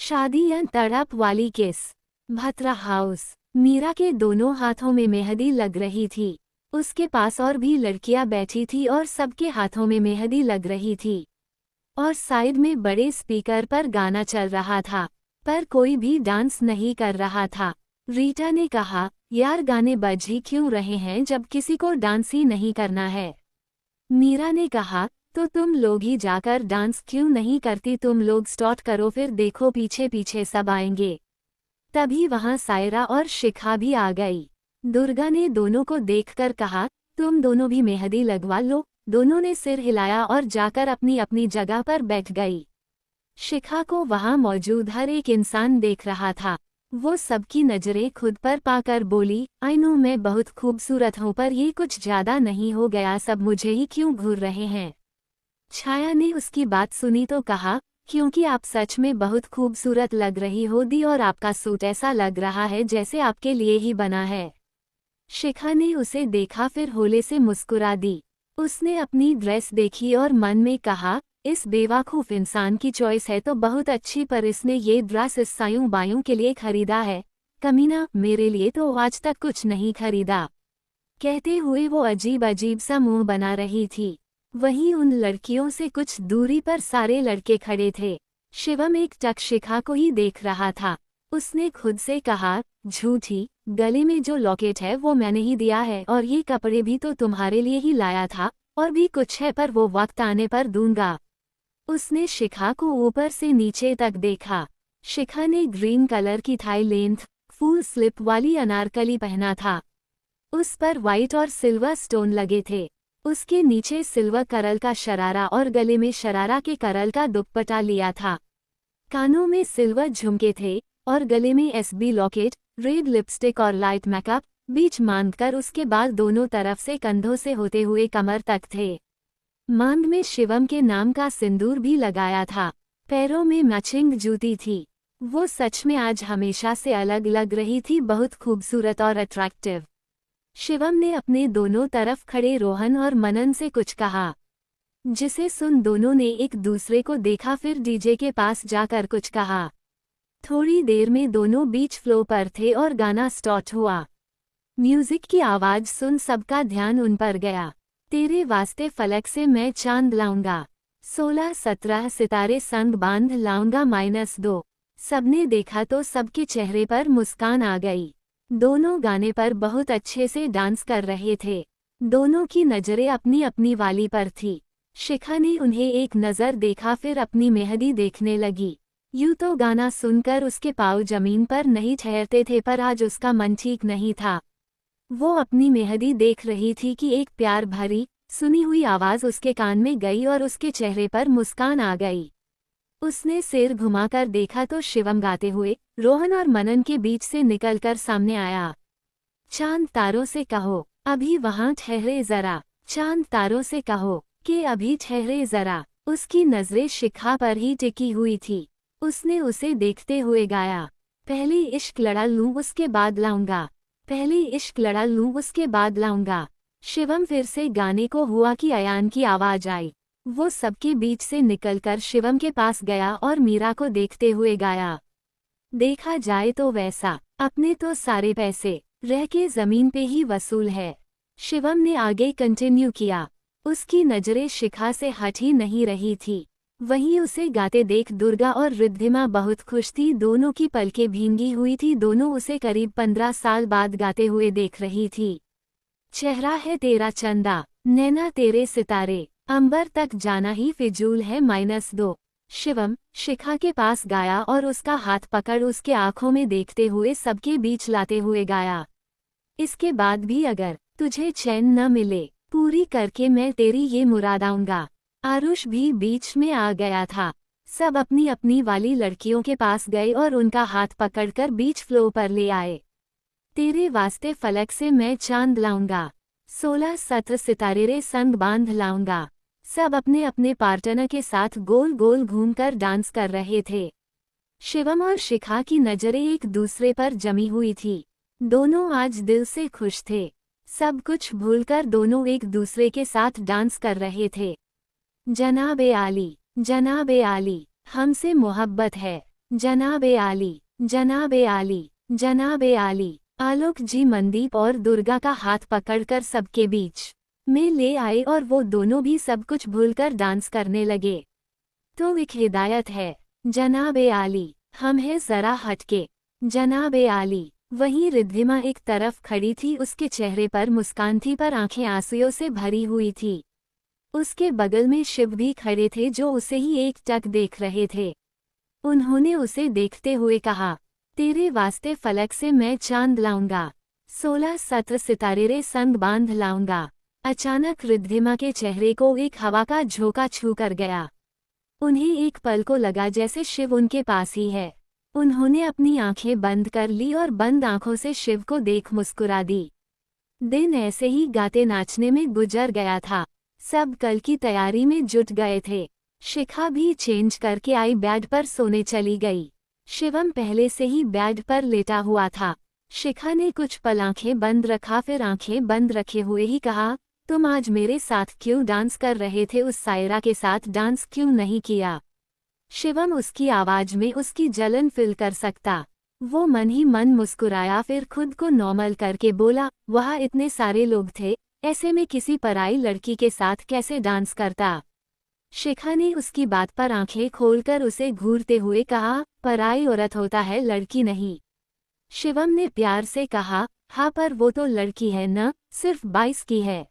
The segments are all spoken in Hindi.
शादी या तड़प वाली किस। भद्रा हाउस। मीरा के दोनों हाथों में मेहंदी लग रही थी। उसके पास और भी लड़कियां बैठी थी और सबके हाथों में मेहंदी लग रही थी। और साइड में बड़े स्पीकर पर गाना चल रहा था, पर कोई भी डांस नहीं कर रहा था। रीटा ने कहा, यार गाने बज ही क्यों रहे हैं जब किसी को डांस ही नहीं करना है। मीरा ने कहा, तो तुम लोग ही जाकर डांस क्यों नहीं करती, तुम लोग स्टार्ट करो, फिर देखो पीछे पीछे सब आएंगे। तभी वहां सायरा और शिखा भी आ गई। दुर्गा ने दोनों को देखकर कहा, तुम दोनों भी मेहंदी लगवा लो। दोनों ने सिर हिलाया और जाकर अपनी अपनी जगह पर बैठ गई। शिखा को वहां मौजूद हर एक इंसान देख रहा था। वो सबकी नजरें खुद पर पाकर बोली, आई नो मैं बहुत खूबसूरत हूँ, पर ये कुछ ज्यादा नहीं हो गया, सब मुझे ही क्यों घूर रहे हैं। छाया ने उसकी बात सुनी तो कहा, क्योंकि आप सच में बहुत खूबसूरत लग रही हो दी, और आपका सूट ऐसा लग रहा है जैसे आपके लिए ही बना है। शिखा ने उसे देखा, फिर होले से मुस्कुरा दी। उसने अपनी ड्रेस देखी और मन में कहा, इस बेवकूफ इंसान की चॉइस है तो बहुत अच्छी, पर इसने ये ड्रेस इस सायूं बायूं के लिए खरीदा है। कमीना, मेरे लिए तो आज तक कुछ नहीं खरीदा। कहते हुए वो अजीब अजीब सा मुंह बना रही थी। वहीं उन लड़कियों से कुछ दूरी पर सारे लड़के खड़े थे। शिवम एक टक शिखा को ही देख रहा था। उसने खुद से कहा, झूठी, गले में जो लॉकेट है वो मैंने ही दिया है, और ये कपड़े भी तो तुम्हारे लिए ही लाया था, और भी कुछ है पर वो वक्त आने पर दूंगा। उसने शिखा को ऊपर से नीचे तक देखा। शिखा ने ग्रीन कलर की थाई लेंथ फुल स्लिप वाली अनारकली पहना था। उस पर व्हाइट और सिल्वर स्टोन लगे थे। उसके नीचे सिल्वर करल का शरारा और गले में शरारा के करल का दुपट्टा लिया था। कानों में सिल्वर झुमके थे और गले में एसबी लॉकेट, रेड लिपस्टिक और लाइट मेकअप, बीच बांधकर उसके बाल दोनों तरफ से कंधों से होते हुए कमर तक थे। मांग में शिवम के नाम का सिंदूर भी लगाया था। पैरों में मैचिंग जूती थी। वो सच में आज हमेशा से अलग लग रही थी, बहुत खूबसूरत और अट्रैक्टिव। शिवम ने अपने दोनों तरफ खड़े रोहन और मनन से कुछ कहा, जिसे सुन दोनों ने एक दूसरे को देखा, फिर डीजे के पास जाकर कुछ कहा। थोड़ी देर में दोनों बीच फ्लो पर थे और गाना स्टार्ट हुआ। म्यूजिक की आवाज सुन सबका ध्यान उन पर गया। तेरे वास्ते फलक से मैं चांद लाऊंगा, 16-17 सितारे संग बांध लाऊंगा -2। सबने देखा तो सबके चेहरे पर मुस्कान आ गई। दोनों गाने पर बहुत अच्छे से डांस कर रहे थे। दोनों की नजरें अपनी अपनी वाली पर थी। शिखा ने उन्हें एक नज़र देखा, फिर अपनी मेहंदी देखने लगी। यूं तो गाना सुनकर उसके पाँव जमीन पर नहीं ठहरते थे, पर आज उसका मन ठीक नहीं था। वो अपनी मेहंदी देख रही थी कि एक प्यार भरी सुनी हुई आवाज उसके कान में गई और उसके चेहरे पर मुस्कान आ गई। उसने सिर घुमाकर देखा तो शिवम गाते हुए रोहन और मनन के बीच से निकलकर सामने आया। चांद तारों से कहो अभी वहां ठहरे जरा, चांद तारों से कहो कि अभी ठहरे जरा। उसकी नजरें शिखा पर ही टिकी हुई थी। उसने उसे देखते हुए गाया, पहले इश्क लड़ा लूं उसके बाद लाऊंगा, पहले इश्क लड़ा लूं उसके बाद लाऊंगा। शिवम फिर से गाने को हुआ कि अयान की आवाज आई। वो सबके बीच से निकलकर शिवम के पास गया और मीरा को देखते हुए गाया, देखा जाए तो वैसा अपने तो सारे पैसे रह के जमीन पे ही वसूल है। शिवम ने आगे कंटिन्यू किया। उसकी नजरें शिखा से हट ही नहीं रही थी। वहीं उसे गाते देख दुर्गा और रिद्धिमा बहुत खुश थी। दोनों की पलकें भींगी हुई थी। दोनों उसे करीब 15 साल बाद गाते हुए देख रही थी। चेहरा है तेरा चंदा, नैना तेरे सितारे, अंबर तक जाना ही फिजूल है -2। शिवम शिखा के पास गाया और उसका हाथ पकड़ उसके आंखों में देखते हुए सबके बीच लाते हुए गाया, इसके बाद भी अगर तुझे चैन न मिले पूरी करके मैं तेरी ये मुराद आऊंगा। आरुष भी बीच में आ गया था। सब अपनी अपनी वाली लड़कियों के पास गए और उनका हाथ पकड़कर बीच फ्लो पर ले आए। तेरे वास्ते फलक से मैं चांद लाऊंगा, 16-17 सितारे रे संग बांध लाऊंगा। सब अपने अपने पार्टनर के साथ गोल गोल घूमकर डांस कर रहे थे। शिवम और शिखा की नजरें एक दूसरे पर जमी हुई थी। दोनों आज दिल से खुश थे। सब कुछ भूलकर दोनों एक दूसरे के साथ डांस कर रहे थे। जनाब-ए आली, जनाब-ए आली, हमसे मोहब्बत है। जनाबे आली, जनाबे आली, जनाबे आली। आलोक जी मनदीप और दुर्गा का हाथ पकड़कर सबके बीच में ले आए और वो दोनों भी सब कुछ भूलकर डांस करने लगे। तो एक हिदायत है, जनाबे आली, हम हैं जरा हटके, जनाबे आली। वहीं रिद्धिमा एक तरफ खड़ी थी, उसके चेहरे पर मुस्कान थी पर आंखें आंसुओं से भरी हुई थी। उसके बगल में शिव भी खड़े थे जो उसे ही एक टक देख रहे थे। उन्होंने उसे देखते हुए कहा, तेरे वास्ते फलक से मैं चांद लाऊंगा, 16 सितारे संग बांध लाऊंगा। अचानक रिद्धिमा के चेहरे को एक हवा का झोंका छू कर गया। उन्हें एक पल को लगा जैसे शिव उनके पास ही है। उन्होंने अपनी आंखें बंद कर ली और बंद आंखों से शिव को देख मुस्कुरा दी। दिन ऐसे ही गाते नाचने में गुजर गया था। सब कल की तैयारी में जुट गए थे। शिखा भी चेंज करके आई बेड पर सोने चली गई। शिवम पहले से ही बेड पर लेटा हुआ था। शिखा ने कुछ पल आंखें बंद रखा, फिर आंखें बंद रखे हुए ही कहा, तुम आज मेरे साथ क्यों डांस कर रहे थे, उस सायरा के साथ डांस क्यों नहीं किया। शिवम उसकी आवाज में उसकी जलन फील कर सकता। वो मन ही मन मुस्कुराया, फिर खुद को नॉर्मल करके बोला, वहाँ इतने सारे लोग थे, ऐसे में किसी पराई लड़की के साथ कैसे डांस करता। शिखा ने उसकी बात पर आंखें खोलकर उसे घूरते हुए कहा, पराई औरत होता है, लड़की नहीं। शिवम ने प्यार से कहा, हाँ पर वो तो लड़की है न, सिर्फ 22 की है।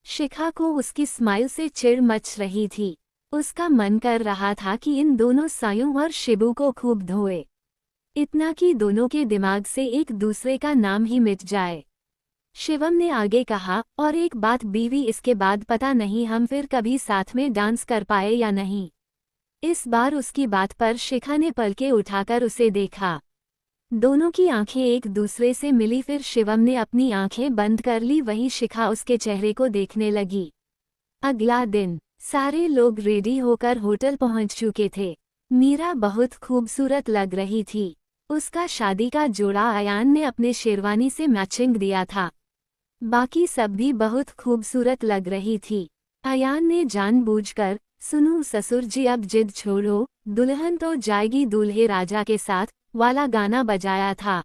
शिखा को उसकी स्माइल से चिढ़ मच रही थी। उसका मन कर रहा था कि इन दोनों सायों और शिबू को खूब धोए, इतना कि दोनों के दिमाग से एक दूसरे का नाम ही मिट जाए। शिवम ने आगे कहा, और एक बात बीवी, इसके बाद पता नहीं हम फिर कभी साथ में डांस कर पाए या नहीं। इस बार उसकी बात पर शिखा ने पलके उठाकर उसे देखा। दोनों की आंखें एक दूसरे से मिली, फिर शिवम ने अपनी आंखें बंद कर ली। वहीं शिखा उसके चेहरे को देखने लगी। अगला दिन सारे लोग रेडी होकर होटल पहुंच चुके थे। मीरा बहुत खूबसूरत लग रही थी। उसका शादी का जोड़ा अयान ने अपने शेरवानी से मैचिंग दिया था। बाकी सब भी बहुत खूबसूरत लग रही थी। अयान ने जानबूझकर, सुनो ससुर जी अब जिद छोड़ो, दुल्हन तो जाएगी दूल्हे राजा के साथ, वाला गाना बजाया था।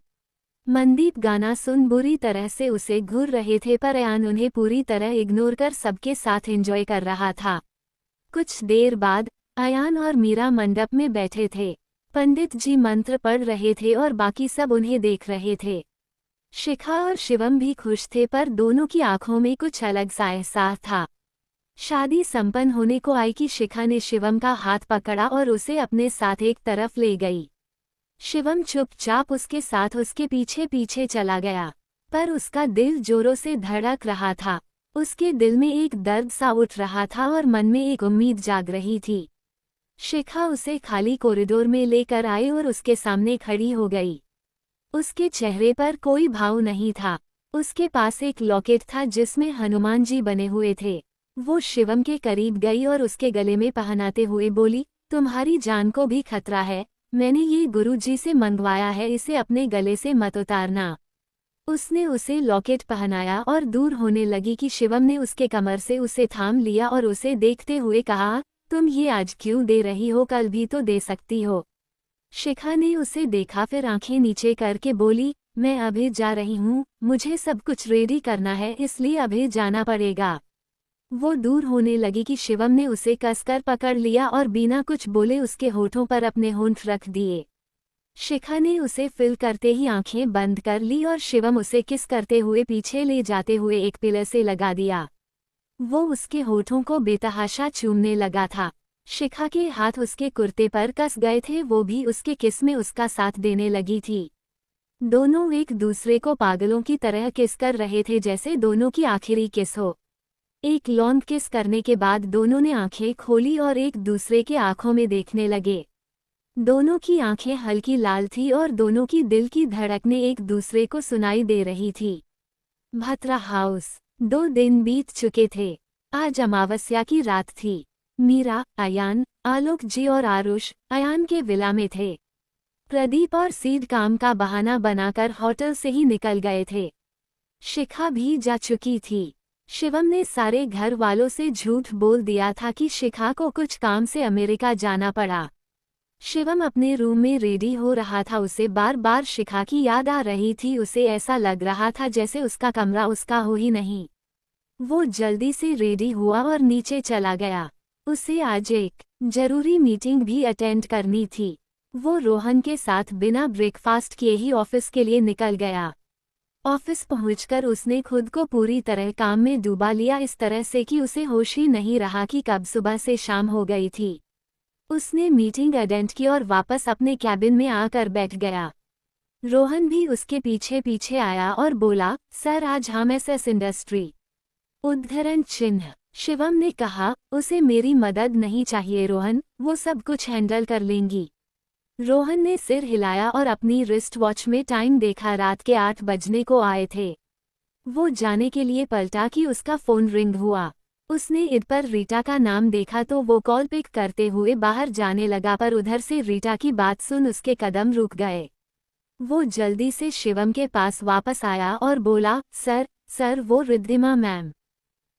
मनदीप गाना सुन बुरी तरह से उसे घूर रहे थे, पर अयान उन्हें पूरी तरह इग्नोर कर सबके साथ एंजॉय कर रहा था। कुछ देर बाद अयान और मीरा मंडप में बैठे थे। पंडित जी मंत्र पढ़ रहे थे और बाकी सब उन्हें देख रहे थे। शिखा और शिवम भी खुश थे, पर दोनों की आंखों में कुछ अलग सा एहसास था। शादी संपन्न होने को आई कि शिखा ने शिवम का हाथ पकड़ा और उसे अपने साथ एक तरफ ले गई। शिवम चुपचाप उसके साथ उसके पीछे पीछे चला गया, पर उसका दिल जोरों से धड़क रहा था। उसके दिल में एक दर्द सा उठ रहा था और मन में एक उम्मीद जाग रही थी। शिखा उसे खाली कॉरिडोर में लेकर आई और उसके सामने खड़ी हो गई। उसके चेहरे पर कोई भाव नहीं था। उसके पास एक लॉकेट था जिसमें हनुमान जी बने हुए थे। वो शिवम के करीब गई और उसके गले में पहनाते हुए बोली, तुम्हारी जान को भी खतरा है, मैंने ये गुरुजी से मंगवाया है, इसे अपने गले से मत उतारना। उसने उसे लॉकेट पहनाया और दूर होने लगी कि शिवम ने उसके कमर से उसे थाम लिया और उसे देखते हुए कहा, तुम ये आज क्यों दे रही हो, कल भी तो दे सकती हो। शिखा ने उसे देखा, फिर आंखें नीचे करके बोली, मैं अभी जा रही हूँ, मुझे सब कुछ रेडी करना है, इसलिए अभी जाना पड़ेगा। वो दूर होने लगी कि शिवम ने उसे कसकर पकड़ लिया और बिना कुछ बोले उसके होठों पर अपने होंठ रख दिए। शिखा ने उसे फिल करते ही आंखें बंद कर ली और शिवम उसे किस करते हुए पीछे ले जाते हुए एक पिलर से लगा दिया। वो उसके होठों को बेतहाशा चूमने लगा था। शिखा के हाथ उसके कुर्ते पर कस गए थे, वो भी उसके किस में उसका साथ देने लगी थी। दोनों एक दूसरे को पागलों की तरह किस कर रहे थे, जैसे दोनों की आखिरी किस हो। एक लॉन्ग किस करने के बाद दोनों ने आंखें खोली और एक दूसरे के आंखों में देखने लगे। दोनों की आंखें हल्की लाल थी और दोनों की दिल की धड़कनें एक दूसरे को सुनाई दे रही थी। भत्रा हाउस। 2 दिन बीत चुके थे। आज अमावस्या की रात थी। मीरा, अयान, आलोक जी और आरुष अयान के विला में थे। प्रदीप और सीड काम का बहाना बनाकर होटल से ही निकल गए थे। शिखा भी जा चुकी थी। शिवम ने सारे घर वालों से झूठ बोल दिया था कि शिखा को कुछ काम से अमेरिका जाना पड़ा। शिवम अपने रूम में रेडी हो रहा था। उसे बार बार शिखा की याद आ रही थी। उसे ऐसा लग रहा था जैसे उसका कमरा उसका हो ही नहीं। वो जल्दी से रेडी हुआ और नीचे चला गया। उसे आज एक जरूरी मीटिंग भी अटेंड करनी थी। वो रोहन के साथ बिना ब्रेकफास्ट किए ही ऑफिस के लिए निकल गया। ऑफिस पहुंचकर उसने खुद को पूरी तरह काम में डूबा लिया, इस तरह से कि उसे होश ही नहीं रहा कि कब सुबह से शाम हो गई थी। उसने मीटिंग अटेंड की और वापस अपने कैबिन में आकर बैठ गया। रोहन भी उसके पीछे पीछे आया और बोला, सर आज हम एसएस इंडस्ट्री उद्धरण चिन्ह। शिवम ने कहा, उसे मेरी मदद नहीं चाहिए रोहन, वो सब कुछ हैंडल कर लेंगी। रोहन ने सिर हिलाया और अपनी रिस्ट वॉच में टाइम देखा। रात के 8 बजने को आए थे। वो जाने के लिए पलटा कि उसका फोन रिंग हुआ। उसने इड पर रीटा का नाम देखा तो वो कॉल पिक करते हुए बाहर जाने लगा, पर उधर से रीटा की बात सुन उसके कदम रुक गए। वो जल्दी से शिवम के पास वापस आया और बोला, सर वो रिद्धिमा मैम,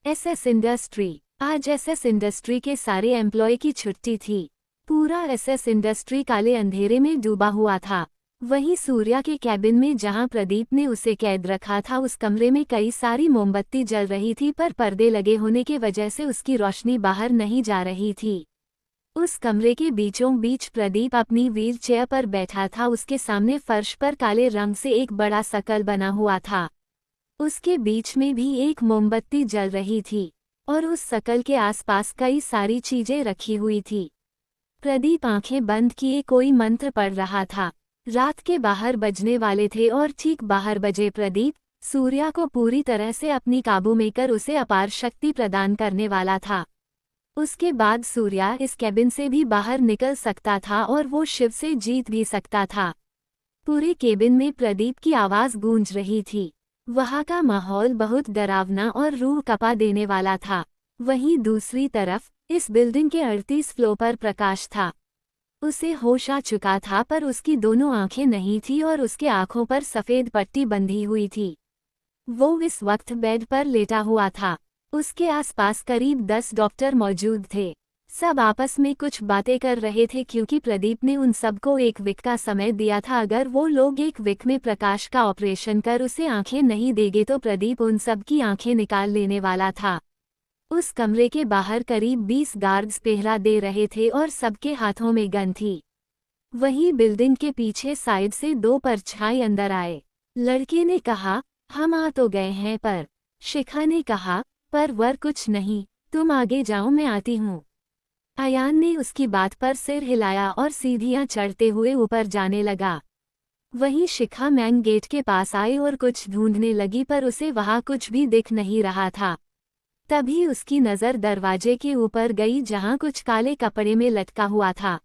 एसएस इंडस्ट्री। आज एसएस इंडस्ट्री के सारे एम्प्लॉय की छुट्टी थी। पूरा एसएस इंडस्ट्री काले अंधेरे में डूबा हुआ था। वहीं सूर्या के कैबिन में जहां प्रदीप ने उसे कैद रखा था, उस कमरे में कई सारी मोमबत्ती जल रही थी, पर पर्दे लगे होने की वजह से उसकी रोशनी बाहर नहीं जा रही थी। उस कमरे के बीचों बीच प्रदीप अपनी व्हील चेयर पर बैठा था। उसके सामने फर्श पर काले रंग से एक बड़ा सकल बना हुआ था। उसके बीच में भी एक मोमबत्ती जल रही थी और उस सकल के आसपास कई सारी चीजें रखी हुई थी। प्रदीप आंखें बंद किए कोई मंत्र पढ़ रहा था। रात के 12 बजने वाले थे और ठीक 12 बजे प्रदीप सूर्या को पूरी तरह से अपनी काबू में कर उसे अपार शक्ति प्रदान करने वाला था। उसके बाद सूर्या इस कैबिन से भी बाहर निकल सकता था और वो शिव से जीत भी सकता था। पूरे केबिन में प्रदीप की आवाज गूंज रही थी। वहाँ का माहौल बहुत डरावना और रूह कपा देने वाला था। वहीं दूसरी तरफ इस बिल्डिंग के 38 फ्लोर पर प्रकाश था। उसे होश आ चुका था, पर उसकी दोनों आंखें नहीं थी और उसके आंखों पर सफेद पट्टी बंधी हुई थी। वो इस वक्त बेड पर लेटा हुआ था। उसके आसपास करीब 10 डॉक्टर मौजूद थे। सब आपस में कुछ बातें कर रहे थे, क्योंकि प्रदीप ने उन सबको एक वीक का समय दिया था। अगर वो लोग एक वीक में प्रकाश का ऑपरेशन कर उसे आंखें नहीं देंगे तो प्रदीप उन सब की आंखें निकाल लेने वाला था। उस कमरे के बाहर करीब 20 गार्ड्स पहरा दे रहे थे और सबके हाथों में गन थी। वहीं बिल्डिंग के पीछे साइड से 2 परछाई अंदर आए। लड़के ने कहा, हम आ तो गए हैं, पर शिखा ने कहा, पर वर कुछ नहीं, तुम आगे जाओ, मैं आती हूँ। अयान ने उसकी बात पर सिर हिलाया और सीढ़ियां चढ़ते हुए ऊपर जाने लगा। वहीं शिखा मैन गेट के पास आई और कुछ ढूंढने लगी, पर उसे वहां कुछ भी दिख नहीं रहा था। तभी उसकी नज़र दरवाजे के ऊपर गई, जहां कुछ काले कपड़े में लटका हुआ था।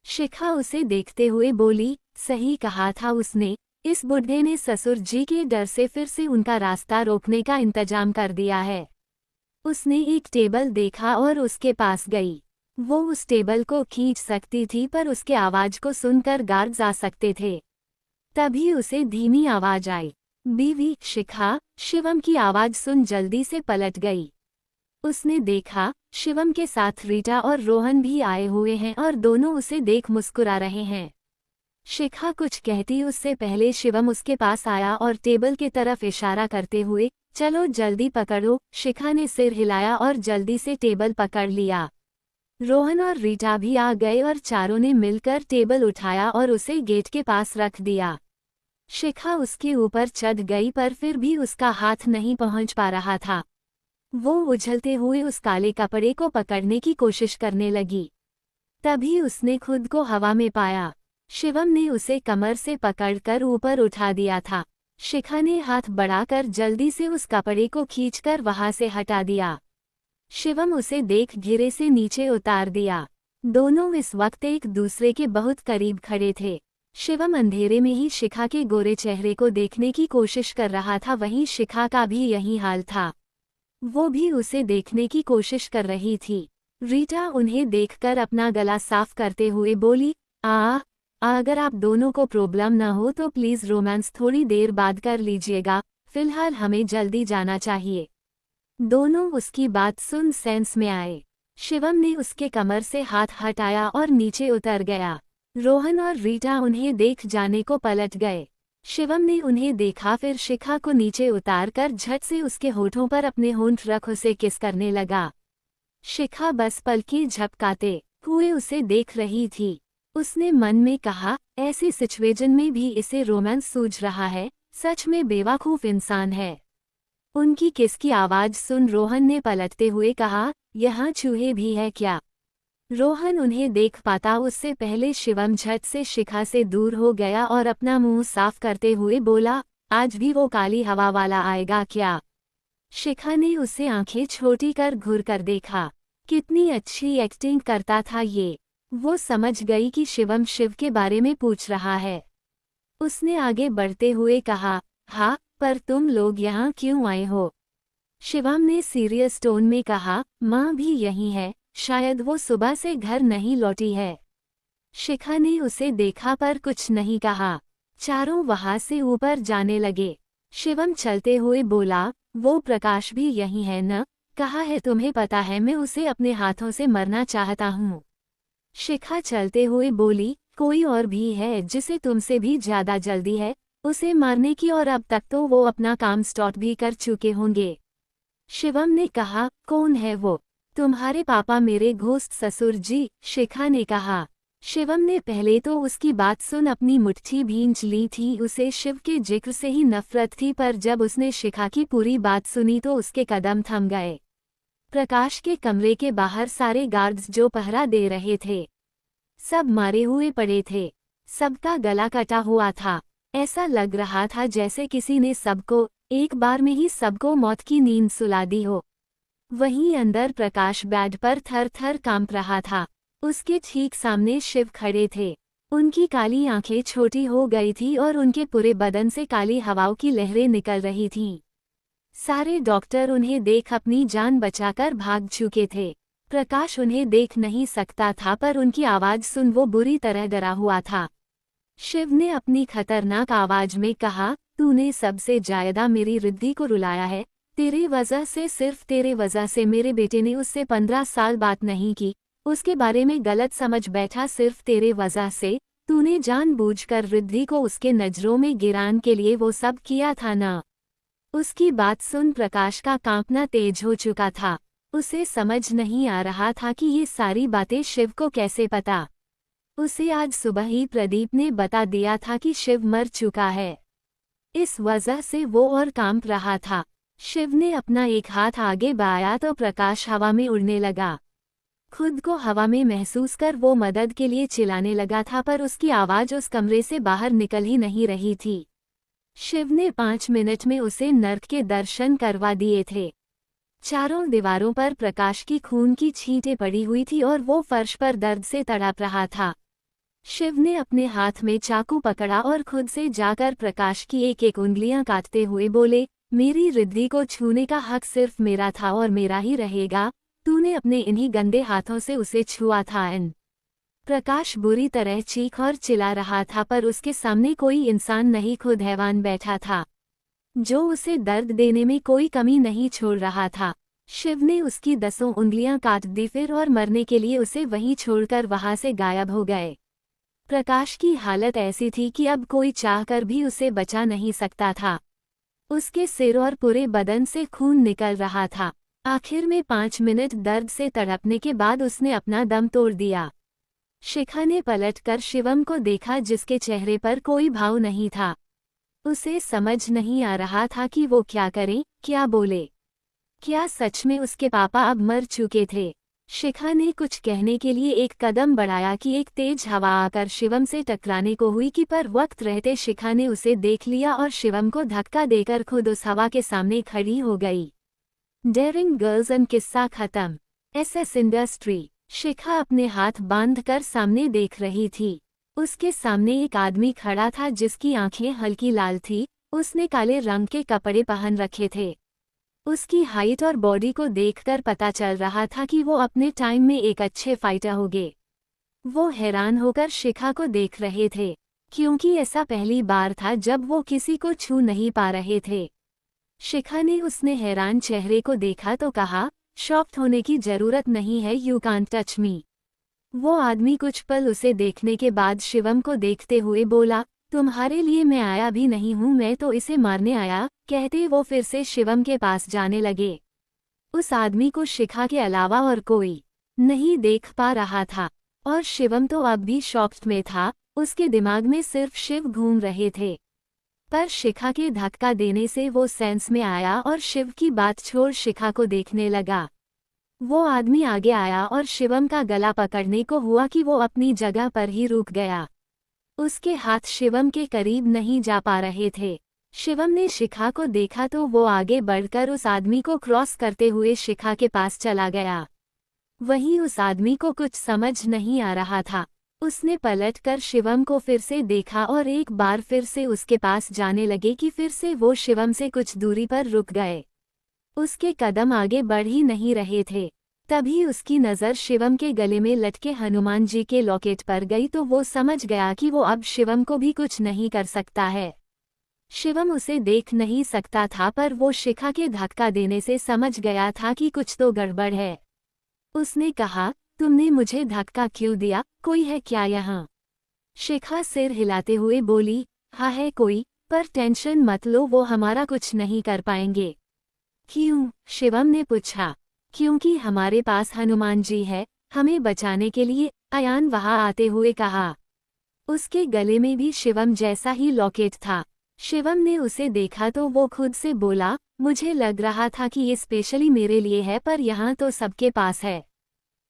शिखा उसे देखते हुए बोली, सही कहा था उसने, इस बुढ़े ने ससुर जी के डर से फिर से उनका रास्ता रोकने का इंतजाम कर दिया है। उसने एक टेबल देखा और उसके पास गई। वो उस टेबल को खींच सकती थी, पर उसके आवाज को सुनकर गार्ड्स आ सकते थे। तभी उसे धीमी आवाज आई, बीवी शिखा। शिवम की आवाज सुन जल्दी से पलट गई। उसने देखा शिवम के साथ रीटा और रोहन भी आए हुए हैं और दोनों उसे देख मुस्कुरा रहे हैं। शिखा कुछ कहती उससे पहले शिवम उसके पास आया और टेबल की तरफ इशारा करते हुए, चलो जल्दी पकड़ो। शिखा ने सिर हिलाया और जल्दी से टेबल पकड़ लिया। रोहन और रीटा भी आ गए और चारों ने मिलकर टेबल उठाया और उसे गेट के पास रख दिया। शिखा उसके ऊपर चढ़ गई, पर फिर भी उसका हाथ नहीं पहुंच पा रहा था। वो उछलते हुए उस काले कपड़े को पकड़ने की कोशिश करने लगी। तभी उसने खुद को हवा में पाया। शिवम ने उसे कमर से पकड़कर ऊपर उठा दिया था। शिखा ने हाथ बढ़ाकर जल्दी से उस कपड़े को खींचकर वहां से हटा दिया। शिवम उसे देख धीरे से नीचे उतार दिया। दोनों इस वक्त एक दूसरे के बहुत करीब खड़े थे। शिवम अंधेरे में ही शिखा के गोरे चेहरे को देखने की कोशिश कर रहा था, वहीं शिखा का भी यही हाल था। वो भी उसे देखने की कोशिश कर रही थी। रीटा उन्हें देखकर अपना गला साफ करते हुए बोली, अगर आप दोनों को प्रॉब्लम ना हो तो प्लीज रोमांस थोड़ी देर बाद कर लीजिएगा, फिलहाल हमें जल्दी जाना चाहिए। दोनों उसकी बात सुन सेंस में आए। शिवम ने उसके कमर से हाथ हटाया और नीचे उतर गया। रोहन और रीटा उन्हें देख जाने को पलट गए। शिवम ने उन्हें देखा, फिर शिखा को नीचे उतारकर झट से उसके होठों पर अपने होंठ रख उसे किस करने लगा। शिखा बस पलकें झपकाते हुए उसे देख रही थी। उसने मन में कहा, ऐसी सिचुएशन में भी इसे रोमांस सूझ रहा है, सच में बेवकूफ इंसान है। उनकी किस की आवाज सुन रोहन ने पलटते हुए कहा, यहाँ चूहे भी है क्या? रोहन उन्हें देख पाता उससे पहले शिवम झट से शिखा से दूर हो गया और अपना मुंह साफ करते हुए बोला, आज भी वो काली हवा वाला आएगा क्या? शिखा ने उसे आंखें छोटी कर घूर कर देखा। कितनी अच्छी एक्टिंग करता था ये। वो समझ गई कि शिवम शिव के बारे में पूछ रहा है। उसने आगे बढ़ते हुए कहा, हाँ, पर तुम लोग यहाँ क्यों आए हो? शिवम ने सीरियस टोन में कहा, माँ भी यहीं है, शायद वो सुबह से घर नहीं लौटी है। शिखा ने उसे देखा पर कुछ नहीं कहा। चारों वहां से ऊपर जाने लगे। शिवम चलते हुए बोला, वो प्रकाश भी यहीं है न? कहा है तुम्हें पता है मैं उसे अपने हाथों से मरना चाहता हूँ। शिखा चलते हुए बोली, कोई और भी है जिसे तुमसे भी ज्यादा जल्दी है उसे मारने की, और अब तक तो वो अपना काम स्टार्ट भी कर चुके होंगे। शिवम ने कहा, कौन है वो? तुम्हारे पापा, मेरे घोस्ट ससुर जी, शिखा ने कहा। शिवम ने पहले तो उसकी बात सुन अपनी मुट्ठी भींच ली थी। उसे शिव के जिक्र से ही नफरत थी, पर जब उसने शिखा की पूरी बात सुनी तो उसके कदम थम गए। प्रकाश के कमरे के बाहर सारे गार्ड्स जो पहरा दे रहे थे, सब मारे हुए पड़े थे। सबका गला कटा हुआ था। ऐसा लग रहा था जैसे किसी ने सबको एक बार में ही सबको मौत की नींद सुला दी हो। वहीं अंदर प्रकाश बेड पर थर थर कांप रहा था। उसके ठीक सामने शिव खड़े थे। उनकी काली आंखें छोटी हो गई थी और उनके पूरे बदन से काली हवाओं की लहरें निकल रही थीं। सारे डॉक्टर उन्हें देख अपनी जान बचाकर भाग चुके थे। प्रकाश उन्हें देख नहीं सकता था, पर उनकी आवाज सुन वो बुरी तरह डरा हुआ था। शिव ने अपनी खतरनाक आवाज में कहा, तूने सबसे ज्यादा मेरी रिद्धि को रुलाया है। तेरी वजह से, सिर्फ तेरे वजह से मेरे बेटे ने उससे 15 साल बात नहीं की, उसके बारे में गलत समझ बैठा। सिर्फ तेरे वजह से तूने जानबूझकर रिद्धि को उसके नजरों में गिराने के लिए वो सब किया था ना? उसकी बात सुन प्रकाश का कांपना तेज हो चुका था। उसे समझ नहीं आ रहा था कि ये सारी बातें शिव को कैसे पता। उसे आज सुबह ही प्रदीप ने बता दिया था कि शिव मर चुका है। इस वजह से वो और कांप रहा था। शिव ने अपना एक हाथ आगे बढ़ाया तो प्रकाश हवा में उड़ने लगा। खुद को हवा में महसूस कर वो मदद के लिए चिल्लाने लगा था, पर उसकी आवाज उस कमरे से बाहर निकल ही नहीं रही थी। शिव ने 5 मिनट में उसे नर्क के दर्शन करवा दिए थे। चारों दीवारों पर प्रकाश की खून की छींटें पड़ी हुई थी और वो फर्श पर दर्द से तड़प रहा था। शिव ने अपने हाथ में चाकू पकड़ा और खुद से जाकर प्रकाश की एक एक उंगलियां काटते हुए बोले, मेरी रिद्धि को छूने का हक सिर्फ मेरा था और मेरा ही रहेगा। तूने अपने इन्हीं गंदे हाथों से उसे छुआ था। प्रकाश बुरी तरह चीख और चिल्ला रहा था, पर उसके सामने कोई इंसान नहीं, खुद हैवान बैठा था जो उसे दर्द देने में कोई कमी नहीं छोड़ रहा था। शिव ने उसकी 10 उंगलियां काट दी फिर, और मरने के लिए उसे वहीं छोड़कर वहां से गायब हो गए। प्रकाश की हालत ऐसी थी कि अब कोई चाहकर भी उसे बचा नहीं सकता था। उसके सिर और पूरे बदन से खून निकल रहा था। आखिर में 5 मिनट दर्द से तड़पने के बाद उसने अपना दम तोड़ दिया। शिखा ने पलटकर शिवम को देखा, जिसके चेहरे पर कोई भाव नहीं था। उसे समझ नहीं आ रहा था कि वो क्या करे, क्या बोले। क्या सच में उसके पापा अब मर चुके थे? शिखा ने कुछ कहने के लिए एक कदम बढ़ाया कि एक तेज हवा आकर शिवम से टकराने को हुई कि पर वक्त रहते शिखा ने उसे देख लिया और शिवम को धक्का देकर खुद उस हवा के सामने खड़ी हो गई। डेयरिंग गर्ल्स एंड किस्सा खत्म। SS industry. शिखा अपने हाथ बांधकर सामने देख रही थी। उसके सामने एक आदमी खड़ा था जिसकी आंखें हल्की लाल थी। उसने काले रंग के कपड़े पहन रखे थे। उसकी हाइट और बॉडी को देखकर पता चल रहा था कि वो अपने टाइम में एक अच्छे फाइटर होंगे। वो हैरान होकर शिखा को देख रहे थे, क्योंकि ऐसा पहली बार था जब वो किसी को छू नहीं पा रहे थे। शिखा ने उसने हैरान चेहरे को देखा तो कहा, शॉक्ड होने की जरूरत नहीं है, यू कांट टच मी। वो आदमी कुछ पल उसे देखने के बाद शिवम को देखते हुए बोला, तुम्हारे लिए मैं आया भी नहीं हूँ, मैं तो इसे मारने आया। कहते वो फिर से शिवम के पास जाने लगे। उस आदमी को शिखा के अलावा और कोई नहीं देख पा रहा था और शिवम तो अब भी शॉक्ड में था। उसके दिमाग में सिर्फ शिव घूम रहे थे, पर शिखा के धक्का देने से वो सेंस में आया और शिव की बात छोड़ शिखा को देखने लगा। वो आदमी आगे आया और शिवम का गला पकड़ने को हुआ कि वो अपनी जगह पर ही रुक गया। उसके हाथ शिवम के करीब नहीं जा पा रहे थे। शिवम ने शिखा को देखा तो वो आगे बढ़कर उस आदमी को क्रॉस करते हुए शिखा के पास चला गया। वहीं उस आदमी को कुछ समझ नहीं आ रहा था। उसने पलटकर शिवम को फिर से देखा और एक बार फिर से उसके पास जाने लगे कि फिर से वो शिवम से कुछ दूरी पर रुक गए। उसके कदम आगे बढ़ ही नहीं रहे थे। तभी उसकी नज़र शिवम के गले में लटके हनुमान जी के लॉकेट पर गई तो वो समझ गया कि वो अब शिवम को भी कुछ नहीं कर सकता है। शिवम उसे देख नहीं सकता था, पर वो शिखा के धक्का देने से समझ गया था कि कुछ तो गड़बड़ है। उसने कहा, तुमने मुझे धक्का क्यों दिया, कोई है क्या यहाँ? शिखा सिर हिलाते हुए बोली, हाँ है कोई, पर टेंशन मत लो, वो हमारा कुछ नहीं कर पाएंगे। क्यों? शिवम ने पूछा। क्योंकि हमारे पास हनुमान जी है, हमें बचाने के लिए, अयान वहां आते हुए कहा। उसके गले में भी शिवम जैसा ही लॉकेट था। शिवम ने उसे देखा तो वो खुद से बोला, मुझे लग रहा था कि ये स्पेशली मेरे लिए है, पर यहाँ तो सबके पास है।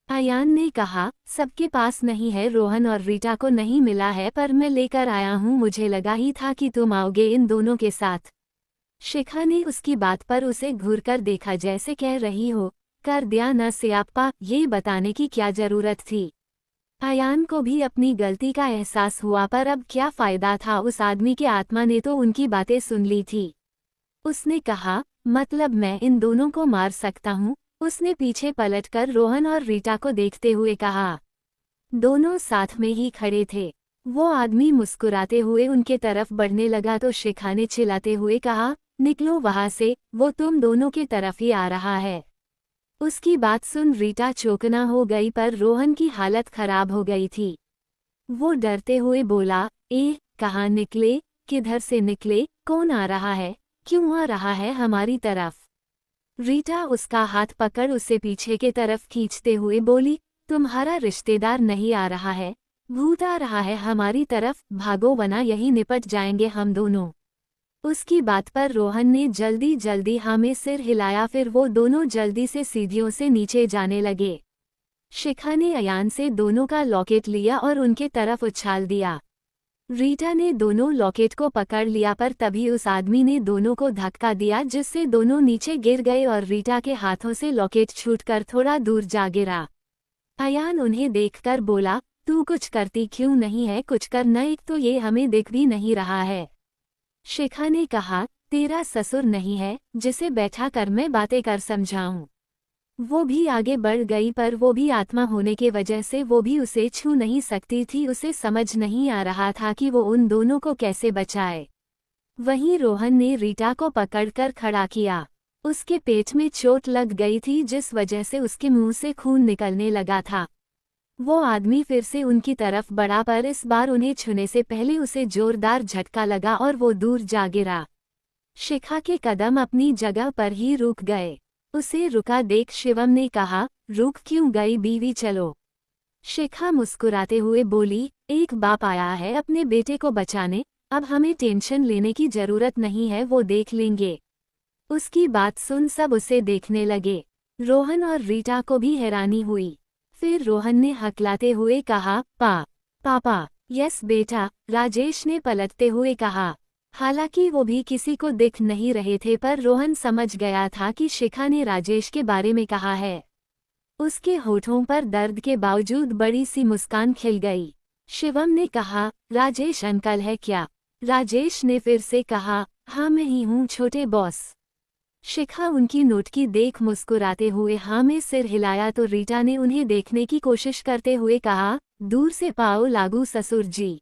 अयान ने कहा, सबके पास नहीं है, रोहन और रीटा को नहीं मिला है, पर मैं लेकर आया हूँ, मुझे लगा ही था कि तुम आओगे इन दोनों के साथ। शिखा ने उसकी बात पर उसे घूरकर देखा, जैसे कह रही हो, कर दिया न सियाप्पा, ये बताने की क्या जरूरत थी। अयान को भी अपनी गलती का एहसास हुआ, पर अब क्या फायदा था, उस आदमी के आत्मा ने तो उनकी बातें सुन ली थी। उसने कहा, मतलब मैं इन दोनों को मार सकता हूँ? उसने पीछे पलटकर रोहन और रीटा को देखते हुए कहा। दोनों साथ में ही खड़े थे। वो आदमी मुस्कुराते हुए उनके तरफ बढ़ने लगा तो शिखा ने चिल्लाते हुए कहा, निकलो वहां से, वो तुम दोनों के तरफ ही आ रहा है। उसकी बात सुन रीटा चौंकना हो गई, पर रोहन की हालत खराब हो गई थी। वो डरते हुए बोला, कहाँ निकले, किधर से निकले, कौन आ रहा है, क्यों आ रहा है हमारी तरफ? रीटा उसका हाथ पकड़ उसे पीछे के तरफ खींचते हुए बोली, तुम्हारा रिश्तेदार नहीं आ रहा है, भूत आ रहा है हमारी तरफ, भागो वरना यही निपट जाएंगे हम दोनों। उसकी बात पर रोहन ने जल्दी जल्दी हाँ में सिर हिलाया, फिर वो दोनों जल्दी से सीढ़ियों से नीचे जाने लगे। शिखा ने अयान से दोनों का लॉकेट लिया और उनके तरफ उछाल दिया। रीटा ने दोनों लॉकेट को पकड़ लिया, पर तभी उस आदमी ने दोनों को धक्का दिया, जिससे दोनों नीचे गिर गए और रीटा के हाथों से लॉकेट छूटकर थोड़ा दूर जा गिरा। अयान उन्हें देखकर बोला, तू कुछ करती क्यों नहीं है, कुछ करना, एक तो ये हमें दिख भी नहीं रहा है। शिखा ने कहा, तेरा ससुर नहीं है जिसे बैठा कर मैं बातें कर समझाऊं। वो भी आगे बढ़ गई, पर वो भी आत्मा होने के वजह से वो भी उसे छू नहीं सकती थी। उसे समझ नहीं आ रहा था कि वो उन दोनों को कैसे बचाए। वहीं रोहन ने रीटा को पकड़कर खड़ा किया। उसके पेट में चोट लग गई थी, जिस वजह से उसके मुंह से खून निकलने लगा था। वो आदमी फिर से उनकी तरफ बढ़ा, पर इस बार उन्हें छूने से पहले उसे जोरदार झटका लगा और वो दूर जा गिरा। शिखा के कदम अपनी जगह पर ही रुक गए। उसे रुका देख शिवम ने कहा, रुक क्यों गई बीवी, चलो। शिखा मुस्कुराते हुए बोली, एक बाप आया है अपने बेटे को बचाने, अब हमें टेंशन लेने की जरूरत नहीं है, वो देख लेंगे। उसकी बात सुन सब उसे देखने लगे। रोहन और रीटा को भी हैरानी हुई। फिर रोहन ने हकलाते हुए कहा, पापा। यस बेटा, राजेश ने पलटते हुए कहा। हालांकि वो भी किसी को दिख नहीं रहे थे, पर रोहन समझ गया था कि शिखा ने राजेश के बारे में कहा है। उसके होठों पर दर्द के बावजूद बड़ी सी मुस्कान खिल गई। शिवम ने कहा, राजेश अंकल है क्या? राजेश ने फिर से कहा, हाँ मैं ही हूँ छोटे बॉस। शिखा उनकी नोटकी देख मुस्कुराते हुए हाँ में सिर हिलाया तो रीटा ने उन्हें देखने की कोशिश करते हुए कहा, दूर से पाओ लागू ससुर जी।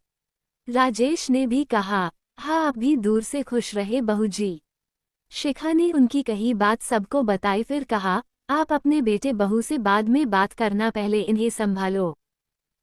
राजेश ने भी कहा, हाँ आप भी दूर से खुश रहे बहू जी। शिखा ने उनकी कही बात सबको बताई, फिर कहा, आप अपने बेटे बहू से बाद में बात करना, पहले इन्हें संभालो।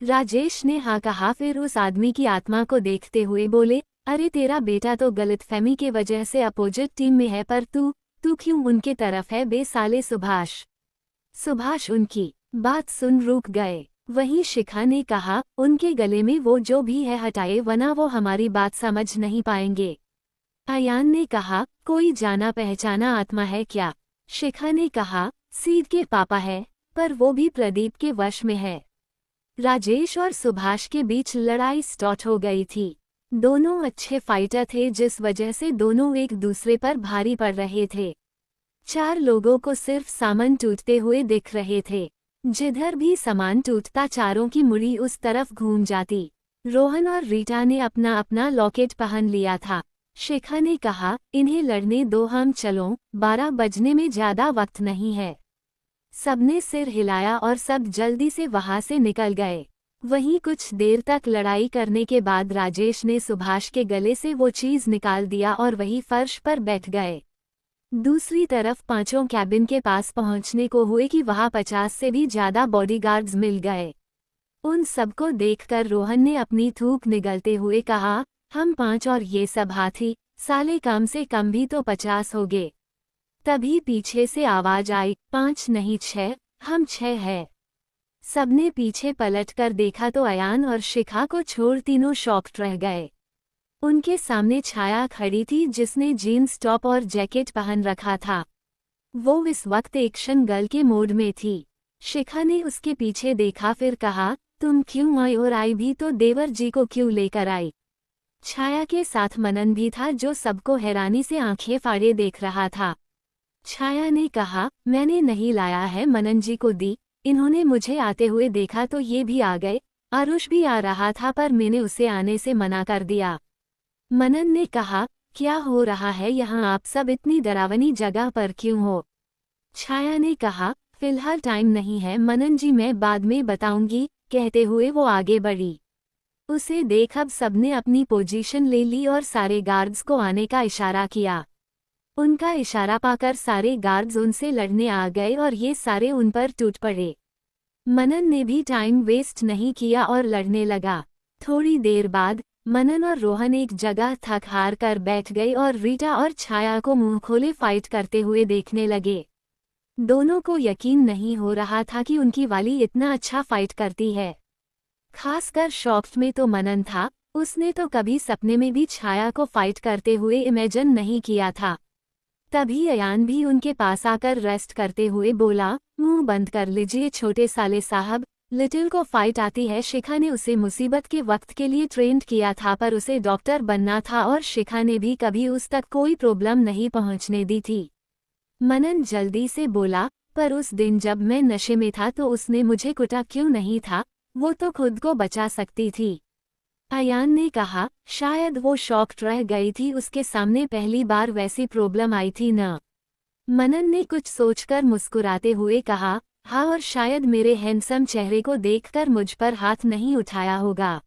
राजेश ने हाँ कहा, फिर उस आदमी की आत्मा को देखते हुए बोले, अरे तेरा बेटा तो गलतफहमी के वजह से अपोजिट टीम में है, पर तू क्यों उनके तरफ है बे साले सुभाष उनकी बात सुन रुक गए। वहीं शिखा ने कहा, उनके गले में वो जो भी है हटाए, वरना वो हमारी बात समझ नहीं पाएंगे। अयान ने कहा, कोई जाना पहचाना आत्मा है क्या? शिखा ने कहा, सीध के पापा है, पर वो भी प्रदीप के वश में है। राजेश और सुभाष के बीच लड़ाई स्टार्ट हो गई थी। दोनों अच्छे फाइटर थे, जिस वजह से दोनों एक दूसरे पर भारी पड़ रहे थे। 4 लोगों को सिर्फ सामान टूटते हुए दिख रहे थे। जिधर भी सामान टूटता चारों की मुड़ी उस तरफ घूम जाती। रोहन और रीटा ने अपना अपना लॉकेट पहन लिया था। शिखा ने कहा, इन्हें लड़ने दो, हम चलो, 12 बजने में ज्यादा वक्त नहीं है। सबने सिर हिलाया और सब जल्दी से वहां से निकल गए। वहीं कुछ देर तक लड़ाई करने के बाद राजेश ने सुभाष के गले से वो चीज निकाल दिया और वही फर्श पर बैठ गए। दूसरी तरफ पांचों कैबिन के पास पहुंचने को हुए कि वहां 50 से भी ज्यादा बॉडीगार्ड्स मिल गए। उन सबको देखकर रोहन ने अपनी थूक निगलते हुए कहा, हम 5 और ये सब हाथी, साले कम से कम भी तो 50 हो गए। तभी पीछे से आवाज आई, 5 नहीं 6, हम 6 है। सबने पीछे पलटकर देखा तो अयान और शिखा को छोड़ तीनों शॉक्ड रह गए। उनके सामने छाया खड़ी थी, जिसने जीन्स टॉप और जैकेट पहन रखा था। वो इस वक्त एक्शन गर्ल के मोड में थी। शिखा ने उसके पीछे देखा, फिर कहा, तुम क्यों आई, और आई भी तो देवर जी को क्यों लेकर आई? छाया के साथ मनन भी था, जो सबको हैरानी से आंखें फाड़े देख रहा था। छाया ने कहा, मैंने नहीं लाया है, मनन जी को दी, इन्होंने मुझे आते हुए देखा तो ये भी आ गए। आरुष भी आ रहा था, पर मैंने उसे आने से मना कर दिया। मनन ने कहा, क्या हो रहा है यहाँ, आप सब इतनी डरावनी जगह पर क्यों हो? छाया ने कहा, फिलहाल टाइम नहीं है मनन जी, मैं बाद में बताऊंगी, कहते हुए वो आगे बढ़ी। उसे देख अब सबने अपनी पोजीशन ले ली और सारे गार्ड्स को आने का इशारा किया। उनका इशारा पाकर सारे गार्ड्स उनसे लड़ने आ गए और ये सारे उन पर टूट पड़े। मनन ने भी टाइम वेस्ट नहीं किया और लड़ने लगा। थोड़ी देर बाद मनन और रोहन एक जगह थक हार कर बैठ गए और रीटा और छाया को मुंह खोले फाइट करते हुए देखने लगे। दोनों को यकीन नहीं हो रहा था कि उनकी वाली इतना अच्छा फाइट करती है। खासकर शॉक्ड में तो मनन था, उसने तो कभी सपने में भी छाया को फाइट करते हुए इमेजिन नहीं किया था। तभी अयान भी उनके पास आकर रेस्ट करते हुए बोला, मुंह बंद कर लीजिए छोटे साले साहब, लिटिल को फाइट आती है। शिखा ने उसे मुसीबत के वक्त के लिए ट्रेंड किया था, पर उसे डॉक्टर बनना था और शिखा ने भी कभी उस तक कोई प्रॉब्लम नहीं पहुंचने दी थी। मनन जल्दी से बोला, पर उस दिन जब मैं नशे में था तो उसने मुझे कुटा क्यों नहीं था, वो तो खुद को बचा सकती थी। अयान ने कहा, शायद वो शॉक्ड रह गई थी, उसके सामने पहली बार वैसी प्रॉब्लम आई थी न। मनन ने कुछ सोचकर मुस्कुराते हुए कहा, हाँ, और शायद मेरे हैंडसम चेहरे को देखकर मुझ पर हाथ नहीं उठाया होगा।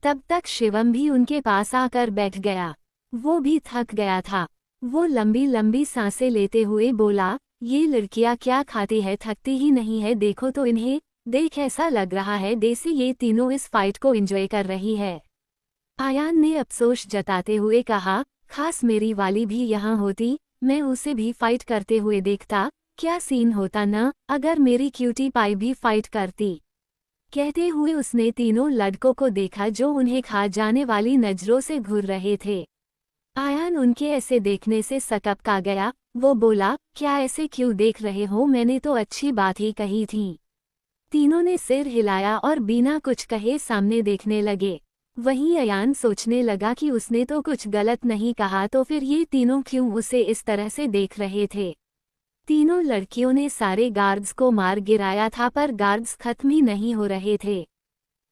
तब तक शिवम भी उनके पास आकर बैठ गया। वो भी थक गया था। वो लंबी लंबी सांसें लेते हुए बोला, ये लड़कियां क्या खाती है, थकती ही नहीं है, देखो तो इन्हें, देख ऐसा लग रहा है देसी ये तीनों इस फाइट को एंजॉय कर रही है। आयान ने अफसोस जताते हुए कहा, खास मेरी वाली भी यहाँ होती, मैं उसे भी फाइट करते हुए देखता, क्या सीन होता ना, अगर मेरी क्यूटी पाई भी फाइट करती। कहते हुए उसने तीनों लड़कों को देखा जो उन्हें खा जाने वाली नजरों से घूर रहे थे। आयान उनके ऐसे देखने से सकपका गया। वो बोला, क्या ऐसे क्यों देख रहे हो, मैंने तो अच्छी बात ही कही थी। तीनों ने सिर हिलाया और बिना कुछ कहे सामने देखने लगे। वहीं अयान सोचने लगा कि उसने तो कुछ गलत नहीं कहा, तो फिर ये तीनों क्यों उसे इस तरह से देख रहे थे। तीनों लड़कियों ने सारे गार्ड्स को मार गिराया था, पर गार्ड्स खत्म ही नहीं हो रहे थे।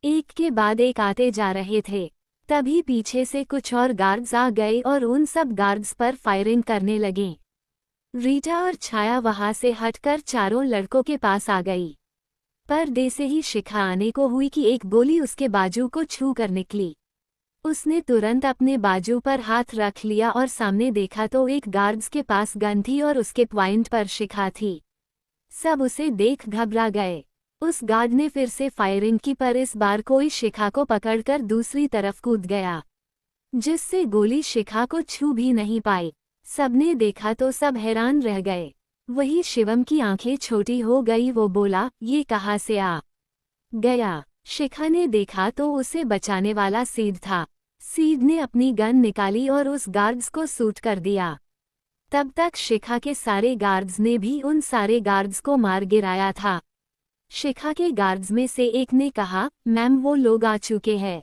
एक के बाद एक आते जा रहे थे। तभी पीछे से कुछ और गार्ड्स आ गए और उन सब गार्ड्स पर फायरिंग करने लगे। रीटा और छाया वहां से हटकर चारों लड़कों के पास आ गई। पर दे से ही शिखा आने को हुई कि एक गोली उसके बाजू को छू कर निकली। उसने तुरंत अपने बाजू पर हाथ रख लिया और सामने देखा तो एक गार्ड्स के पास गन थी और उसके पॉइंट पर शिखा थी। सब उसे देख घबरा गए। उस गार्ड ने फिर से फायरिंग की, पर इस बार कोई शिखा को पकड़कर दूसरी तरफ कूद गया, जिससे गोली शिखा को छू भी नहीं पाई। सबने देखा तो सब हैरान रह गए। वही शिवम की आंखें छोटी हो गई। वो बोला, ये कहाँ से आ गया? शिखा ने देखा तो उसे बचाने वाला सीड था। सीड ने अपनी गन निकाली और उस गार्ड्स को शूट कर दिया। तब तक शिखा के सारे गार्ड्स ने भी उन सारे गार्ड्स को मार गिराया था। शिखा के गार्ड्स में से एक ने कहा, मैम वो लोग आ चुके हैं।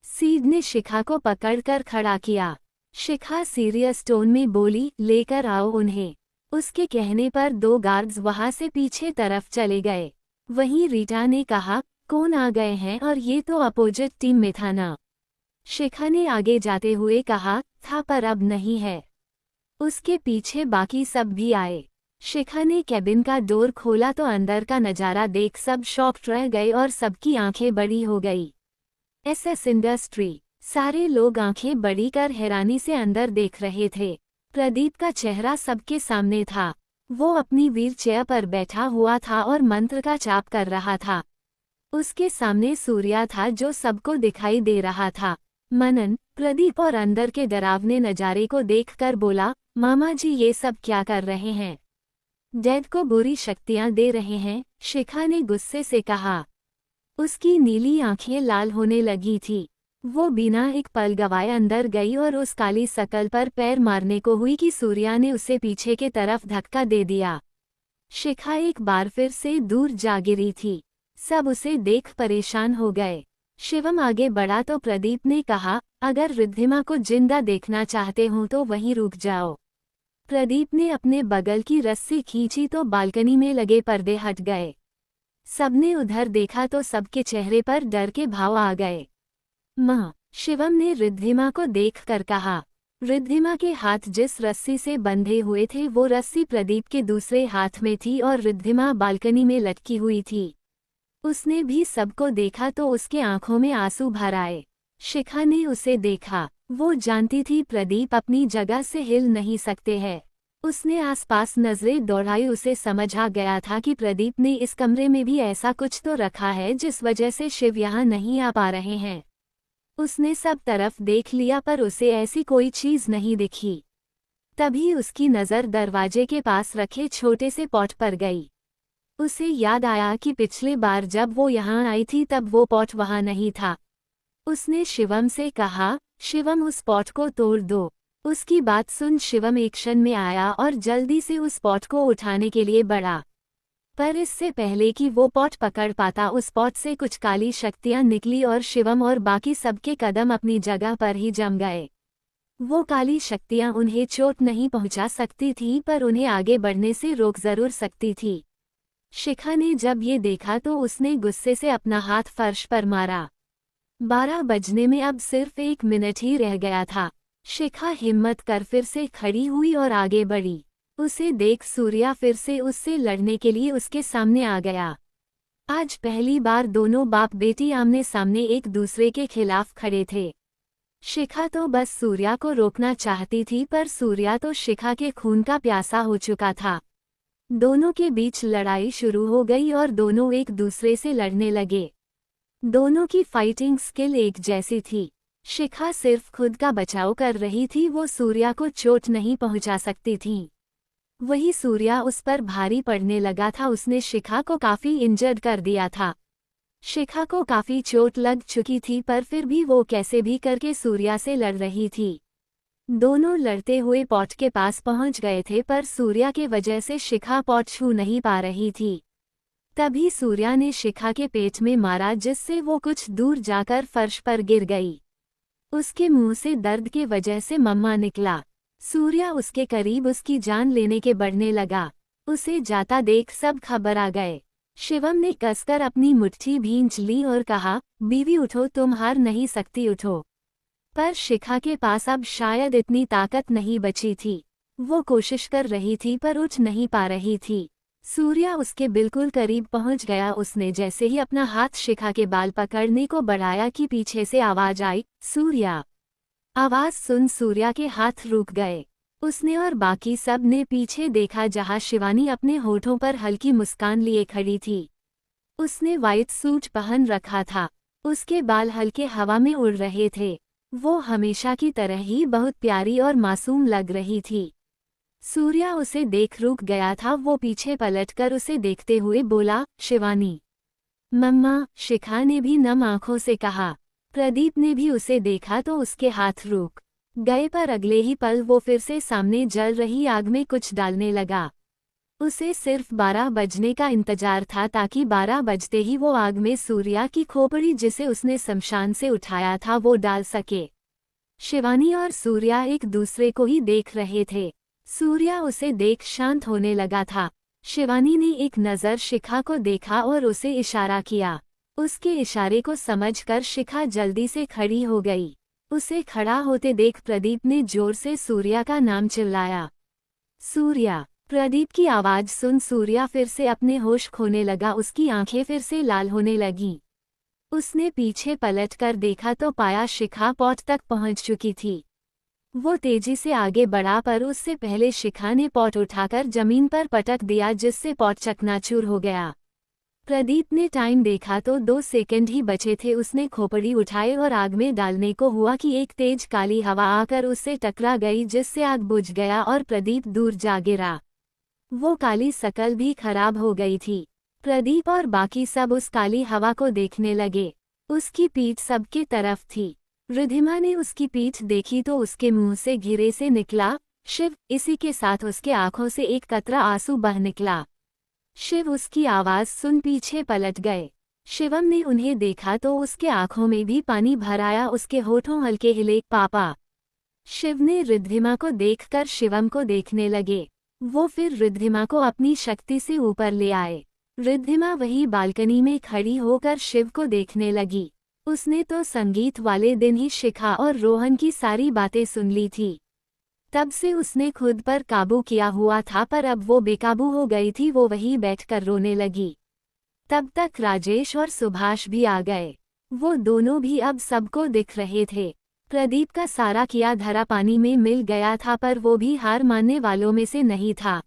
सीड ने शिखा को पकड़कर खड़ा किया। शिखा सीरियस टोन में बोली, लेकर आओ उन्हें। उसके कहने पर 2 गार्ड्स वहां से पीछे तरफ चले गए। वहीं रीटा ने कहा, कौन आ गए हैं? और ये तो अपोजिट टीम में था ना? शिखा ने आगे जाते हुए कहा, था पर अब नहीं है। उसके पीछे बाकी सब भी आए। शिखा ने कैबिन का डोर खोला तो अंदर का नजारा देख सब शॉक्ड रह गए और सबकी आंखें बड़ी हो गई। SS industry. सारे लोग आंखें बड़ी कर हैरानी से अंदर देख रहे थे। प्रदीप का चेहरा सबके सामने था। वो अपनी व्हीलचेयर पर बैठा हुआ था और मंत्र का जाप कर रहा था। उसके सामने सूर्या था जो सबको दिखाई दे रहा था। मनन, प्रदीप और अंदर के डरावने नजारे को देखकर बोला, मामा जी ये सब क्या कर रहे हैं? डेड को बुरी शक्तियां दे रहे हैं, शिखा ने गुस्से से कहा। उसकी नीली आंखें लाल होने लगी थी। वो बिना एक पल गवाए अंदर गई और उस काली शकल पर पैर मारने को हुई कि सूर्या ने उसे पीछे के तरफ धक्का दे दिया। शिखा एक बार फिर से दूर जा गिरी थी। सब उसे देख परेशान हो गए। शिवम आगे बढ़ा तो प्रदीप ने कहा, अगर रिद्धिमा को जिंदा देखना चाहते हो तो वहीं रुक जाओ। प्रदीप ने अपने बगल की रस्सी खींची तो बालकनी में लगे पर्दे हट गए। सबने उधर देखा तो सबके चेहरे पर डर के भाव आ गए। माँ, शिवम ने रिद्धिमा को देखकर कहा। रिद्धिमा के हाथ जिस रस्सी से बंधे हुए थे वो रस्सी प्रदीप के दूसरे हाथ में थी और रिद्धिमा बालकनी में लटकी हुई थी। उसने भी सबको देखा तो उसके आंखों में आंसू भर आए। शिखा ने उसे देखा। वो जानती थी प्रदीप अपनी जगह से हिल नहीं सकते हैं। उसने आसपास नजरें दौड़ाई। उसे समझ आ गया था कि प्रदीप ने इस कमरे में भी ऐसा कुछ तो रखा है जिस वजह से शिव यहाँ नहीं आ पा रहे हैं। उसने सब तरफ देख लिया पर उसे ऐसी कोई चीज नहीं दिखी। तभी उसकी नज़र दरवाजे के पास रखे छोटे से पॉट पर गई। उसे याद आया कि पिछली बार जब वो यहाँ आई थी तब वो पॉट वहाँ नहीं था। उसने शिवम से कहा, शिवम उस पॉट को तोड़ दो। उसकी बात सुन शिवम एक्शन में आया और जल्दी से उस पॉट को उठाने के लिए बढ़ा। पर इससे पहले कि वो पॉट पकड़ पाता उस पॉट से कुछ काली शक्तियां निकली और शिवम और बाकी सबके कदम अपनी जगह पर ही जम गए। वो काली शक्तियां उन्हें चोट नहीं पहुंचा सकती थी पर उन्हें आगे बढ़ने से रोक जरूर सकती थी। शिखा ने जब ये देखा तो उसने गुस्से से अपना हाथ फर्श पर मारा। 12 बजने में अब सिर्फ 1 मिनट ही रह गया था। शिखा हिम्मत कर फिर से खड़ी हुई और आगे बढ़ी। उसे देख सूर्या फिर से उससे लड़ने के लिए उसके सामने आ गया। आज पहली बार दोनों बाप बेटी आमने सामने एक दूसरे के खिलाफ खड़े थे। शिखा तो बस सूर्या को रोकना चाहती थी पर सूर्या तो शिखा के खून का प्यासा हो चुका था। दोनों के बीच लड़ाई शुरू हो गई और दोनों एक दूसरे से लड़ने लगे। दोनों की फाइटिंग स्किल एक जैसी थी। शिखा सिर्फ खुद का बचाव कर रही थी, वो सूर्या को चोट नहीं पहुंचा सकती थी। वही सूर्या उस पर भारी पड़ने लगा था। उसने शिखा को काफी इंजर्ड कर दिया था। शिखा को काफी चोट लग चुकी थी पर फिर भी वो कैसे भी करके सूर्या से लड़ रही थी। दोनों लड़ते हुए पॉट के पास पहुंच गए थे पर सूर्या के वजह से शिखा पॉट छू नहीं पा रही थी। तभी सूर्या ने शिखा के पेट में मारा जिससे वो कुछ दूर जाकर फर्श पर गिर गई। उसके मुंह से दर्द के वजह से मम्मा निकला। सूर्या उसके करीब उसकी जान लेने के बढ़ने लगा। उसे जाता देख सब घबरा गए। शिवम ने कसकर अपनी मुट्ठी भींच ली और कहा, बीवी उठो, तुम हार नहीं सकती, उठो। पर शिखा के पास अब शायद इतनी ताकत नहीं बची थी। वो कोशिश कर रही थी पर उठ नहीं पा रही थी। सूर्या उसके बिल्कुल करीब पहुंच गया। उसने जैसे ही अपना हाथ शिखा के बाल पकड़ने को बढ़ाया कि पीछे से आवाज आई, सूर्या। आवाज सुन सूर्या के हाथ रुक गए। उसने और बाकी सब ने पीछे देखा जहां शिवानी अपने होठों पर हल्की मुस्कान लिए खड़ी थी। उसने वाइट सूट पहन रखा था, उसके बाल हल्के हवा में उड़ रहे थे। वो हमेशा की तरह ही बहुत प्यारी और मासूम लग रही थी। सूर्या उसे देख रुक गया था। वो पीछे पलटकर उसे देखते हुए बोला, शिवानी। मम्मा, शिखा ने भी नम आंखों से कहा। प्रदीप ने भी उसे देखा तो उसके हाथ रुक गए, पर अगले ही पल वो फिर से सामने जल रही आग में कुछ डालने लगा। उसे सिर्फ 12 बजने का इंतजार था ताकि 12 बजते ही वो आग में सूर्या की खोपड़ी जिसे उसने शमशान से उठाया था वो डाल सके। शिवानी और सूर्या एक दूसरे को ही देख रहे थे। सूर्या उसे देख शांत होने लगा था। शिवानी ने एक नज़र शिखा को देखा और उसे इशारा किया। उसके इशारे को समझकर शिखा जल्दी से खड़ी हो गई। उसे खड़ा होते देख प्रदीप ने जोर से सूर्या का नाम चिल्लाया। सूर्या। प्रदीप की आवाज़ सुन सूर्या फिर से अपने होश खोने लगा। उसकी आंखें फिर से लाल होने लगीं। उसने पीछे पलटकर देखा तो पाया शिखा पॉट तक पहुंच चुकी थी। वो तेजी से आगे बढ़ा पर उससे पहले शिखा ने पॉट उठाकर जमीन पर पटक दिया जिससे पॉट चकनाचूर हो गया। प्रदीप ने टाइम देखा तो 2 सेकंड ही बचे थे। उसने खोपड़ी उठाए और आग में डालने को हुआ कि एक तेज काली हवा आकर उससे टकरा गई जिससे आग बुझ गया और प्रदीप दूर जा गिरा। वो काली शकल भी खराब हो गई थी। प्रदीप और बाकी सब उस काली हवा को देखने लगे। उसकी पीठ सबके तरफ थी। रिद्धिमा ने उसकी पीठ देखी तो उसके मुंह से घिरे से निकला, शिव। इसी के साथ उसके आंखों से एक कतरा आंसू बह निकला। शिव उसकी आवाज़ सुन पीछे पलट गए। शिवम ने उन्हें देखा तो उसके आंखों में भी पानी भर आया। उसके होठों हल्के हिले। पापा। शिव ने रिद्धिमा को देखकर शिवम को देखने लगे। वो फिर रिद्धिमा को अपनी शक्ति से ऊपर ले आए। रिद्धिमा वही बालकनी में खड़ी होकर शिव को देखने लगी। उसने तो संगीत वाले दिन ही शिखा और रोहन की सारी बातें सुन ली थी। तब से उसने खुद पर काबू किया हुआ था, पर अब वो बेकाबू हो गई थी। वो वहीं बैठकर रोने लगी। तब तक राजेश और सुभाष भी आ गए। वो दोनों भी अब सबको दिख रहे थे। प्रदीप का सारा किया धरा पानी में मिल गया था, पर वो भी हार मानने वालों में से नहीं था।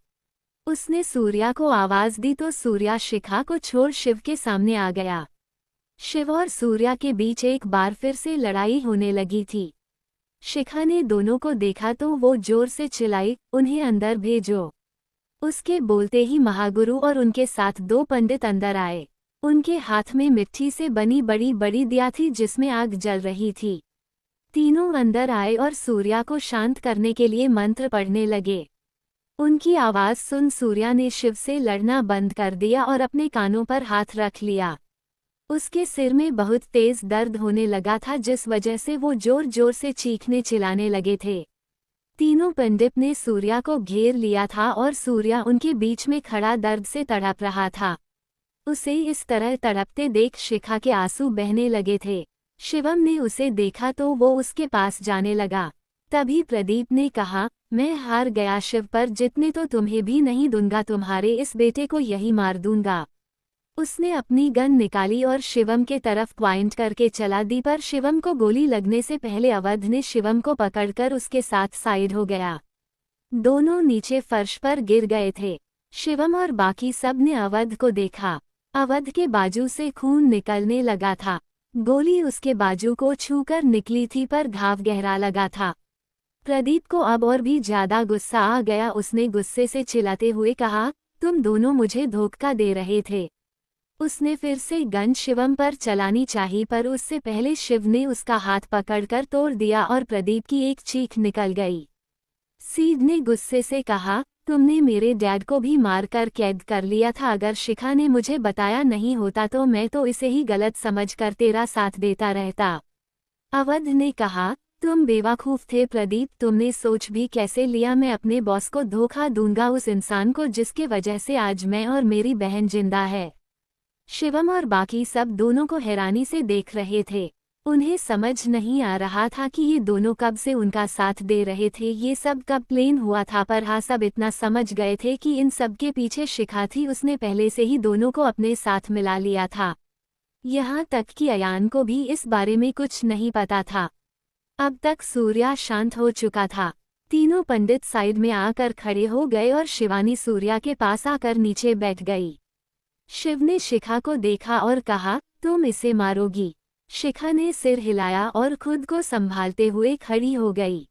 उसने सूर्या को आवाज़ दी तो सूर्या शिखा को छोड़ शिव के सामने आ गया। शिव और सूर्या के बीच एक बार फिर से लड़ाई होने लगी थी। शिखा ने दोनों को देखा तो वो जोर से चिल्लाई, उन्हें अंदर भेजो। उसके बोलते ही महागुरु और उनके साथ 2 पंडित अंदर आए। उनके हाथ में मिट्टी से बनी बड़ी बड़ी दिया थी जिसमें आग जल रही थी। तीनों अंदर आए और सूर्या को शांत करने के लिए मंत्र पढ़ने लगे। उनकी आवाज़ सुन सूर्या ने शिव से लड़ना बंद कर दिया और अपने कानों पर हाथ रख लिया। उसके सिर में बहुत तेज दर्द होने लगा था जिस वजह से वो जोर जोर से चीखने चिल्लाने लगे थे। तीनों पंडित ने सूर्या को घेर लिया था और सूर्या उनके बीच में खड़ा दर्द से तड़प रहा था। उसे इस तरह तड़पते देख शिखा के आंसू बहने लगे थे। शिवम ने उसे देखा तो वो उसके पास जाने लगा। तभी प्रदीप ने कहा, मैं हार गया शिव, पर जितने तो तुम्हें भी नहीं दूंगा, तुम्हारे इस बेटे को यही मार दूंगा। उसने अपनी गन निकाली और शिवम के तरफ पॉइंट करके चला दी, पर शिवम को गोली लगने से पहले अवध ने शिवम को पकड़कर उसके साथ साइड हो गया। दोनों नीचे फर्श पर गिर गए थे। शिवम और बाकी सब ने अवध को देखा। अवध के बाजू से खून निकलने लगा था। गोली उसके बाजू को छूकर निकली थी, पर घाव गहरा लगा था। प्रदीप को अब और भी ज्यादा गुस्सा आ गया। उसने गुस्से से चिल्लाते हुए कहा, तुम दोनों मुझे धोखा दे रहे थे। उसने फिर से गन शिवम पर चलानी चाहिए, पर उससे पहले शिव ने उसका हाथ पकड़कर तोड़ दिया और प्रदीप की एक चीख निकल गई। सीड ने गुस्से से कहा, तुमने मेरे डैड को भी मारकर कैद कर लिया था। अगर शिखा ने मुझे बताया नहीं होता तो मैं तो इसे ही गलत समझकर तेरा साथ देता रहता। अवध ने कहा, तुम बेवकूफ़ थे प्रदीप, तुमने सोच भी कैसे लिया मैं अपने बॉस को धोखा दूंगा, उस इंसान को जिसके वजह से आज मैं और मेरी बहन जिंदा है। शिवम और बाकी सब दोनों को हैरानी से देख रहे थे। उन्हें समझ नहीं आ रहा था कि ये दोनों कब से उनका साथ दे रहे थे, ये सब कब प्लेन हुआ था, पर हाँ सब इतना समझ गए थे कि इन सब के पीछे शिखा थी। उसने पहले से ही दोनों को अपने साथ मिला लिया था। यहाँ तक कि अयान को भी इस बारे में कुछ नहीं पता था। अब तक सूर्या शांत हो चुका था। तीनों पंडित साइड में आकर खड़े हो गए और शिवानी सूर्या के पास आकर नीचे बैठ गई। शिव ने शिखा को देखा और कहा, तुम इसे मारोगी। शिखा ने सिर हिलाया और खुद को संभालते हुए खड़ी हो गई।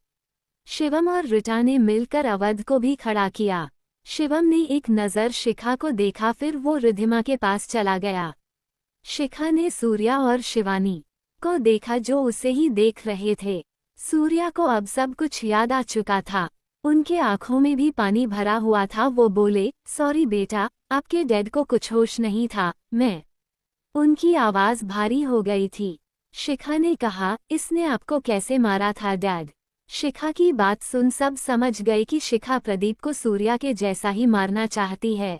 शिवम और ऋचा ने मिलकर अवध को भी खड़ा किया। शिवम ने एक नज़र शिखा को देखा, फिर वो रिद्धिमा के पास चला गया। शिखा ने सूर्या और शिवानी को देखा जो उसे ही देख रहे थे। सूर्या को अब सब कुछ याद आ चुका था। उनके आंखों में भी पानी भरा हुआ था। वो बोले, सॉरी बेटा, आपके डैड को कुछ होश नहीं था। मैं उनकी आवाज़ भारी हो गई थी। शिखा ने कहा, इसने आपको कैसे मारा था डैड? शिखा की बात सुन सब समझ गए कि शिखा प्रदीप को सूर्या के जैसा ही मारना चाहती है।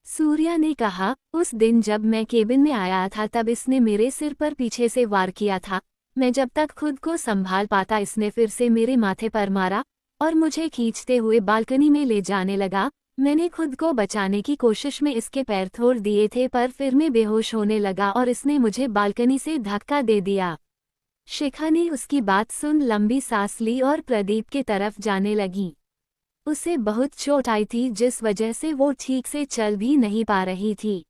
सूर्या ने कहा, उस दिन जब मैं केबिन में आया था तब इसने मेरे सिर पर पीछे से वार किया था। मैं जब तक खुद को संभाल पाता इसने फिर से मेरे माथे पर मारा और मुझे खींचते हुए बालकनी में ले जाने लगा। मैंने खुद को बचाने की कोशिश में इसके पैर तोड़ दिए थे, पर फिर मैं बेहोश होने लगा और इसने मुझे बालकनी से धक्का दे दिया। शिखा ने उसकी बात सुन लंबी सांस ली और प्रदीप की तरफ जाने लगी। उसे बहुत चोट आई थी जिस वजह से वो ठीक से चल भी नहीं पा रही थी।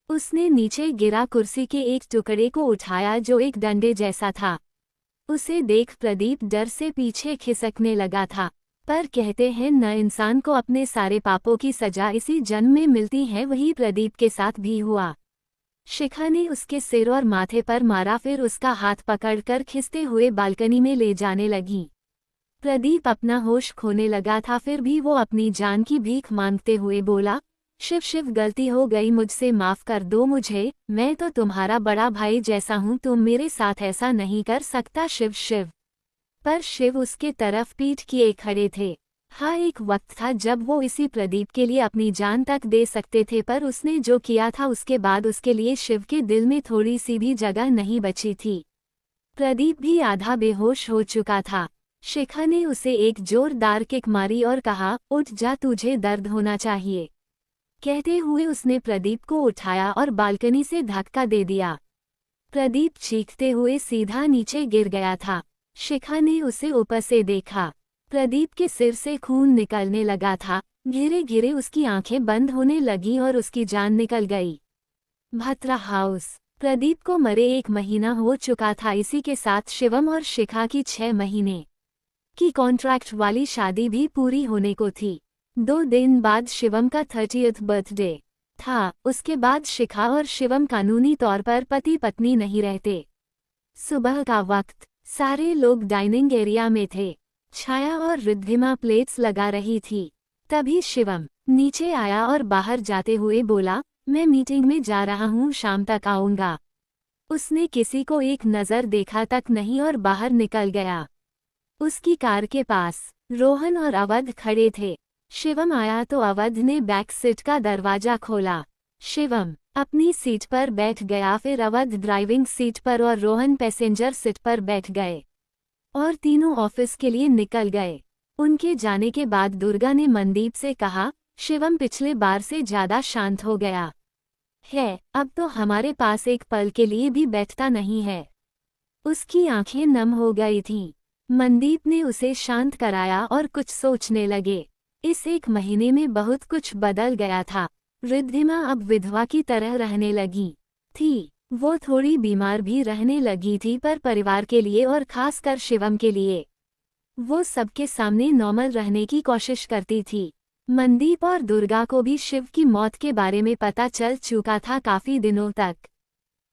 उसने नीचे गिरा कुर्सी के एक टुकड़े को उठाया जो एक डंडे जैसा था। उसे देख प्रदीप डर से पीछे खिसकने लगा था। पर कहते हैं न इंसान को अपने सारे पापों की सजा इसी जन्म में मिलती है, वही प्रदीप के साथ भी हुआ। शिखा ने उसके सिर और माथे पर मारा, फिर उसका हाथ पकड़कर खिसते हुए बालकनी में ले जाने लगी। प्रदीप अपना होश खोने लगा था, फिर भी वो अपनी जान की भीख मांगते हुए बोला, शिव शिव गलती हो गई, मुझसे माफ कर दो मुझे। मैं तो तुम्हारा बड़ा भाई जैसा हूँ, तुम मेरे साथ ऐसा नहीं कर सकता शिव शिव। पर शिव उसके तरफ पीठ किए खड़े थे। हाँ, एक वक्त था जब वो इसी प्रदीप के लिए अपनी जान तक दे सकते थे, पर उसने जो किया था उसके बाद उसके लिए शिव के दिल में थोड़ी सी भी जगह नहीं बची थी। प्रदीप भी आधा बेहोश हो चुका था। शिखा ने उसे एक जोरदार किक मारी और कहा, उठ जा, तुझे दर्द होना चाहिए। कहते हुए उसने प्रदीप को उठाया और बालकनी से धक्का दे दिया। प्रदीप चीखते हुए सीधा नीचे गिर गया था। शिखा ने उसे ऊपर से देखा। प्रदीप के सिर से खून निकलने लगा था। धीरे धीरे उसकी आंखें बंद होने लगी और उसकी जान निकल गई। भत्रा हाउस। प्रदीप को मरे 1 महीना हो चुका था। इसी के साथ शिवम और शिखा की 6 महीने की कॉन्ट्रैक्ट वाली शादी भी पूरी होने को थी। 2 दिन बाद शिवम का 30th बर्थडे था। उसके बाद शिखा और शिवम कानूनी तौर पर पति पत्नी नहीं रहते। सुबह का वक्त, सारे लोग डाइनिंग एरिया में थे। छाया और रिद्धिमा प्लेट्स लगा रही थी। तभी शिवम नीचे आया और बाहर जाते हुए बोला, मैं मीटिंग में जा रहा हूँ, शाम तक आऊँगा। उसने किसी को एक नज़र देखा तक नहीं और बाहर निकल गया। उसकी कार के पास रोहन और अवध खड़े थे। शिवम आया तो अवध ने बैक सीट का दरवाजा खोला। शिवम अपनी सीट पर बैठ गया, फिर अवध ड्राइविंग सीट पर और रोहन पैसेंजर सीट पर बैठ गए और तीनों ऑफिस के लिए निकल गए। उनके जाने के बाद दुर्गा ने मनदीप से कहा, शिवम पिछले बार से ज्यादा शांत हो गया है, अब तो हमारे पास एक पल के लिए भी बैठता नहीं है। उसकी आंखें नम हो गई थीं। मनदीप ने उसे शांत कराया और कुछ सोचने लगे। इस 1 महीने में बहुत कुछ बदल गया था। रिद्धिमा अब विधवा की तरह रहने लगी थी। वो थोड़ी बीमार भी रहने लगी थी, पर परिवार के लिए और खासकर शिवम के लिए वो सबके सामने नॉर्मल रहने की कोशिश करती थी। मनदीप और दुर्गा को भी शिव की मौत के बारे में पता चल चुका था। काफी दिनों तक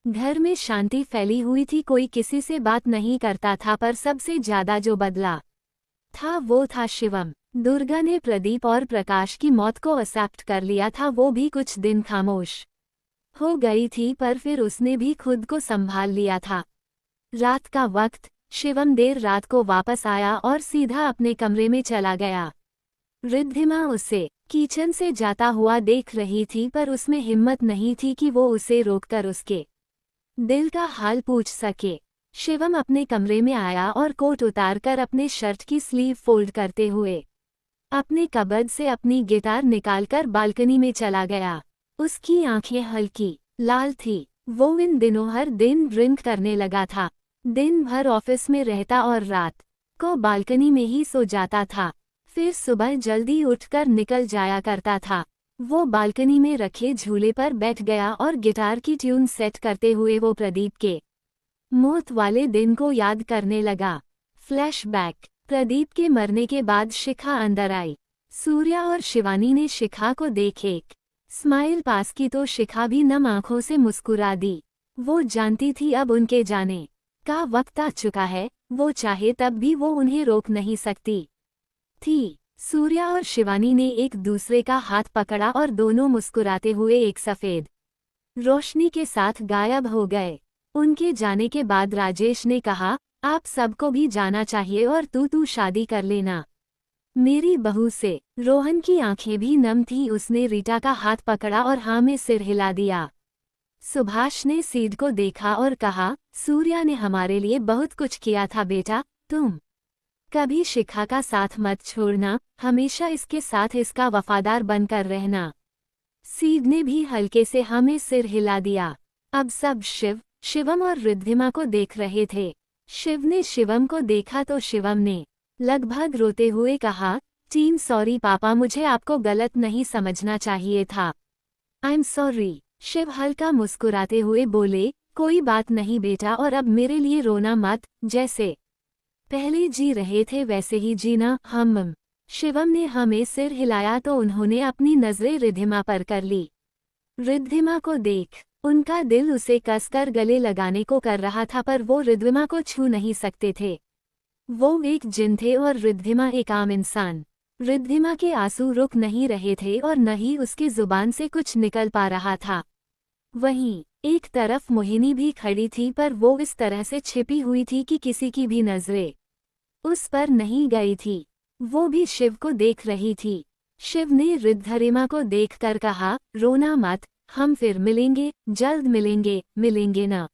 घर में शांति फैली हुई थी, कोई किसी से बात नहीं करता था, पर सबसे ज्यादा जो बदला था वो था शिवम। दुर्गा ने प्रदीप और प्रकाश की मौत को एक्सेप्ट कर लिया था। वो भी कुछ दिन खामोश हो गई थी, पर फिर उसने भी खुद को संभाल लिया था। रात का वक्त, शिवम देर रात को वापस आया और सीधा अपने कमरे में चला गया। रिद्धिमा उसे किचन से जाता हुआ देख रही थी, पर उसमें हिम्मत नहीं थी कि वो उसे रोककर उसके दिल का हाल पूछ सके। शिवम अपने कमरे में आया और कोट उतारकर अपने शर्ट की स्लीव फोल्ड करते हुए अपने कबर्ड से अपनी गिटार निकालकर बालकनी में चला गया। उसकी आंखें हल्की लाल थी। वो इन दिनों हर दिन ड्रिंक करने लगा था। दिन भर ऑफिस में रहता और रात को बालकनी में ही सो जाता था, फिर सुबह जल्दी उठकर निकल जाया करता था। वो बालकनी में रखे झूले पर बैठ गया और गिटार की ट्यून सेट करते हुए वो प्रदीप के मौत वाले दिन को याद करने लगा। फ्लैशबैक। प्रदीप के मरने के बाद शिखा अंदर आई। सूर्या और शिवानी ने शिखा को देख एक स्माइल पास की तो शिखा भी नम आंखों से मुस्कुरा दी। वो जानती थी अब उनके जाने का वक्त आ चुका है, वो चाहे तब भी वो उन्हें रोक नहीं सकती थी। सूर्या और शिवानी ने एक दूसरे का हाथ पकड़ा और दोनों मुस्कुराते हुए एक सफेद रोशनी के साथ गायब हो गए। उनके जाने के बाद राजेश ने कहा, आप सबको भी जाना चाहिए और तू शादी कर लेना मेरी बहू से। रोहन की आंखें भी नम थी, उसने रीटा का हाथ पकड़ा और हाँ में सिर हिला दिया। सुभाष ने सीड को देखा और कहा, सूर्या ने हमारे लिए बहुत कुछ किया था बेटा, तुम कभी शिखा का साथ मत छोड़ना, हमेशा इसके साथ इसका वफादार बनकर रहना। सीड ने भी हल्के से हमें सिर हिला दिया। अब सब शिवम और रिद्धिमा को देख रहे थे। शिव ने शिवम को देखा तो शिवम ने लगभग रोते हुए कहा, टीम सॉरी पापा, मुझे आपको गलत नहीं समझना चाहिए था। I am sorry. शिव हल्का मुस्कुराते हुए बोले, कोई बात नहीं बेटा, और अब मेरे लिए रोना मत, जैसे पहले जी रहे थे वैसे ही जीना। हम शिवम ने हमें सिर हिलाया तो उन्होंने अपनी नजरें रिद्धिमा पर कर ली। रिद्धिमा को देख उनका दिल उसे कसकर गले लगाने को कर रहा था, पर वो रिद्धिमा को छू नहीं सकते थे। वो एक जिन थे और रिद्धिमा एक आम इंसान। रिद्धिमा के आंसू रुक नहीं रहे थे और न ही उसकी जुबान से कुछ निकल पा रहा था। वहीं एक तरफ मोहिनी भी खड़ी थी, पर वो इस तरह से छिपी हुई थी कि किसी की भी नजरें उस पर नहीं गई थी। वो भी शिव को देख रही थी। शिव ने रिद्धिमा को देखकर कहा, रोना मत, हम फिर मिलेंगे, जल्द मिलेंगे ना?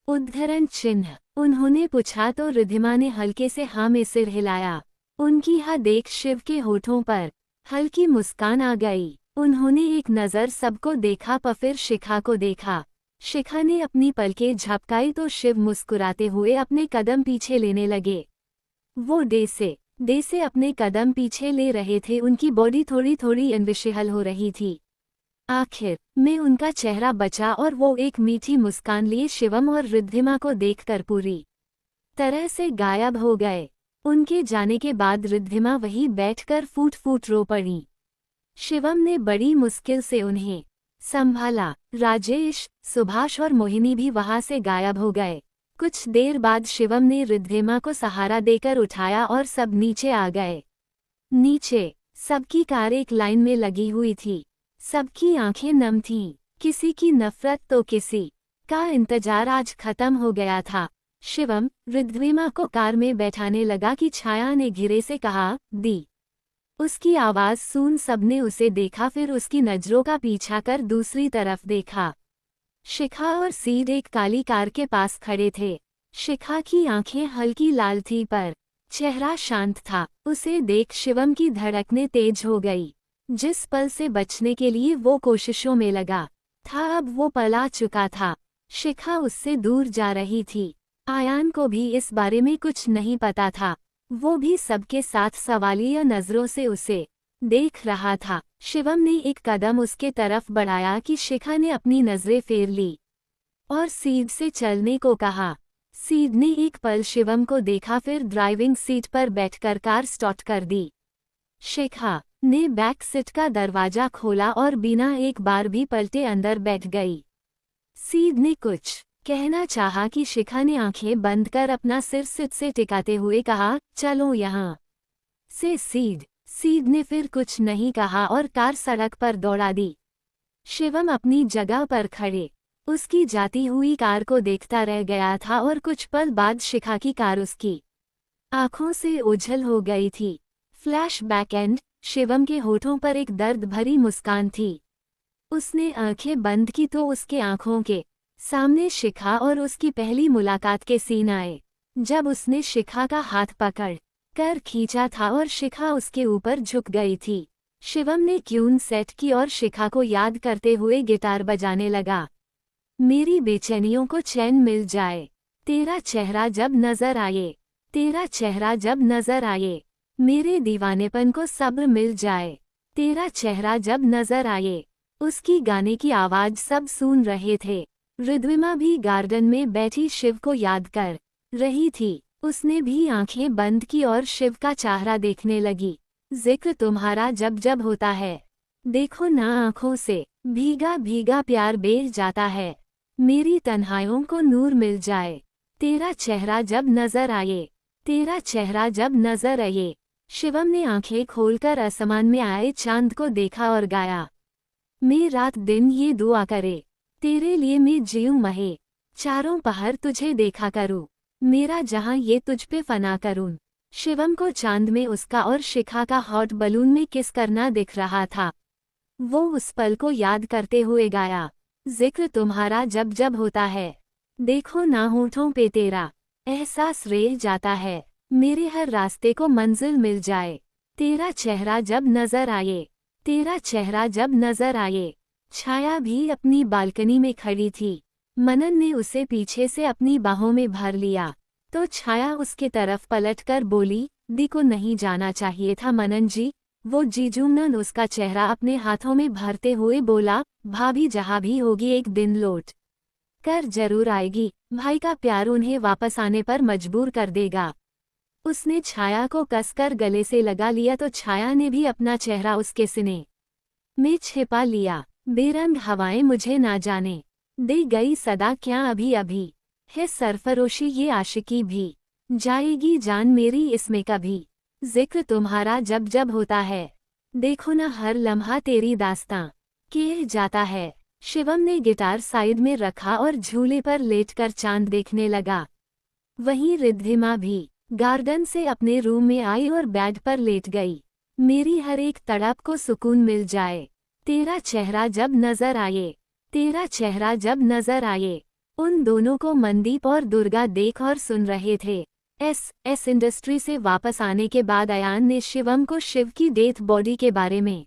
उद्धरण चिन्ह। उन्होंने पूछा तो रिद्धिमा ने हल्के से हाँ में सिर हिलाया। उनकी हाँ देख शिव के होठों पर हल्की मुस्कान आ गई। उन्होंने एक नज़र सबको देखा, पर फिर शिखा को देखा। शिखा ने अपनी पलकें झपकाई तो शिव मुस्कुराते हुए अपने कदम पीछे लेने लगे। वो डे से अपने कदम पीछे ले रहे थे। उनकी बॉडी थोड़ी थोड़ी अनविशहल हो रही थी। आखिर में उनका चेहरा बचा और वो एक मीठी मुस्कान लिए शिवम और रिद्धिमा को देखकर पूरी तरह से गायब हो गए। उनके जाने के बाद रिद्धिमा वहीं बैठकर फूट फूट रो पड़ी। शिवम ने बड़ी मुश्किल से उन्हें संभाला। राजेश, सुभाष और मोहिनी भी वहां से गायब हो गए। कुछ देर बाद शिवम ने रिद्धिमा को सहारा देकर उठाया और सब नीचे आ गए। नीचे सबकी कार एक लाइन में लगी हुई थी। सबकी आंखें नम थीं। किसी की नफरत तो किसी का इंतजार आज खत्म हो गया था। शिवम रिद्धिमा को कार में बैठाने लगा कि छाया ने घिरे से कहा, दी। उसकी आवाज सुन सबने उसे देखा, फिर उसकी नजरों का पीछा कर दूसरी तरफ देखा। शिखा और सीड एक काली कार के पास खड़े थे। शिखा की आंखें हल्की लाल थी पर चेहरा शांत था। उसे देख शिवम की धड़कनें तेज हो गई। जिस पल से बचने के लिए वो कोशिशों में लगा था, अब वो पल आ चुका था। शिखा उससे दूर जा रही थी। आयान को भी इस बारे में कुछ नहीं पता था। वो भी सबके साथ सवालिया नजरों से उसे देख रहा था। शिवम ने एक कदम उसके तरफ बढ़ाया कि शिखा ने अपनी नजरें फेर ली और सीड से चलने को कहा। सीड ने एक पल शिवम को देखा, फिर ड्राइविंग सीट पर बैठकर कार स्टार्ट कर दी। शिखा ने बैक सीट का दरवाजा खोला और बिना एक बार भी पलटे अंदर बैठ गई। सीड ने कुछ कहना चाहा कि शिखा ने आंखें बंद कर अपना सिर सीट से टिकाते हुए कहा, चलो यहाँ से। सीड ने फिर कुछ नहीं कहा और कार सड़क पर दौड़ा दी। शिवम अपनी जगह पर खड़े उसकी जाती हुई कार को देखता रह गया था और कुछ पल बाद शिखा की कार उसकी आंखों से ओझल हो गई थी। Flash back and. शिवम के होठों पर एक दर्द भरी मुस्कान थी। उसने आंखें बंद की तो उसके आंखों के सामने शिखा और उसकी पहली मुलाकात के सीन आए, जब उसने शिखा का हाथ पकड़ कर खींचा था और शिखा उसके ऊपर झुक गई थी। शिवम ने ट्यून सेट की और शिखा को याद करते हुए गिटार बजाने लगा। मेरी बेचैनियों को चैन मिल जाए, तेरा चेहरा जब नजर आए, तेरा चेहरा जब नजर आए, मेरे दीवानेपन को सब्र मिल जाए। तेरा चेहरा जब नजर आए। उसकी गाने की आवाज सब सुन रहे थे। ऋद्विमा भी गार्डन में बैठी शिव को याद कर रही थी। उसने भी आंखें बंद की और शिव का चेहरा देखने लगी। जिक्र तुम्हारा जब जब होता है, देखो ना आंखों से भीगा भीगा प्यार बेह जाता है। मेरी तन्हाइयों को नूर मिल जाए, तेरा चेहरा जब नजर आए। तेरा चेहरा जब नजर आए। शिवम ने आंखें खोलकर आसमान में आए चांद को देखा और गाया, मैं रात दिन ये दुआ करे, तेरे लिए मैं जीऊं महे, चारों पहर तुझे देखा करूं, मेरा जहां ये तुझ पे फना करूं। शिवम को चांद में उसका और शिखा का हॉट बलून में किस करना दिख रहा था। वो उस पल को याद करते हुए गाया, जिक्र तुम्हारा जब जब होता है, देखो ना होठों पे तेरा एहसास रह जाता है। मेरे हर रास्ते को मंजिल मिल जाए, तेरा चेहरा जब नजर आए। तेरा चेहरा जब नजर आए। छाया भी अपनी बालकनी में खड़ी थी। मनन ने उसे पीछे से अपनी बाहों में भर लिया तो छाया उसके तरफ पलटकर बोली, दी को नहीं जाना चाहिए था मनन जी। वो जीजूमन उसका चेहरा अपने हाथों में भरते हुए बोला, भाभी जहाँ भी होगी एक दिन लौट कर जरूर आएगी। भाई का प्यार उन्हें वापस आने पर मजबूर कर देगा। उसने छाया को कसकर गले से लगा लिया तो छाया ने भी अपना चेहरा उसके सीने में छिपा लिया। बेरंग हवाएं मुझे ना जाने दे गई सदा क्या अभी अभी, है सरफरोशी ये आशिकी भी, जाएगी जान मेरी इसमें कभी। जिक्र तुम्हारा जब जब होता है, देखो ना हर लम्हा तेरी दास्तां कह जाता है। शिवम ने गिटार साइड में रखा और झूले पर लेटकर चांद देखने लगा। वहीं रिद्धिमा भी गार्डन से अपने रूम में आई और बेड पर लेट गई। मेरी हर एक तड़प को सुकून मिल जाए, तेरा चेहरा जब नजर आए। तेरा चेहरा जब नजर आए। उन दोनों को मनदीप और दुर्गा देख और सुन रहे थे। एस इंडस्ट्री से वापस आने के बाद अयान ने शिवम को शिव की डेथ बॉडी के बारे में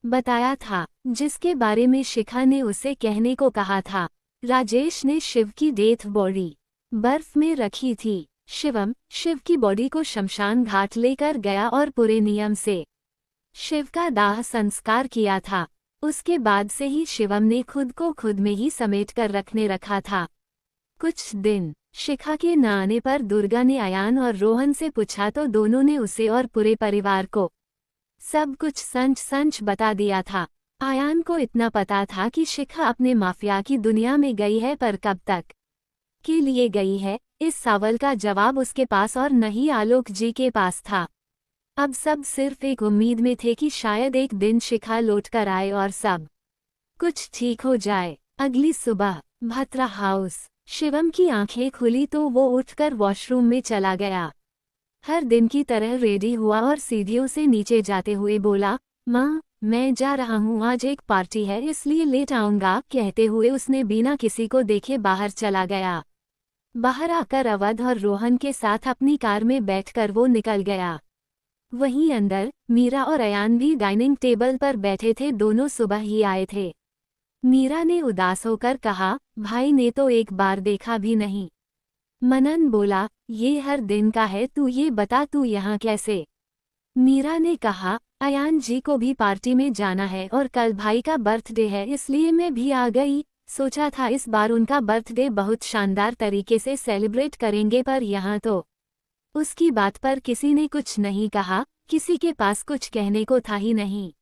बताया था, जिसके बारे में शिखा ने उसे कहने को कहा था। राजेश ने शिव की डेथ बॉडी बर्फ में रखी थी। शिवम शिव की बॉडी को शमशान घाट लेकर गया और पूरे नियम से शिव का दाह संस्कार किया था। उसके बाद से ही शिवम ने खुद को खुद में ही समेट कर रखने रखा था। कुछ दिन शिखा के न आने पर दुर्गा ने अयान और रोहन से पूछा तो दोनों ने उसे और पूरे परिवार को सब कुछ सच सच बता दिया था। अयान को इतना पता था कि शिखा अपने माफिया की दुनिया में गई है, पर कब तक के लिए गई है, इस सवाल का जवाब उसके पास और नहीं आलोक जी के पास था। अब सब सिर्फ एक उम्मीद में थे कि शायद एक दिन शिखा लौटकर आए और सब कुछ ठीक हो जाए। अगली सुबह भत्रा हाउस। शिवम की आंखें खुली तो वो उठकर वॉशरूम में चला गया। हर दिन की तरह रेडी हुआ और सीढ़ियों से नीचे जाते हुए बोला, माँ मैं जा रहा हूँ, आज एक पार्टी है इसलिए लेट आऊँगा। कहते हुए उसने बिना किसी को देखे बाहर चला गया। बाहर आकर अवध और रोहन के साथ अपनी कार में बैठकर वो निकल गया। वहीं अंदर मीरा और अयान भी डाइनिंग टेबल पर बैठे थे। दोनों सुबह ही आए थे। मीरा ने उदास होकर कहा, भाई ने तो एक बार देखा भी नहीं। मनन बोला, ये हर दिन का है, तू ये बता तू यहाँ कैसे। मीरा ने कहा, अयान जी को भी पार्टी में जाना है और कल भाई का बर्थडे है इसलिए मैं भी आ गई। सोचा था इस बार उनका बर्थडे बहुत शानदार तरीके से सेलिब्रेट करेंगे, पर यहाँ तो उसकी बात पर किसी ने कुछ नहीं कहा। किसी के पास कुछ कहने को था ही नहीं।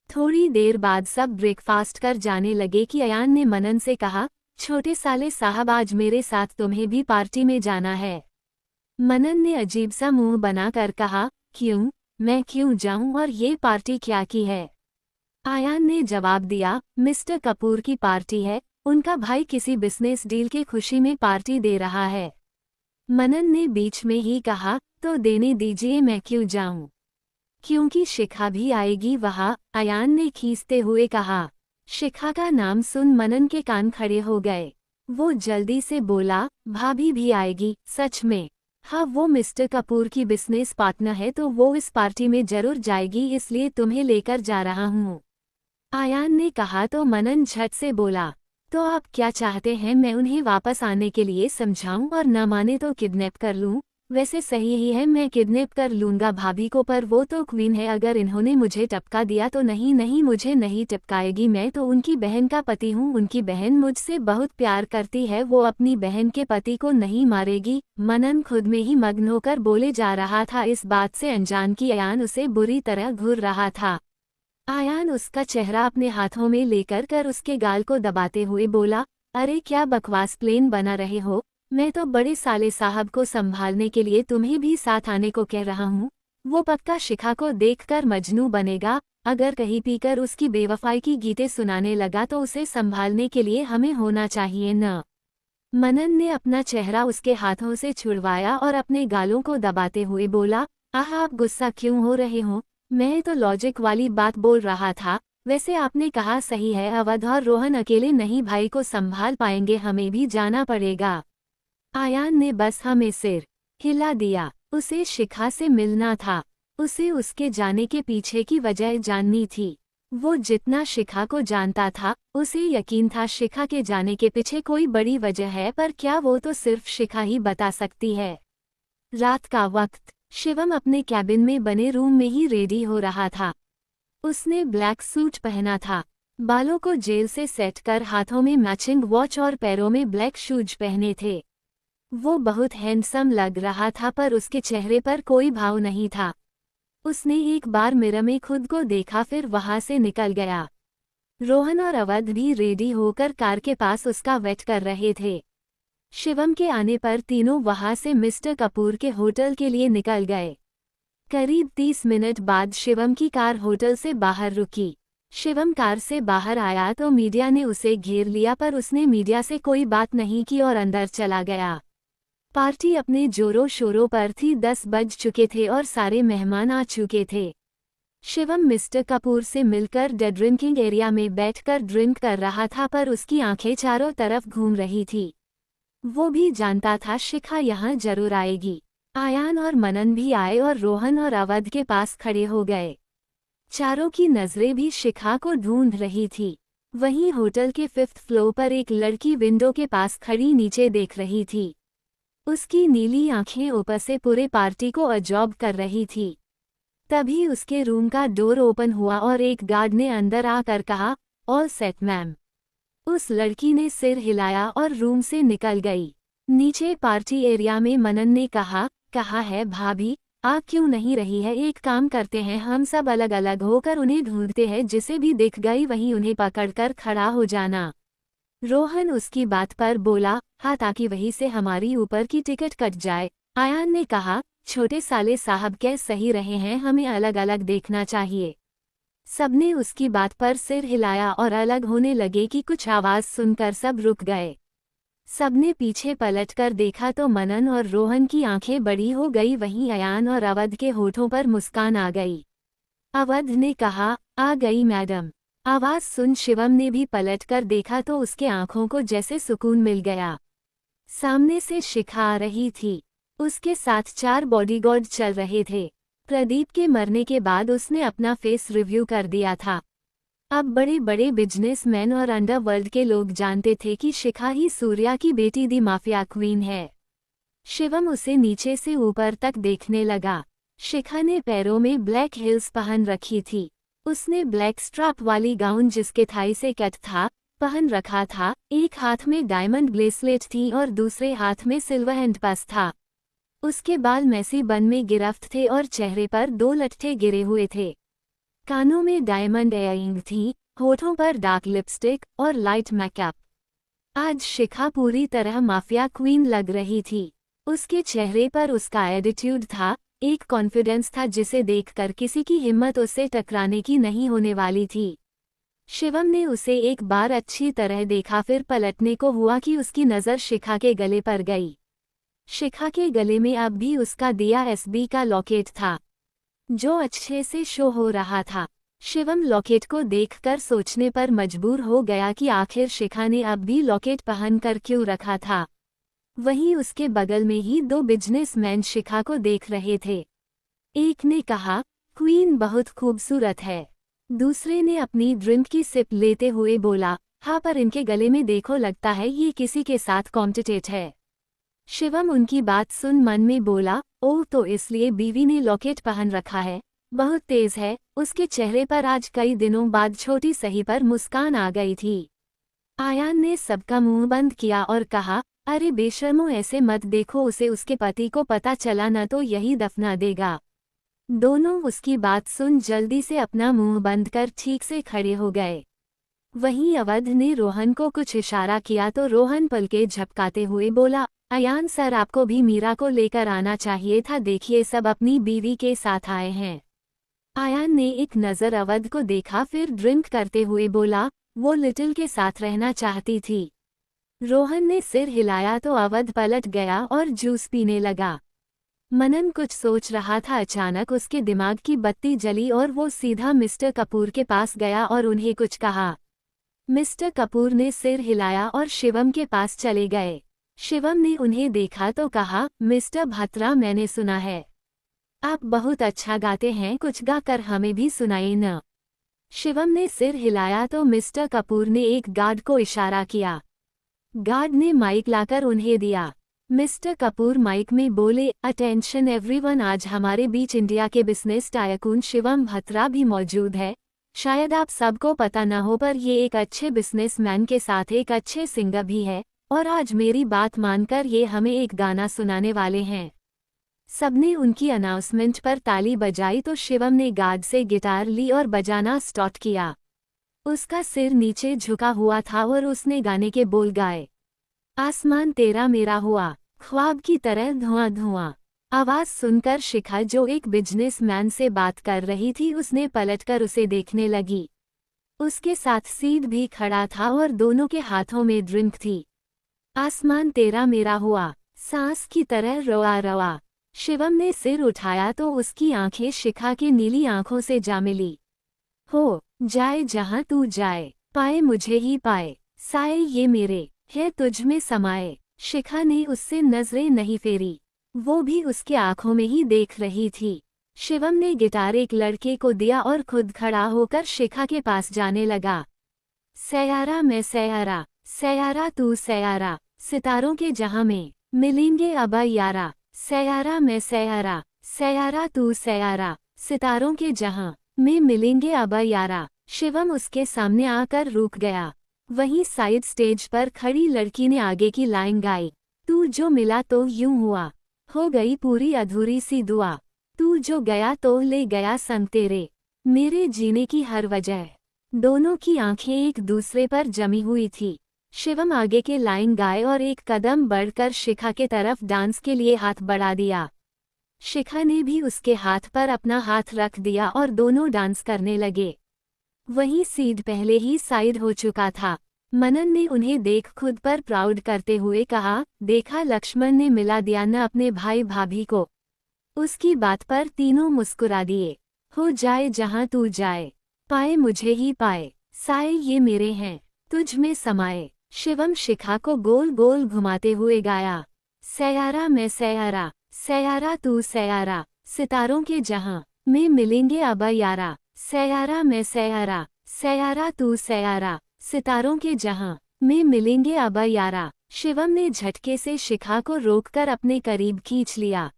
थोड़ी देर बाद सब ब्रेकफास्ट कर जाने लगे कि अयान ने मनन से कहा, छोटे साले साहब आज मेरे साथ तुम्हें भी पार्टी में जाना है। मनन ने अजीब सा मुंह बनाकर कहा, क्यों, मैं क्यों जाऊं और ये पार्टी क्या की है। अयान ने जवाब दिया, मिस्टर कपूर की पार्टी है, उनका भाई किसी बिजनेस डील के खुशी में पार्टी दे रहा है। मनन ने बीच में ही कहा, तो देने दीजिए, मैं क्यों जाऊं, क्योंकि शिखा भी आएगी वहाँ। अयान ने खींचते हुए कहा। शिखा का नाम सुन मनन के कान खड़े हो गए। वो जल्दी से बोला, भाभी भी आएगी, सच में। हाँ, वो मिस्टर कपूर की बिजनेस पार्टनर है तो वो इस पार्टी में जरूर जाएगी, इसलिए तुम्हें लेकर जा रहा हूँ। अयान ने कहा तो मनन झट से बोला, तो आप क्या चाहते हैं, मैं उन्हें वापस आने के लिए समझाऊं और न माने तो किडनैप कर लूं। वैसे सही ही है, मैं किडनैप कर लूंगा भाभी को, पर वो तो क्वीन है, अगर इन्होंने मुझे टपका दिया तो। नहीं नहीं, मुझे नहीं टपकाएगी, मैं तो उनकी बहन का पति हूँ, उनकी बहन मुझसे बहुत प्यार करती है, वो अपनी बहन के पति को नहीं मारेगी। मनन खुद में ही मग्न होकर बोले जा रहा था, इस बात से अनजान कि अयान उसे बुरी तरह घूर रहा था। अयान उसका चेहरा अपने हाथों में लेकर उसके गाल को दबाते हुए बोला, अरे क्या बकवास प्लेन बना रहे हो, मैं तो बड़े साले साहब को संभालने के लिए तुम्हें भी साथ आने को कह रहा हूँ। वो पक्का शिखा को देखकर मजनू बनेगा, अगर कहीं पीकर उसकी बेवफाई की गीतें सुनाने लगा तो उसे संभालने के लिए हमें होना चाहिए न। मनन ने अपना चेहरा उसके हाथों से छुड़वाया और अपने गालों को दबाते हुए बोला, आह आप गुस्सा क्यों हो रहे हो, मैं तो लॉजिक वाली बात बोल रहा था। वैसे आपने कहा सही है, अवध और रोहन अकेले नहीं भाई को संभाल पाएंगे, हमें भी जाना पड़ेगा। आयान ने बस हमें सिर हिला दिया। उसे शिखा से मिलना था, उसे उसके जाने के पीछे की वजह जाननी थी। वो जितना शिखा को जानता था उसे यकीन था शिखा के जाने के पीछे कोई बड़ी वजह है, पर क्या वो तो सिर्फ शिखा ही बता सकती है। रात का वक्त, शिवम अपने कैबिन में बने रूम में ही रेडी हो रहा था। उसने ब्लैक सूट पहना था, बालों को जेल से सेट कर हाथों में मैचिंग वॉच और पैरों में ब्लैक शूज पहने थे। वो बहुत हैंडसम लग रहा था, पर उसके चेहरे पर कोई भाव नहीं था। उसने एक बार मिरर में खुद को देखा, फिर वहां से निकल गया। रोहन और अवध भी रेडी होकर कार के पास उसका वेट कर रहे थे। शिवम के आने पर तीनों वहां से मिस्टर कपूर के होटल के लिए निकल गए। करीब 30 मिनट बाद शिवम की कार होटल से बाहर रुकी। शिवम कार से बाहर आया तो मीडिया ने उसे घेर लिया, पर उसने मीडिया से कोई बात नहीं की और अंदर चला गया। पार्टी अपने जोरों शोरों पर थी, 10 बज चुके थे और सारे मेहमान आ चुके थे। शिवम मिस्टर कपूर से मिलकर ड्रिंकिंग एरिया में बैठकर ड्रिंक कर रहा था, पर उसकी आंखें चारों तरफ घूम रही थी। वो भी जानता था शिखा यहाँ जरूर आएगी। आयान और मनन भी आए और रोहन और अवध के पास खड़े हो गए। चारों की नजरें भी शिखा को ढूंढ रही थी। वहीं होटल के 5th फ्लोर पर एक लड़की विंडो के पास खड़ी नीचे देख रही थी। उसकी नीली आंखें ऊपर से पूरे पार्टी को ऑब्जर्व कर रही थी। तभी उसके रूम का डोर ओपन हुआ और एक गार्ड ने अंदर आकर कहा, ऑल सेट मैम। उस लड़की ने सिर हिलाया और रूम से निकल गई। नीचे पार्टी एरिया में मनन ने कहा है भाभी, आ क्यों नहीं रही है, एक काम करते हैं, हम सब अलग अलग होकर उन्हें ढूंढते हैं, जिसे भी दिख गई वहीं उन्हें पकड़कर खड़ा हो जाना। रोहन उसकी बात पर बोला, हाँ, ताकि वहीं से हमारी ऊपर की टिकट कट जाए। आयान ने कहा, छोटे साले साहब कह सही रहे हैं, हमें अलग अलग देखना चाहिए। सबने उसकी बात पर सिर हिलाया और अलग होने लगे कि कुछ आवाज सुनकर सब रुक गए। सबने पीछे पलटकर देखा तो मनन और रोहन की आंखें बड़ी हो गई, वहीं अयान और अवध के होठों पर मुस्कान आ गई। अवध ने कहा, आ गई मैडम। आवाज सुन शिवम ने भी पलटकर देखा तो उसके आंखों को जैसे सुकून मिल गया। सामने से शिखा आ रही थी, उसके साथ 4 बॉडीगार्ड चल रहे थे। प्रदीप के मरने के बाद उसने अपना फेस रिव्यू कर दिया था। अब बड़े बड़े बिजनेसमैन और अंडरवर्ल्ड के लोग जानते थे कि शिखा ही सूर्या की बेटी दी माफिया क्वीन है। शिवम उसे नीचे से ऊपर तक देखने लगा। शिखा ने पैरों में ब्लैक हील्स पहन रखी थी। उसने ब्लैक स्ट्रैप वाली गाउन जिसके थाई से कट था पहन रखा था। एक हाथ में डायमंड ब्रेसलेट थी और दूसरे हाथ में सिल्वर हैंडपस था। उसके बाल मैसी बन में गिरफ्त थे और चेहरे पर 2 लट्ठे गिरे हुए थे। कानों में डायमंड इयररिंग थी, होठों पर डार्क लिपस्टिक और लाइट मेकअप। आज शिखा पूरी तरह माफिया क्वीन लग रही थी। उसके चेहरे पर उसका एटीट्यूड था, एक कॉन्फिडेंस था जिसे देखकर किसी की हिम्मत उससे टकराने की नहीं होने वाली थी। शिवम ने उसे एक बार अच्छी तरह देखा, फिर पलटने को हुआ कि उसकी नज़र शिखा के गले पर गई। शिखा के गले में अब भी उसका दिया एसबी का लॉकेट था, जो अच्छे से शो हो रहा था। शिवम लॉकेट को देखकर सोचने पर मजबूर हो गया कि आखिर शिखा ने अब भी लॉकेट पहन कर क्यों रखा था। वहीं उसके बगल में ही 2 बिजनेसमैन शिखा को देख रहे थे। एक ने कहा, क्वीन बहुत खूबसूरत है। दूसरे ने अपनी ड्रिंक की सिप लेते हुए बोला, हाँ, पर इनके गले में देखो, लगता है ये किसी के साथ कॉम्पिटिट है। शिवम उनकी बात सुन मन में बोला, ओह तो इसलिए बीवी ने लॉकेट पहन रखा है, बहुत तेज है। उसके चेहरे पर आज कई दिनों बाद छोटी सही पर मुस्कान आ गई थी। आयान ने सबका मुंह बंद किया और कहा, अरे बेशर्मो ऐसे मत देखो उसे, उसके पति को पता चला न तो यही दफना देगा। दोनों उसकी बात सुन जल्दी से अपना मुंह बंद कर ठीक से खड़े हो गए। वहीं अवध ने रोहन को कुछ इशारा किया तो रोहन पलके झपकाते हुए बोला, अयान सर आपको भी मीरा को लेकर आना चाहिए था, देखिए सब अपनी बीवी के साथ आए हैं। आयान ने एक नज़र अवध को देखा फिर ड्रिंक करते हुए बोला, वो लिटिल के साथ रहना चाहती थी। रोहन ने सिर हिलाया तो अवध पलट गया और जूस पीने लगा। मनन कुछ सोच रहा था, अचानक उसके दिमाग की बत्ती जली और वो सीधा मिस्टर कपूर के पास गया और उन्हें कुछ कहा। मिस्टर कपूर ने सिर हिलाया और शिवम के पास चले गए। शिवम ने उन्हें देखा तो कहा, मिस्टर भत्रा मैंने सुना है आप बहुत अच्छा गाते हैं, कुछ गाकर हमें भी सुनाइए न। शिवम ने सिर हिलाया तो मिस्टर कपूर ने एक गार्ड को इशारा किया। गार्ड ने माइक लाकर उन्हें दिया। मिस्टर कपूर माइक में बोले, अटेंशन एवरीवन, आज हमारे बीच इंडिया के बिजनेस टायकून शिवम भत्रा भी मौजूद है। शायद आप सबको पता न हो पर ये एक अच्छे बिजनेसमैन के साथ एक अच्छे सिंगर भी है और आज मेरी बात मानकर ये हमें एक गाना सुनाने वाले हैं। सबने उनकी अनाउंसमेंट पर ताली बजाई तो शिवम ने गार्ड से गिटार ली और बजाना स्टार्ट किया। उसका सिर नीचे झुका हुआ था और उसने गाने के बोल गाए, आसमान तेरा मेरा हुआ, ख्वाब की तरह धुआं धुआं। आवाज सुनकर शिखा जो एक बिजनेसमैन से बात कर रही थी उसने पलटकर उसे देखने लगी। उसके साथ सीड भी खड़ा था और दोनों के हाथों में ड्रिंक थी। आसमान तेरा मेरा हुआ, सांस की तरह रोआ रोआ। शिवम ने सिर उठाया तो उसकी आंखें शिखा की नीली आंखों से जा मिली। हो जाए जहां तू जाए, पाए मुझे ही पाए, साए ये मेरे है तुझ में समाए। शिखा ने उससे नजरें नहीं फेरी, वो भी उसके आंखों में ही देख रही थी। शिवम ने गिटार एक लड़के को दिया और खुद खड़ा होकर शिखा के पास जाने लगा। सयारा मैं सयारा, सयारा तू सयारा, सितारों के जहां में मिलेंगे अब यारा। सयारा मैं सयारा, सयारा तू सयारा, सितारों के जहां में मिलेंगे अब यारा। शिवम उसके सामने आकर रुक गया। वहीं साइड स्टेज पर खड़ी लड़की ने आगे की लाइन गाई, तू जो मिला तो यूं हुआ, हो गई पूरी अधूरी सी दुआ। तू जो गया तो ले गया संग तेरे, मेरे जीने की हर वजह। दोनों की आंखें एक दूसरे पर जमी हुई थी। शिवम आगे के लाइन गाए और एक कदम बढ़कर शिखा के तरफ डांस के लिए हाथ बढ़ा दिया। शिखा ने भी उसके हाथ पर अपना हाथ रख दिया और दोनों डांस करने लगे। वहीं सीड पहले ही साइड हो चुका था। मनन ने उन्हें देख खुद पर प्राउड करते हुए कहा, देखा लक्ष्मण ने मिला दिया न अपने भाई भाभी को। उसकी बात पर तीनों मुस्कुरा दिए। हो जाए जहां तू जाए, पाए मुझे ही पाए, साए ये मेरे हैं तुझ में समाए। शिवम शिखा को गोल गोल घुमाते हुए गाया, सयारा मैं सयारा, सयारा तू सयारा, सितारों के जहां में मिलेंगे अब यारा। सयारा मैं सयारा, सयारा तू सयारा, सितारों के जहां में मिलेंगे अब यारा। शिवम ने झटके से शिखा को रोककर अपने करीब खींच लिया।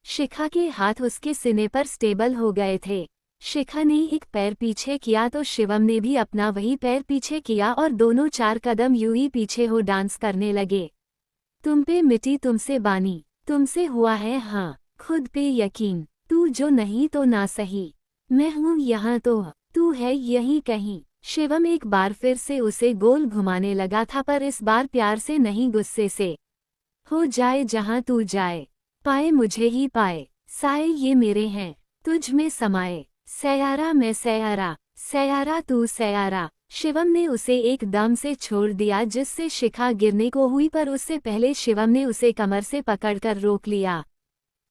शिखा के हाथ उसके सीने पर स्टेबल हो गए थे। शिखा ने एक पैर पीछे किया तो शिवम ने भी अपना वही पैर पीछे किया और दोनों 4 कदम यूं ही पीछे हो डांस करने लगे। तुम पे मिटी तुमसे बानी, तुमसे हुआ है हाँ, खुद पे यकीन, तू जो नहीं तो ना सही, मैं हूँ यहाँ तो तू है यहीं कहीं। शिवम एक बार फिर से उसे गोल घुमाने लगा था पर इस बार प्यार से नहीं गुस्से से। हो जाए जहां तू जाए, पाए मुझे ही पाए, साए ये मेरे हैं तुझ में समाए। सयारा मैं सयारा, सयारा तू सयारा। शिवम ने उसे एकदम से छोड़ दिया जिससे शिखा गिरने को हुई पर उससे पहले शिवम ने उसे कमर से पकड़कर रोक लिया।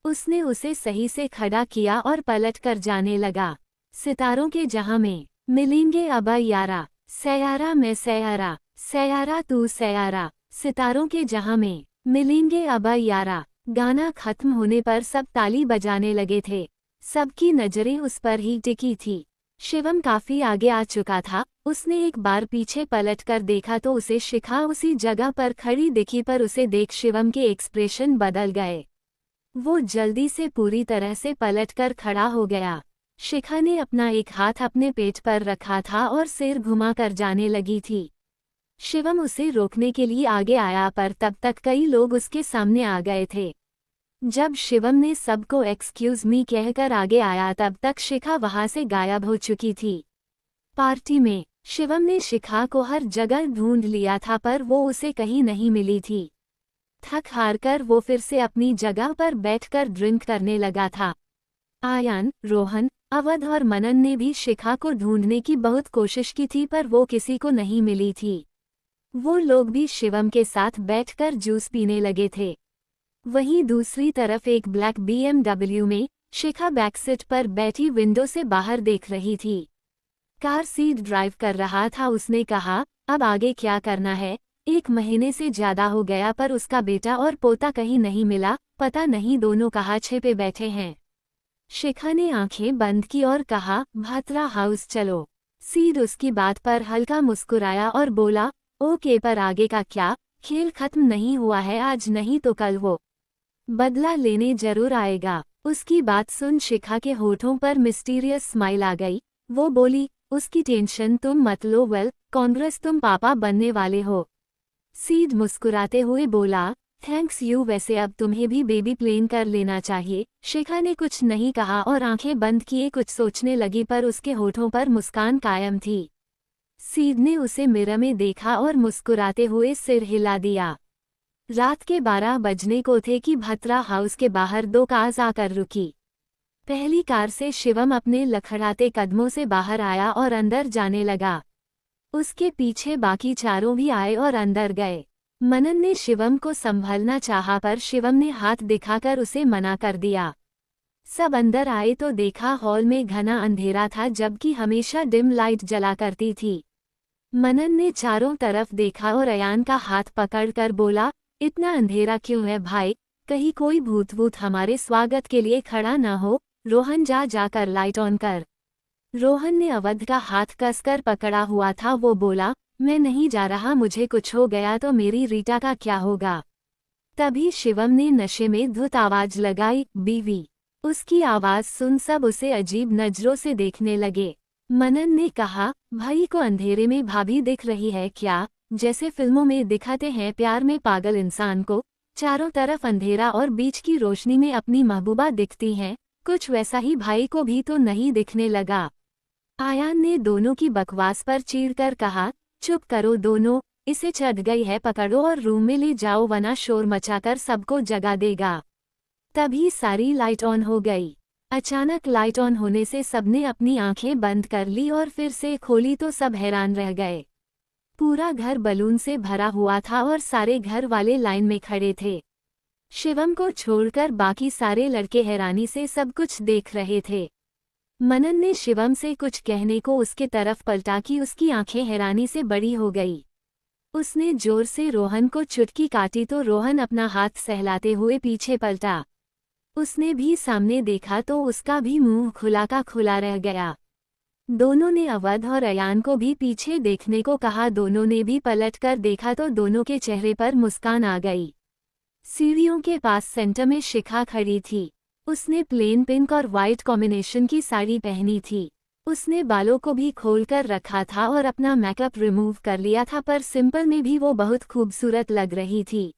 उसने उसे सही से खड़ा किया और पलटकर जाने लगा। सितारों के जहां में मिलेंगे अब यारा। सयारा मैं सयारा, सयारा तू सयारा, सितारों के जहां में मिलेंगे अब यारा। गाना खत्म होने पर सब ताली बजाने लगे थे। सबकी नजरें उस पर ही टिकी थी। शिवम काफी आगे आ चुका था। उसने एक बार पीछे पलटकर देखा तो उसे शिखा उसी जगह पर खड़ी दिखी, पर उसे देख शिवम के एक्सप्रेशन बदल गए। वो जल्दी से पूरी तरह से पलटकर खड़ा हो गया। शिखा ने अपना एक हाथ अपने पेट पर रखा था और सिर घुमाकर जाने लगी थी। शिवम उसे रोकने के लिए आगे आया, पर तब तक कई लोग उसके सामने आ गए थे। जब शिवम ने सबको एक्सक्यूज मी कहकर आगे आया, तब तक शिखा वहां से गायब हो चुकी थी। पार्टी में शिवम ने शिखा को हर जगह ढूंढ लिया था, पर वो उसे कहीं नहीं मिली थी। थक हार कर वो फिर से अपनी जगह पर बैठकर ड्रिंक करने लगा था। आयान, रोहन, अवध और मनन ने भी शिखा को ढूंढने की बहुत कोशिश की थी, पर वो किसी को नहीं मिली थी। वो लोग भी शिवम के साथ बैठकर जूस पीने लगे थे। वहीं दूसरी तरफ एक ब्लैक BMW में शिखा बैकसीट पर बैठी विंडो से बाहर देख रही थी। कार सीट ड्राइव कर रहा था। उसने कहा, अब आगे क्या करना है? 1 महीने से ज्यादा हो गया, पर उसका बेटा और पोता कहीं नहीं मिला। पता नहीं दोनों कहाँ छिपे बैठे हैं। शिखा ने आंखें बंद की और कहा, भात्रा हाउस चलो। सीड उसकी बात पर हल्का मुस्कुराया और बोला, ओके, पर आगे का क्या? खेल खत्म नहीं हुआ है आज, नहीं तो कल वो बदला लेने जरूर आएगा। उसकी बात सुन शिखा के होठों पर मिस्टीरियस स्माइल आ गई। वो बोली, उसकी टेंशन तुम मत लो, वेल कांग्रेस, तुम पापा बनने वाले हो। सीड मुस्कुराते हुए बोला, थैंक्स यू, वैसे अब तुम्हें भी बेबी प्लेन कर लेना चाहिए। शिखा ने कुछ नहीं कहा और आंखें बंद किए कुछ सोचने लगी, पर उसके होठों पर मुस्कान कायम थी। सीड ने उसे मिरर में देखा और मुस्कुराते हुए सिर हिला दिया। रात के 12 बजने को थे कि भत्रा हाउस के बाहर 2 कार्स आकर रुकी। पहली कार से शिवम अपने लखड़ाते कदमों से बाहर आया और अंदर जाने लगा। उसके पीछे बाकी चारों भी आए और अंदर गए। मनन ने शिवम को संभलना चाहा, पर शिवम ने हाथ दिखाकर उसे मना कर दिया। सब अंदर आए तो देखा हॉल में घना अंधेरा था, जबकि हमेशा डिम लाइट जला करती थी। मनन ने चारों तरफ देखा और अयान का हाथ पकड़कर बोला, इतना अंधेरा क्यों है भाई? कहीं कोई भूत वूत हमारे स्वागत के लिए खड़ा ना हो। रोहन, जाकर लाइट ऑन कर। रोहन ने अवध का हाथ कसकर पकड़ा हुआ था। वो बोला, मैं नहीं जा रहा, मुझे कुछ हो गया तो मेरी रीटा का क्या होगा? तभी शिवम ने नशे में धुत आवाज लगाई, बीवी। उसकी आवाज सुन सब उसे अजीब नजरों से देखने लगे। मनन ने कहा, भाई को अंधेरे में भाभी दिख रही है क्या? जैसे फिल्मों में दिखाते हैं प्यार में पागल इंसान को, चारों तरफ अंधेरा और बीच की रोशनी में अपनी महबूबा दिखती हैं, कुछ वैसा ही भाई को भी तो नहीं दिखने लगा। आयान ने दोनों की बकवास पर चीढ़कर कहा, चुप करो दोनों, इसे चढ़ गई है, पकड़ो और रूम में ले जाओ, वरना शोर मचाकर सबको जगा देगा। तभी सारी लाइट ऑन हो गई। अचानक लाइट ऑन होने से सबने अपनी आंखें बंद कर ली और फिर से खोली तो सब हैरान रह गए। पूरा घर बलून से भरा हुआ था और सारे घर वाले लाइन में खड़े थे। शिवम को छोड़कर बाकी सारे लड़के हैरानी से सब कुछ देख रहे थे। मनन ने शिवम से कुछ कहने को उसके तरफ पलटा कि उसकी आंखें हैरानी से बड़ी हो गई। उसने जोर से रोहन को चुटकी काटी तो रोहन अपना हाथ सहलाते हुए पीछे पलटा। उसने भी सामने देखा तो उसका भी मुंह खुला का खुला रह गया। दोनों ने अवध और अयान को भी पीछे देखने को कहा। दोनों ने भी पलटकर देखा तो दोनों के चेहरे पर मुस्कान आ गई। सीढ़ियों के पास सेंटर में शिखा खड़ी थी। उसने प्लेन पिंक और वाइट कॉम्बिनेशन की साड़ी पहनी थी। उसने बालों को भी खोलकर रखा था और अपना मेकअप रिमूव कर लिया था, पर सिंपल में भी वो बहुत खूबसूरत लग रही थी।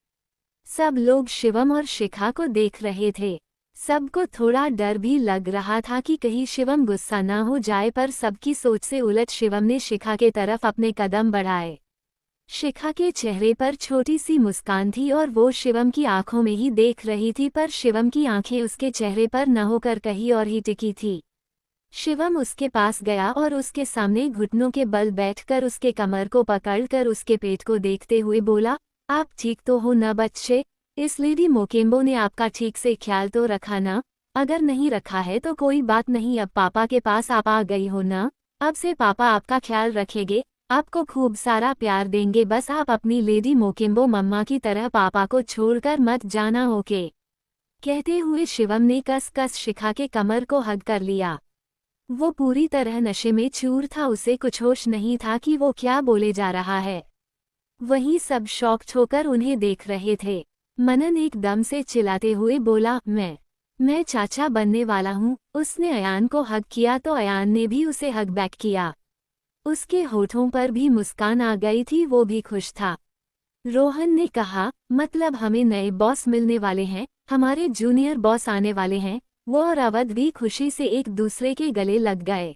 सब लोग शिवम और शिखा को देख रहे थे। सबको थोड़ा डर भी लग रहा था कि कहीं शिवम गुस्सा न हो जाए, पर सबकी सोच से उलट शिवम ने शिखा के तरफ अपने कदम बढ़ाए। शिखा के चेहरे पर छोटी सी मुस्कान थी और वो शिवम की आंखों में ही देख रही थी, पर शिवम की आंखें उसके चेहरे पर न होकर कहीं और ही टिकी थी। शिवम उसके पास गया और उसके सामने घुटनों के बल बैठकर उसके कमर को पकड़कर उसके पेट को देखते हुए बोला, आप ठीक तो हो न बच्चे? इस लेडी मोकेम्बो ने आपका ठीक से ख्याल तो रखा ना? अगर नहीं रखा है तो कोई बात नहीं, अब पापा के पास आप आ गई हो ना, अब से पापा आपका ख्याल रखेंगे, आपको खूब सारा प्यार देंगे, बस आप अपनी लेडी मोकेम्बो मम्मा की तरह पापा को छोड़कर मत जाना, ओके? कहते हुए शिवम ने कस कस शिखा के कमर को हग कर लिया। वो पूरी तरह नशे में चूर था, उसे कुछ होश नहीं था कि वो क्या बोले जा रहा है। वहीं सब शॉक्ड होकर उन्हें देख रहे थे। मनन एकदम से चिल्लाते हुए बोला, मैं चाचा बनने वाला हूँ। उसने अयान को हग किया तो अयान ने भी उसे हग बैक किया। उसके होठों पर भी मुस्कान आ गई थी, वो भी खुश था। रोहन ने कहा, मतलब हमें नए बॉस मिलने वाले हैं, हमारे जूनियर बॉस आने वाले हैं। वो और अवध भी खुशी से एक दूसरे के गले लग गए।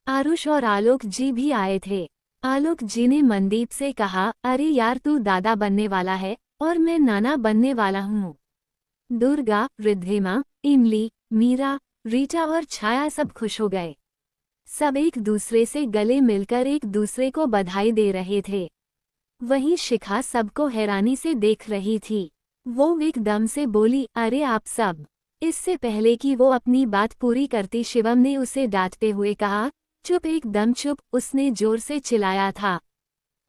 आरुष और आलोक जी भी आए थे। आलोक जी ने मनदीप से कहा, अरे यार तू दादा बनने वाला है और मैं नाना बनने वाला हूँ। दुर्गा, रिद्धिमा, इमली, मीरा, रीटा और छाया सब खुश हो गए। सब एक दूसरे से गले मिलकर एक दूसरे को बधाई दे रहे थे। वहीं शिखा सबको हैरानी से देख रही थी। वो एकदम से बोली, अरे आप सब। इससे पहले कि वो अपनी बात पूरी करती शिवम ने उसे डांटते हुए कहा, चुप, एकदम चुप। उसने जोर से चिल्लाया था,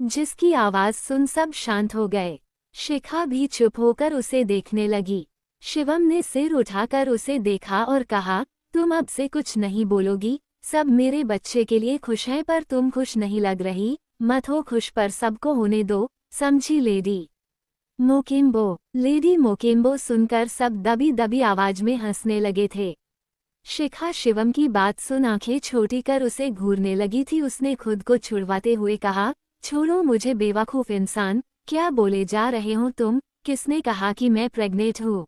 जिसकी आवाज सुन सब शांत हो गए। शिखा भी चुप होकर उसे देखने लगी। शिवम ने सिर उठाकर उसे देखा और कहा, तुम अब से कुछ नहीं बोलोगी। सब मेरे बच्चे के लिए खुश हैं, पर तुम खुश नहीं लग रही। मत हो खुश, पर सबको होने दो, समझी लेडी मोकेम्बो। लेडी मोकेम्बो सुनकर सब दबी दबी आवाज में हंसने लगे थे। शिखा शिवम की बात सुन आंखें छोटी कर उसे घूरने लगी थी। उसने खुद को छुड़वाते हुए कहा, छोड़ो मुझे बेवकूफ इंसान, क्या बोले जा रहे हो तुम? किसने कहा कि मैं प्रेग्नेंट हूँ?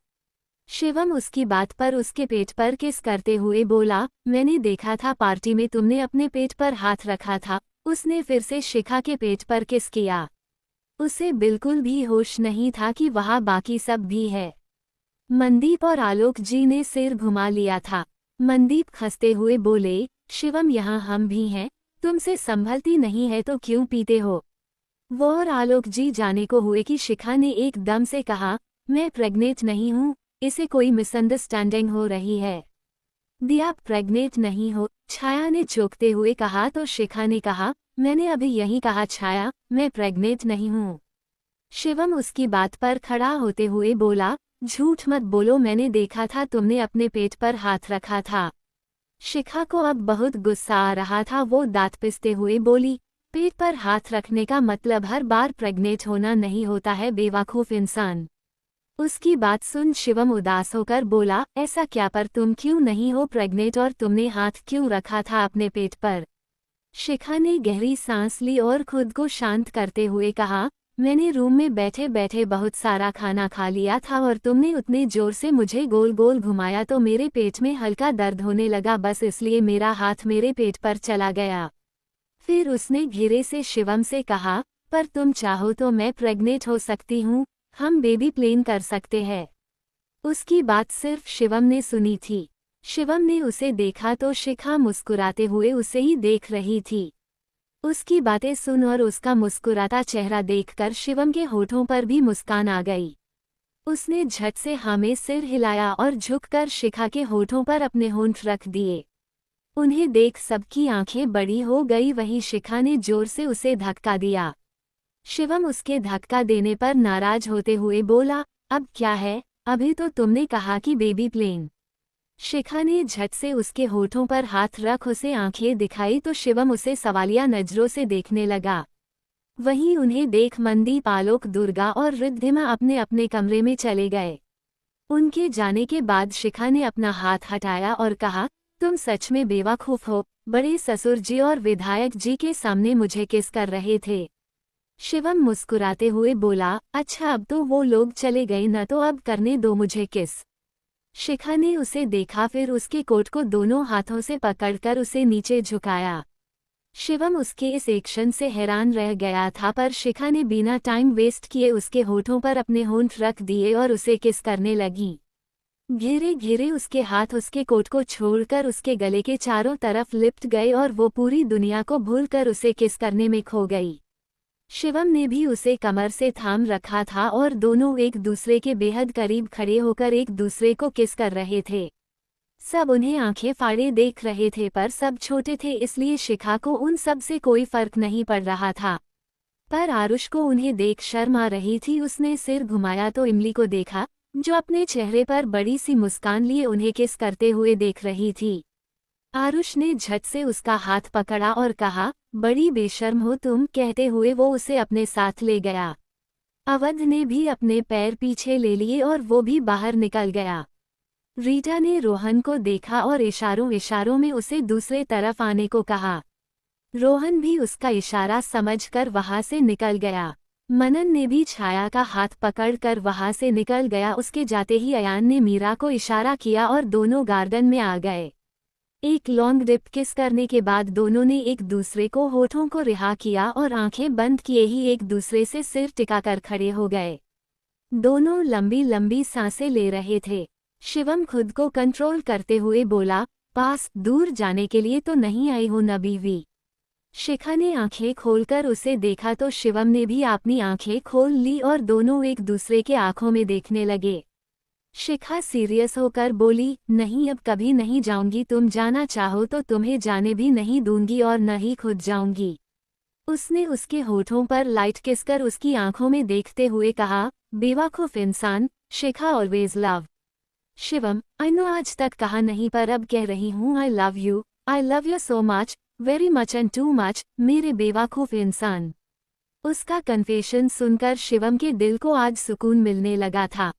शिवम उसकी बात पर उसके पेट पर किस करते हुए बोला, मैंने देखा था पार्टी में तुमने अपने पेट पर हाथ रखा था। उसने फिर से शिखा के पेट पर किस किया। उसे बिल्कुल भी होश नहीं था कि वहाँ बाकी सब भी है। मनदीप और आलोक जी ने सिर घुमा लिया था। मनदीप खसते हुए बोले, शिवम यहाँ हम भी हैं, तुमसे संभलती नहीं है तो क्यों पीते हो? वो और आलोक जी जाने को हुए कि शिखा ने एकदम से कहा, मैं प्रेग्नेंट नहीं हूँ, इसे कोई मिसअंडरस्टैंडिंग हो रही है। दी आप प्रेग्नेंट नहीं हो? छाया ने चौंकते हुए कहा तो शिखा ने कहा, मैंने अभी यही कहा छाया, मैं प्रेग्नेंट नहीं हूँ। शिवम उसकी बात पर खड़ा होते हुए बोला, झूठ मत बोलो, मैंने देखा था तुमने अपने पेट पर हाथ रखा था। शिखा को अब बहुत गुस्सा आ रहा था। वो दांत पिसते हुए बोली, पेट पर हाथ रखने का मतलब हर बार प्रेग्नेंट होना नहीं होता है, बेवकूफ इंसान। उसकी बात सुन शिवम उदास होकर बोला, ऐसा क्या, पर तुम क्यों नहीं हो प्रेग्नेंट और तुमने हाथ क्यों रखा था अपने पेट पर? शिखा ने गहरी सांस ली और खुद को शांत करते हुए कहा, मैंने रूम में बैठे बैठे बहुत सारा खाना खा लिया था और तुमने उतने जोर से मुझे गोल गोल घुमाया तो मेरे पेट में हल्का दर्द होने लगा, बस इसलिए मेरा हाथ मेरे पेट पर चला गया। फिर उसने धीरे से शिवम से कहा, पर तुम चाहो तो मैं प्रेग्नेंट हो सकती हूँ, हम बेबी प्लेन कर सकते हैं। उसकी बात सिर्फ शिवम ने सुनी थी। शिवम ने उसे देखा तो शिखा मुस्कुराते हुए उसे ही देख रही थी। उसकी बातें सुन और उसका मुस्कुराता चेहरा देखकर शिवम के होठों पर भी मुस्कान आ गई। उसने झट से हाँ में सिर हिलाया और झुककर शिखा के होठों पर अपने होंठ रख दिए। उन्हें देख सबकी आंखें बड़ी हो गई। वहीं शिखा ने जोर से उसे धक्का दिया। शिवम उसके धक्का देने पर नाराज होते हुए बोला, अब क्या है, अभी तो तुमने कहा कि बेबी प्लेन। शिखा ने झट से उसके होठों पर हाथ रख उसे आंखें दिखाई तो शिवम उसे सवालिया नजरों से देखने लगा। वहीं उन्हें देख मनदीप, आलोक, दुर्गा और रिद्धिमा अपने अपने कमरे में चले गए। उनके जाने के बाद शिखा ने अपना हाथ हटाया और कहा, तुम सच में बेवकूफ हो, बड़े ससुर जी और विधायक जी के सामने मुझे किस कर रहे थे। शिवम मुस्कुराते हुए बोला, अच्छा अब तो वो लोग चले गए न, तो अब करने दो मुझे किस। शिखा ने उसे देखा, फिर उसके कोट को दोनों हाथों से पकड़कर उसे नीचे झुकाया। शिवम उसके इस एक्शन से हैरान रह गया था, पर शिखा ने बिना टाइम वेस्ट किए उसके होठों पर अपने होंठ रख दिए और उसे किस करने लगी। धीरे धीरे उसके हाथ उसके कोट को छोड़कर उसके गले के चारों तरफ लिपट गए और वो पूरी दुनिया को भूलकर उसे किस करने में खो गई। शिवम ने भी उसे कमर से थाम रखा था और दोनों एक दूसरे के बेहद करीब खड़े होकर एक दूसरे को किस कर रहे थे। सब उन्हें आंखें फाड़े देख रहे थे, पर सब छोटे थे इसलिए शिखा को उन सब से कोई फर्क नहीं पड़ रहा था। पर आरुष को उन्हें देख शर्म आ रही थी। उसने सिर घुमाया तो इमली को देखा, जो अपने चेहरे पर बड़ी सी मुस्कान लिए उन्हें किस करते हुए देख रही थी। आरुष ने झट से उसका हाथ पकड़ा और कहा, बड़ी बेशर्म हो तुम, कहते हुए वो उसे अपने साथ ले गया। अवध ने भी अपने पैर पीछे ले लिए और वो भी बाहर निकल गया। रीटा ने रोहन को देखा और इशारों इशारों में उसे दूसरे तरफ आने को कहा। रोहन भी उसका इशारा समझकर वहां से निकल गया। मनन ने भी छाया का हाथ पकड़कर वहां से निकल गया। उसके जाते ही अयान ने मीरा को इशारा किया और दोनों गार्डन में आ गए। एक लॉन्ग डिप किस करने के बाद दोनों ने एक दूसरे को होठों को रिहा किया और आंखें बंद किए ही एक दूसरे से सिर टिकाकर खड़े हो गए। दोनों लंबी लंबी सांसें ले रहे थे। शिवम खुद को कंट्रोल करते हुए बोला, पास दूर जाने के लिए तो नहीं आई हो न बीवी। शिखा ने आंखें खोलकर उसे देखा तो शिवम ने भी अपनी आंखें खोल ली और दोनों एक दूसरे के आंखों में देखने लगे। शिखा सीरियस होकर बोली, नहीं अब कभी नहीं जाऊंगी, तुम जाना चाहो तो तुम्हें जाने भी नहीं दूंगी और न ही खुद जाऊंगी। उसने उसके होठों पर लाइट किसकर उसकी आंखों में देखते हुए कहा, बेवकूफ इंसान, Shikha always love. Shivam, I know आज तक कहा नहीं पर अब कह रही हूँ, I love you so much, very much and too much, मेरे बेवकूफ इंसान। उसका कन्फेशन सुनकर शिवम के दिल को आज सुकून मिलने लगा था।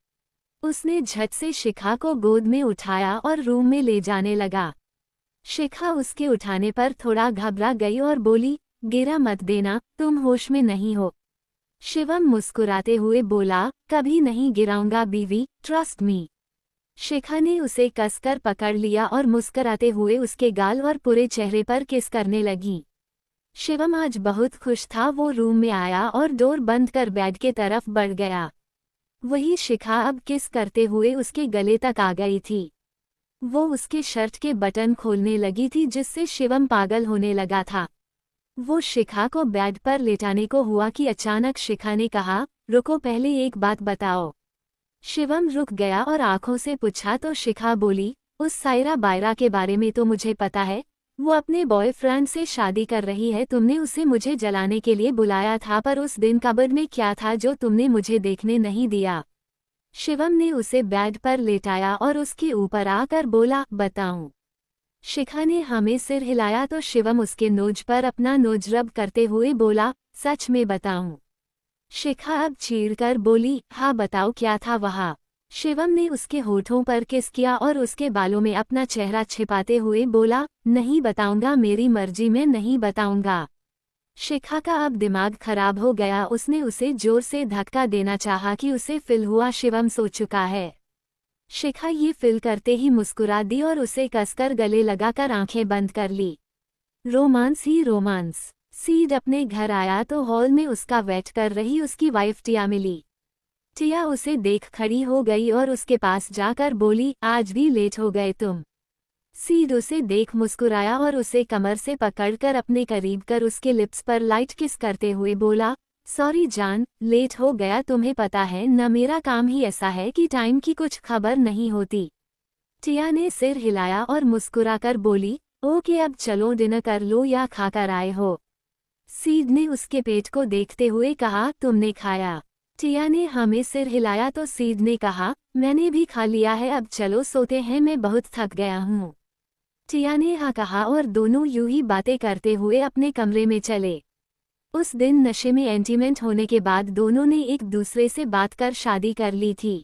उसने झट से शिखा को गोद में उठाया और रूम में ले जाने लगा। शिखा उसके उठाने पर थोड़ा घबरा गई और बोली, गिरा मत देना, तुम होश में नहीं हो। शिवम मुस्कुराते हुए बोला, कभी नहीं गिराऊंगा बीवी, ट्रस्ट मी। शिखा ने उसे कसकर पकड़ लिया और मुस्कुराते हुए उसके गाल और पूरे चेहरे पर किस करने लगी। शिवम आज बहुत खुश था। वो रूम में आया और डोर बंद कर बेड के तरफ बढ़ गया। वही शिखा अब किस करते हुए उसके गले तक आ गई थी। वो उसके शर्ट के बटन खोलने लगी थी जिससे शिवम पागल होने लगा था। वो शिखा को बेड पर लेटाने को हुआ कि अचानक शिखा ने कहा, रुको पहले एक बात बताओ। शिवम रुक गया और आंखों से पूछा तो शिखा बोली, उस सायरा बायरा के बारे में तो मुझे पता है, वो अपने बॉयफ्रेंड से शादी कर रही है। तुमने उसे मुझे जलाने के लिए बुलाया था, पर उस दिन कबर्ड में क्या था जो तुमने मुझे देखने नहीं दिया। शिवम ने उसे बेड पर लेटाया और उसके ऊपर आकर बोला, बताऊं। शिखा ने हमें सिर हिलाया तो शिवम उसके नोज पर अपना नोज रब करते हुए बोला, सच में बताऊं। शिखा अब चीरकर बोली, हाँ बताओ क्या था वहाँ। शिवम ने उसके होठों पर किस किया और उसके बालों में अपना चेहरा छिपाते हुए बोला, नहीं बताऊंगा, मेरी मर्जी में नहीं बताऊंगा। शिखा का अब दिमाग खराब हो गया। उसने उसे जोर से धक्का देना चाहा कि उसे फील हुआ शिवम सो चुका है। शिखा ये फील करते ही मुस्कुरा दी और उसे कसकर गले लगाकर आंखें बंद कर ली। रोमांस ही रोमांस। सीड अपने घर आया तो हॉल में उसका वेट कर रही उसकी वाइफ टिया मिली। टिया उसे देख खड़ी हो गई और उसके पास जाकर बोली, आज भी लेट हो गए तुम। सीड उसे देख मुस्कुराया और उसे कमर से पकड़कर अपने करीब कर उसके लिप्स पर लाइट किस करते हुए बोला, सॉरी जान, लेट हो गया। तुम्हें पता है न, मेरा काम ही ऐसा है कि टाइम की कुछ खबर नहीं होती। टिया ने सिर हिलाया और मुस्कुराकर बोली, ओके अब चलो डिनर कर लो या खाकर आए हो। सीड ने उसके पेट को देखते हुए कहा, तुमने खाया। टिया ने हमें सिर हिलाया तो सीड ने कहा, मैंने भी खा लिया है, अब चलो सोते हैं, मैं बहुत थक गया हूँ। टिया ने हाँ कहा और दोनों यूं ही बातें करते हुए अपने कमरे में चले। उस दिन नशे में एंटीमेंट होने के बाद दोनों ने एक दूसरे से बात कर शादी कर ली थी।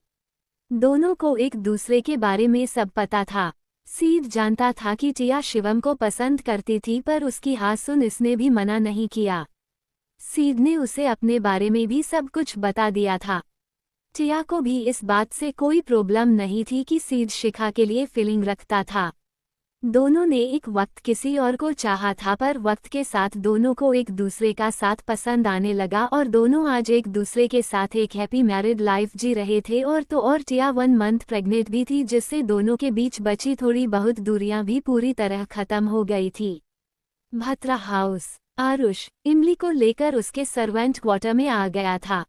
दोनों को एक दूसरे के बारे में सब पता था। सीड जानता था कि टिया शिवम को पसंद करती थी, पर उसकी हाँ सुन इसने भी मना नहीं किया। सीड ने उसे अपने बारे में भी सब कुछ बता दिया था। टिया को भी इस बात से कोई प्रॉब्लम नहीं थी कि सीड शिखा के लिए फीलिंग रखता था। दोनों ने एक वक्त किसी और को चाहा था, पर वक्त के साथ दोनों को एक दूसरे का साथ पसंद आने लगा और दोनों आज एक दूसरे के साथ एक हैप्पी मैरिड लाइफ जी रहे थे। और टिया 1 मंथ प्रेग्नेंट भी थी, जिससे दोनों के बीच बची थोड़ी बहुत दूरियां भी पूरी तरह खत्म हो गई थी। भत्रा हाउस। आरुष इमली को लेकर उसके सर्वेंट क्वार्टर में आ गया था।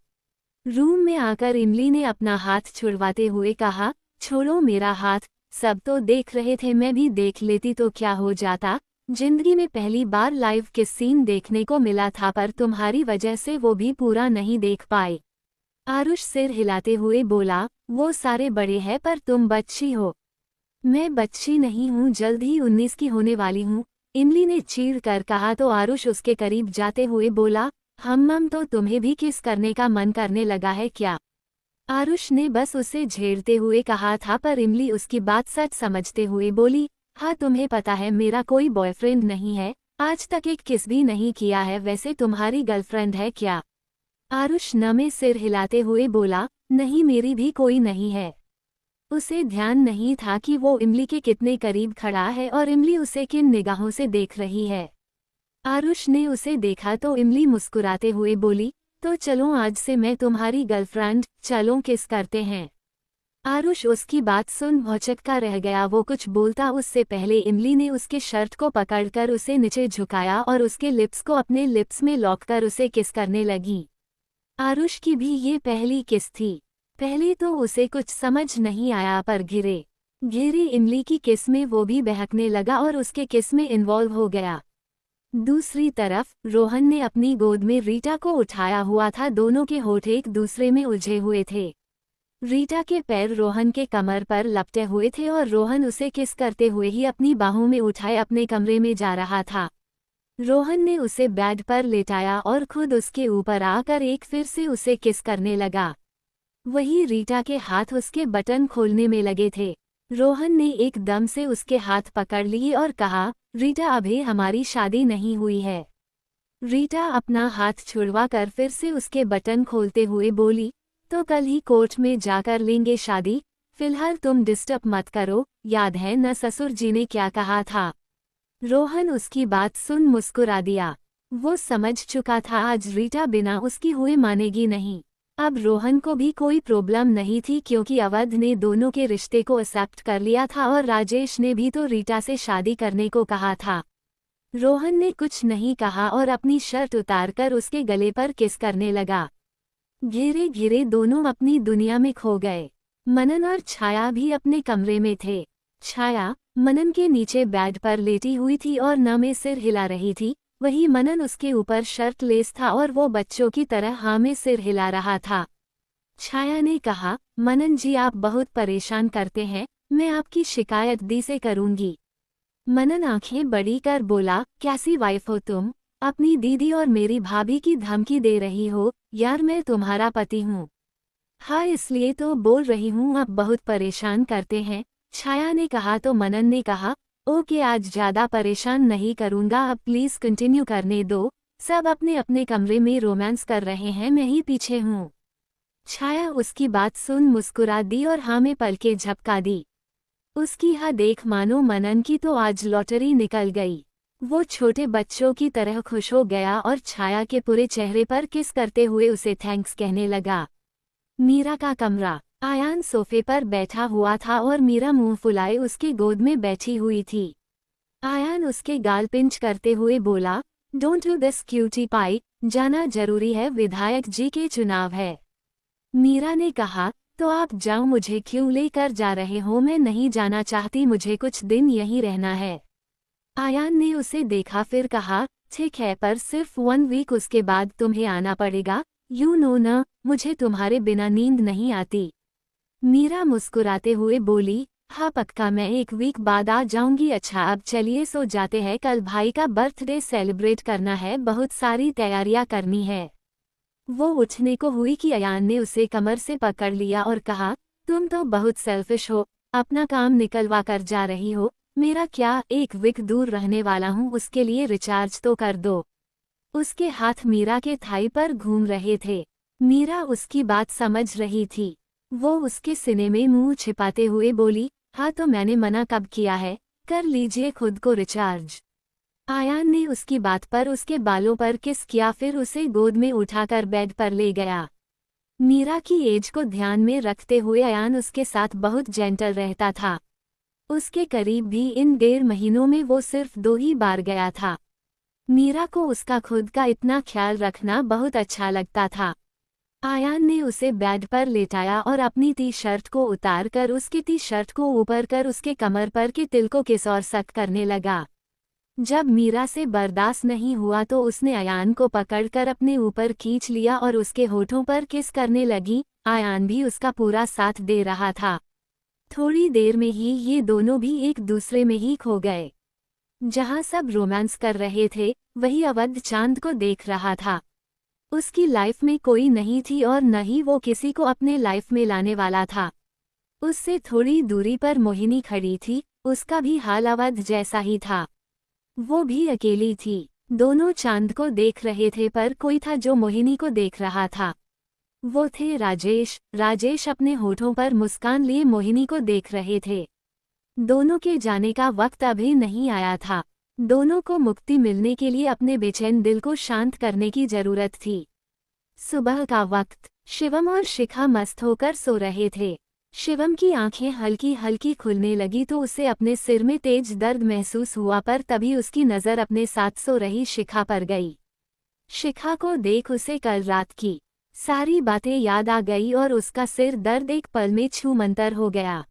रूम में आकर इमली ने अपना हाथ छुड़वाते हुए कहा, छोड़ो मेरा हाथ, सब तो देख रहे थे, मैं भी देख लेती तो क्या हो जाता। जिंदगी में पहली बार लाइव किस सीन देखने को मिला था, पर तुम्हारी वजह से वो भी पूरा नहीं देख पाए। आरुष सिर हिलाते हुए बोला, वो सारे बड़े हैं पर तुम बच्ची हो। मैं बच्ची नहीं हूँ, जल्द ही 19 की होने वाली हूँ, इमली ने चीड़ कर कहा तो आरुष उसके करीब जाते हुए बोला, हम तो तुम्हें भी किस करने का मन करने लगा है क्या? आरुष ने बस उसे झेड़ते हुए कहा था, पर इमली उसकी बात सच समझते हुए बोली, हाँ तुम्हें पता है मेरा कोई बॉयफ्रेंड नहीं है, आज तक एक किस भी नहीं किया है, वैसे तुम्हारी गर्लफ्रेंड है क्या? आरुष नमे सिर हिलाते हुए बोला, नहीं मेरी भी कोई नहीं है। उसे ध्यान नहीं था कि वो इमली के कितने करीब खड़ा है और इमली उसे किन निगाहों से देख रही है। आरुष ने उसे देखा तो इमली मुस्कुराते हुए बोली, तो चलो आज से मैं तुम्हारी गर्लफ्रेंड, चलो किस करते हैं। आरुष उसकी बात सुन भौचक्का रह गया। वो कुछ बोलता उससे पहले इमली ने उसके शर्ट को पकड़कर उसे नीचे झुकाया और उसके लिप्स को अपने लिप्स में लॉक कर उसे किस करने लगी। आरुष की भी ये पहली किस थी। पहले तो उसे कुछ समझ नहीं आया, पर घिरे घिरे इमली की किस में वो भी बहकने लगा और उसके किस में इन्वॉल्व हो गया। दूसरी तरफ रोहन ने अपनी गोद में रीटा को उठाया हुआ था। दोनों के होठ एक दूसरे में उलझे हुए थे। रीटा के पैर रोहन के कमर पर लपटे हुए थे और रोहन उसे किस करते हुए ही अपनी बाहों में उठाए अपने कमरे में जा रहा था। रोहन ने उसे बेड पर लेटाया और खुद उसके ऊपर आकर एक फिर से उसे किस करने लगा। वही रीटा के हाथ उसके बटन खोलने में लगे थे। रोहन ने एकदम से उसके हाथ पकड़ लिए और कहा, रीटा अभी हमारी शादी नहीं हुई है। रीटा अपना हाथ छुड़वा कर फिर से उसके बटन खोलते हुए बोली, तो कल ही कोर्ट में जाकर लेंगे शादी, फिलहाल तुम डिस्टर्ब मत करो, याद है न ससुर जी ने क्या कहा था। रोहन उसकी बात सुन मुस्कुरा दिया। वो समझ चुका था आज रीटा बिना उसकी हुए मानेगी नहीं। अब रोहन को भी कोई प्रॉब्लम नहीं थी, क्योंकि अवध ने दोनों के रिश्ते को एक्सेप्ट कर लिया था और राजेश ने भी तो रीटा से शादी करने को कहा था। रोहन ने कुछ नहीं कहा और अपनी शर्ट उतारकर उसके गले पर किस करने लगा। घिरे घिरे दोनों अपनी दुनिया में खो गए। मनन और छाया भी अपने कमरे में थे। छाया मनन के नीचे बेड पर लेटी हुई थी और नमे सिर हिला रही थी। वही मनन उसके ऊपर शर्ट लेस था और वो बच्चों की तरह हाँ में सिर हिला रहा था। छाया ने कहा, मनन जी आप बहुत परेशान करते हैं, मैं आपकी शिकायत दी से करूंगी। मनन आंखें बड़ी कर बोला, कैसी वाइफ हो तुम? अपनी दीदी और मेरी भाभी की धमकी दे रही हो? यार मैं तुम्हारा पति हूँ। हाँ इसलिए तो बोल रही हूँ, आप बहुत परेशान करते हैं। छाया ने कहा तो मनन ने कहा, ओके आज ज़्यादा परेशान नहीं करूँगा, अब प्लीज़ कंटिन्यू करने दो। सब अपने अपने कमरे में रोमांस कर रहे हैं, मैं ही पीछे हूँ। छाया उसकी बात सुन मुस्कुरा दी और हाँ में पलके झपका दी। उसकी हाँ देख मानो मनन की तो आज लॉटरी निकल गई। वो छोटे बच्चों की तरह खुश हो गया और छाया के पूरे चेहरे पर किस करते हुए उसे थैंक्स कहने लगा। मीरा का कमरा। आयान सोफे पर बैठा हुआ था और मीरा मुंह फुलाए उसकी गोद में बैठी हुई थी। आयान उसके गाल पिंच करते हुए बोला, don't do this cutie pie, जाना जरूरी है, विधायक जी के चुनाव है। मीरा ने कहा, तो आप जाओ, मुझे क्यों लेकर जा रहे हो? मैं नहीं जाना चाहती, मुझे कुछ दिन यहीं रहना है। आयान ने उसे देखा फिर कहा, ठीक है पर सिर्फ 1 वीक, उसके बाद तुम्हें आना पड़ेगा। यू नो न, मुझे तुम्हारे बिना नींद नहीं आती। मीरा मुस्कुराते हुए बोली, हाँ पक्का, मैं 1 वीक बाद आ जाऊंगी। अच्छा अब चलिए सो जाते हैं, कल भाई का बर्थडे सेलिब्रेट करना है, बहुत सारी तैयारियां करनी है। वो उठने को हुई कि अयान ने उसे कमर से पकड़ लिया और कहा, तुम तो बहुत सेल्फिश हो, अपना काम निकलवा कर जा रही हो। मेरा क्या, 1 वीक दूर रहने वाला हूँ, उसके लिए रिचार्ज तो कर दो। उसके हाथ मीरा के थाई पर घूम रहे थे। मीरा उसकी बात समझ रही थी। वो उसके सीने में मुंह छिपाते हुए बोली, हाँ तो मैंने मना कब किया है, कर लीजिए खुद को रिचार्ज। आयान ने उसकी बात पर उसके बालों पर किस किया, फिर उसे गोद में उठाकर बेड पर ले गया। मीरा की एज को ध्यान में रखते हुए आयान उसके साथ बहुत जेंटल रहता था। उसके करीब भी इन 1.5 महीनों में वो सिर्फ 2 ही बार गया था। मीरा को उसका खुद का इतना ख्याल रखना बहुत अच्छा लगता था। आयान ने उसे बेड पर लेटाया और अपनी टी शर्ट को उतार कर उसकी टी शर्ट को ऊपर कर उसके कमर पर के तिल को किस और सक करने लगा। जब मीरा से बर्दाश्त नहीं हुआ तो उसने आयान को पकड़कर अपने ऊपर खींच लिया और उसके होठों पर किस करने लगी। आयान भी उसका पूरा साथ दे रहा था। थोड़ी देर में ही ये दोनों भी एक दूसरे में ही खो गए। जहाँ सब रोमांस कर रहे थे, वही अवध चांद को देख रहा था। उसकी लाइफ में कोई नहीं थी और न ही वो किसी को अपने लाइफ में लाने वाला था। उससे थोड़ी दूरी पर मोहिनी खड़ी थी, उसका भी हाल अवध जैसा ही था। वो भी अकेली थी। दोनों चांद को देख रहे थे पर कोई था जो मोहिनी को देख रहा था। वो थे राजेश। राजेश अपने होठों पर मुस्कान लिए मोहिनी को देख रहे थे। दोनों के जाने का वक्त अभी नहीं आया था। दोनों को मुक्ति मिलने के लिए अपने बेचैन दिल को शांत करने की जरूरत थी। सुबह का वक्त। शिवम और शिखा मस्त होकर सो रहे थे। शिवम की आंखें हल्की हल्की खुलने लगी तो उसे अपने सिर में तेज दर्द महसूस हुआ, पर तभी उसकी नज़र अपने साथ सो रही शिखा पर गई। शिखा को देख उसे कल रात की सारी बातें याद आ गई और उसका सिर दर्द एक पल में छूमंतर हो गया।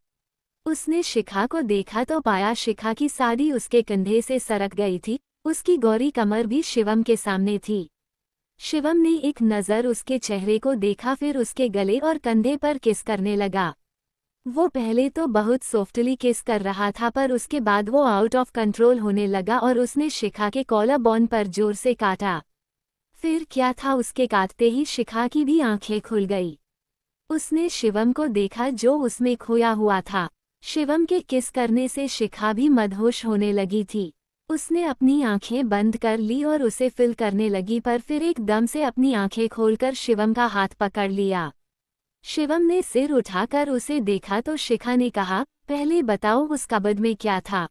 उसने शिखा को देखा तो पाया शिखा की साड़ी उसके कंधे से सरक गई थी। उसकी गौरी कमर भी शिवम के सामने थी। शिवम ने एक नज़र उसके चेहरे को देखा, फिर उसके गले और कंधे पर किस करने लगा। वो पहले तो बहुत सॉफ्टली किस कर रहा था, पर उसके बाद वो आउट ऑफ कंट्रोल होने लगा और उसने शिखा के कॉलर बोन पर जोर से काटा। फिर क्या था, उसके काटते ही शिखा की भी आंखें खुल गई। उसने शिवम को देखा जो उसमें खोया हुआ था। शिवम के किस करने से शिखा भी मदहोश होने लगी थी। उसने अपनी आंखें बंद कर ली और उसे फील करने लगी, पर फिर एकदम से अपनी आंखें खोलकर शिवम का हाथ पकड़ लिया। शिवम ने सिर उठाकर उसे देखा तो शिखा ने कहा, पहले बताओ उस कबर्ड में क्या था।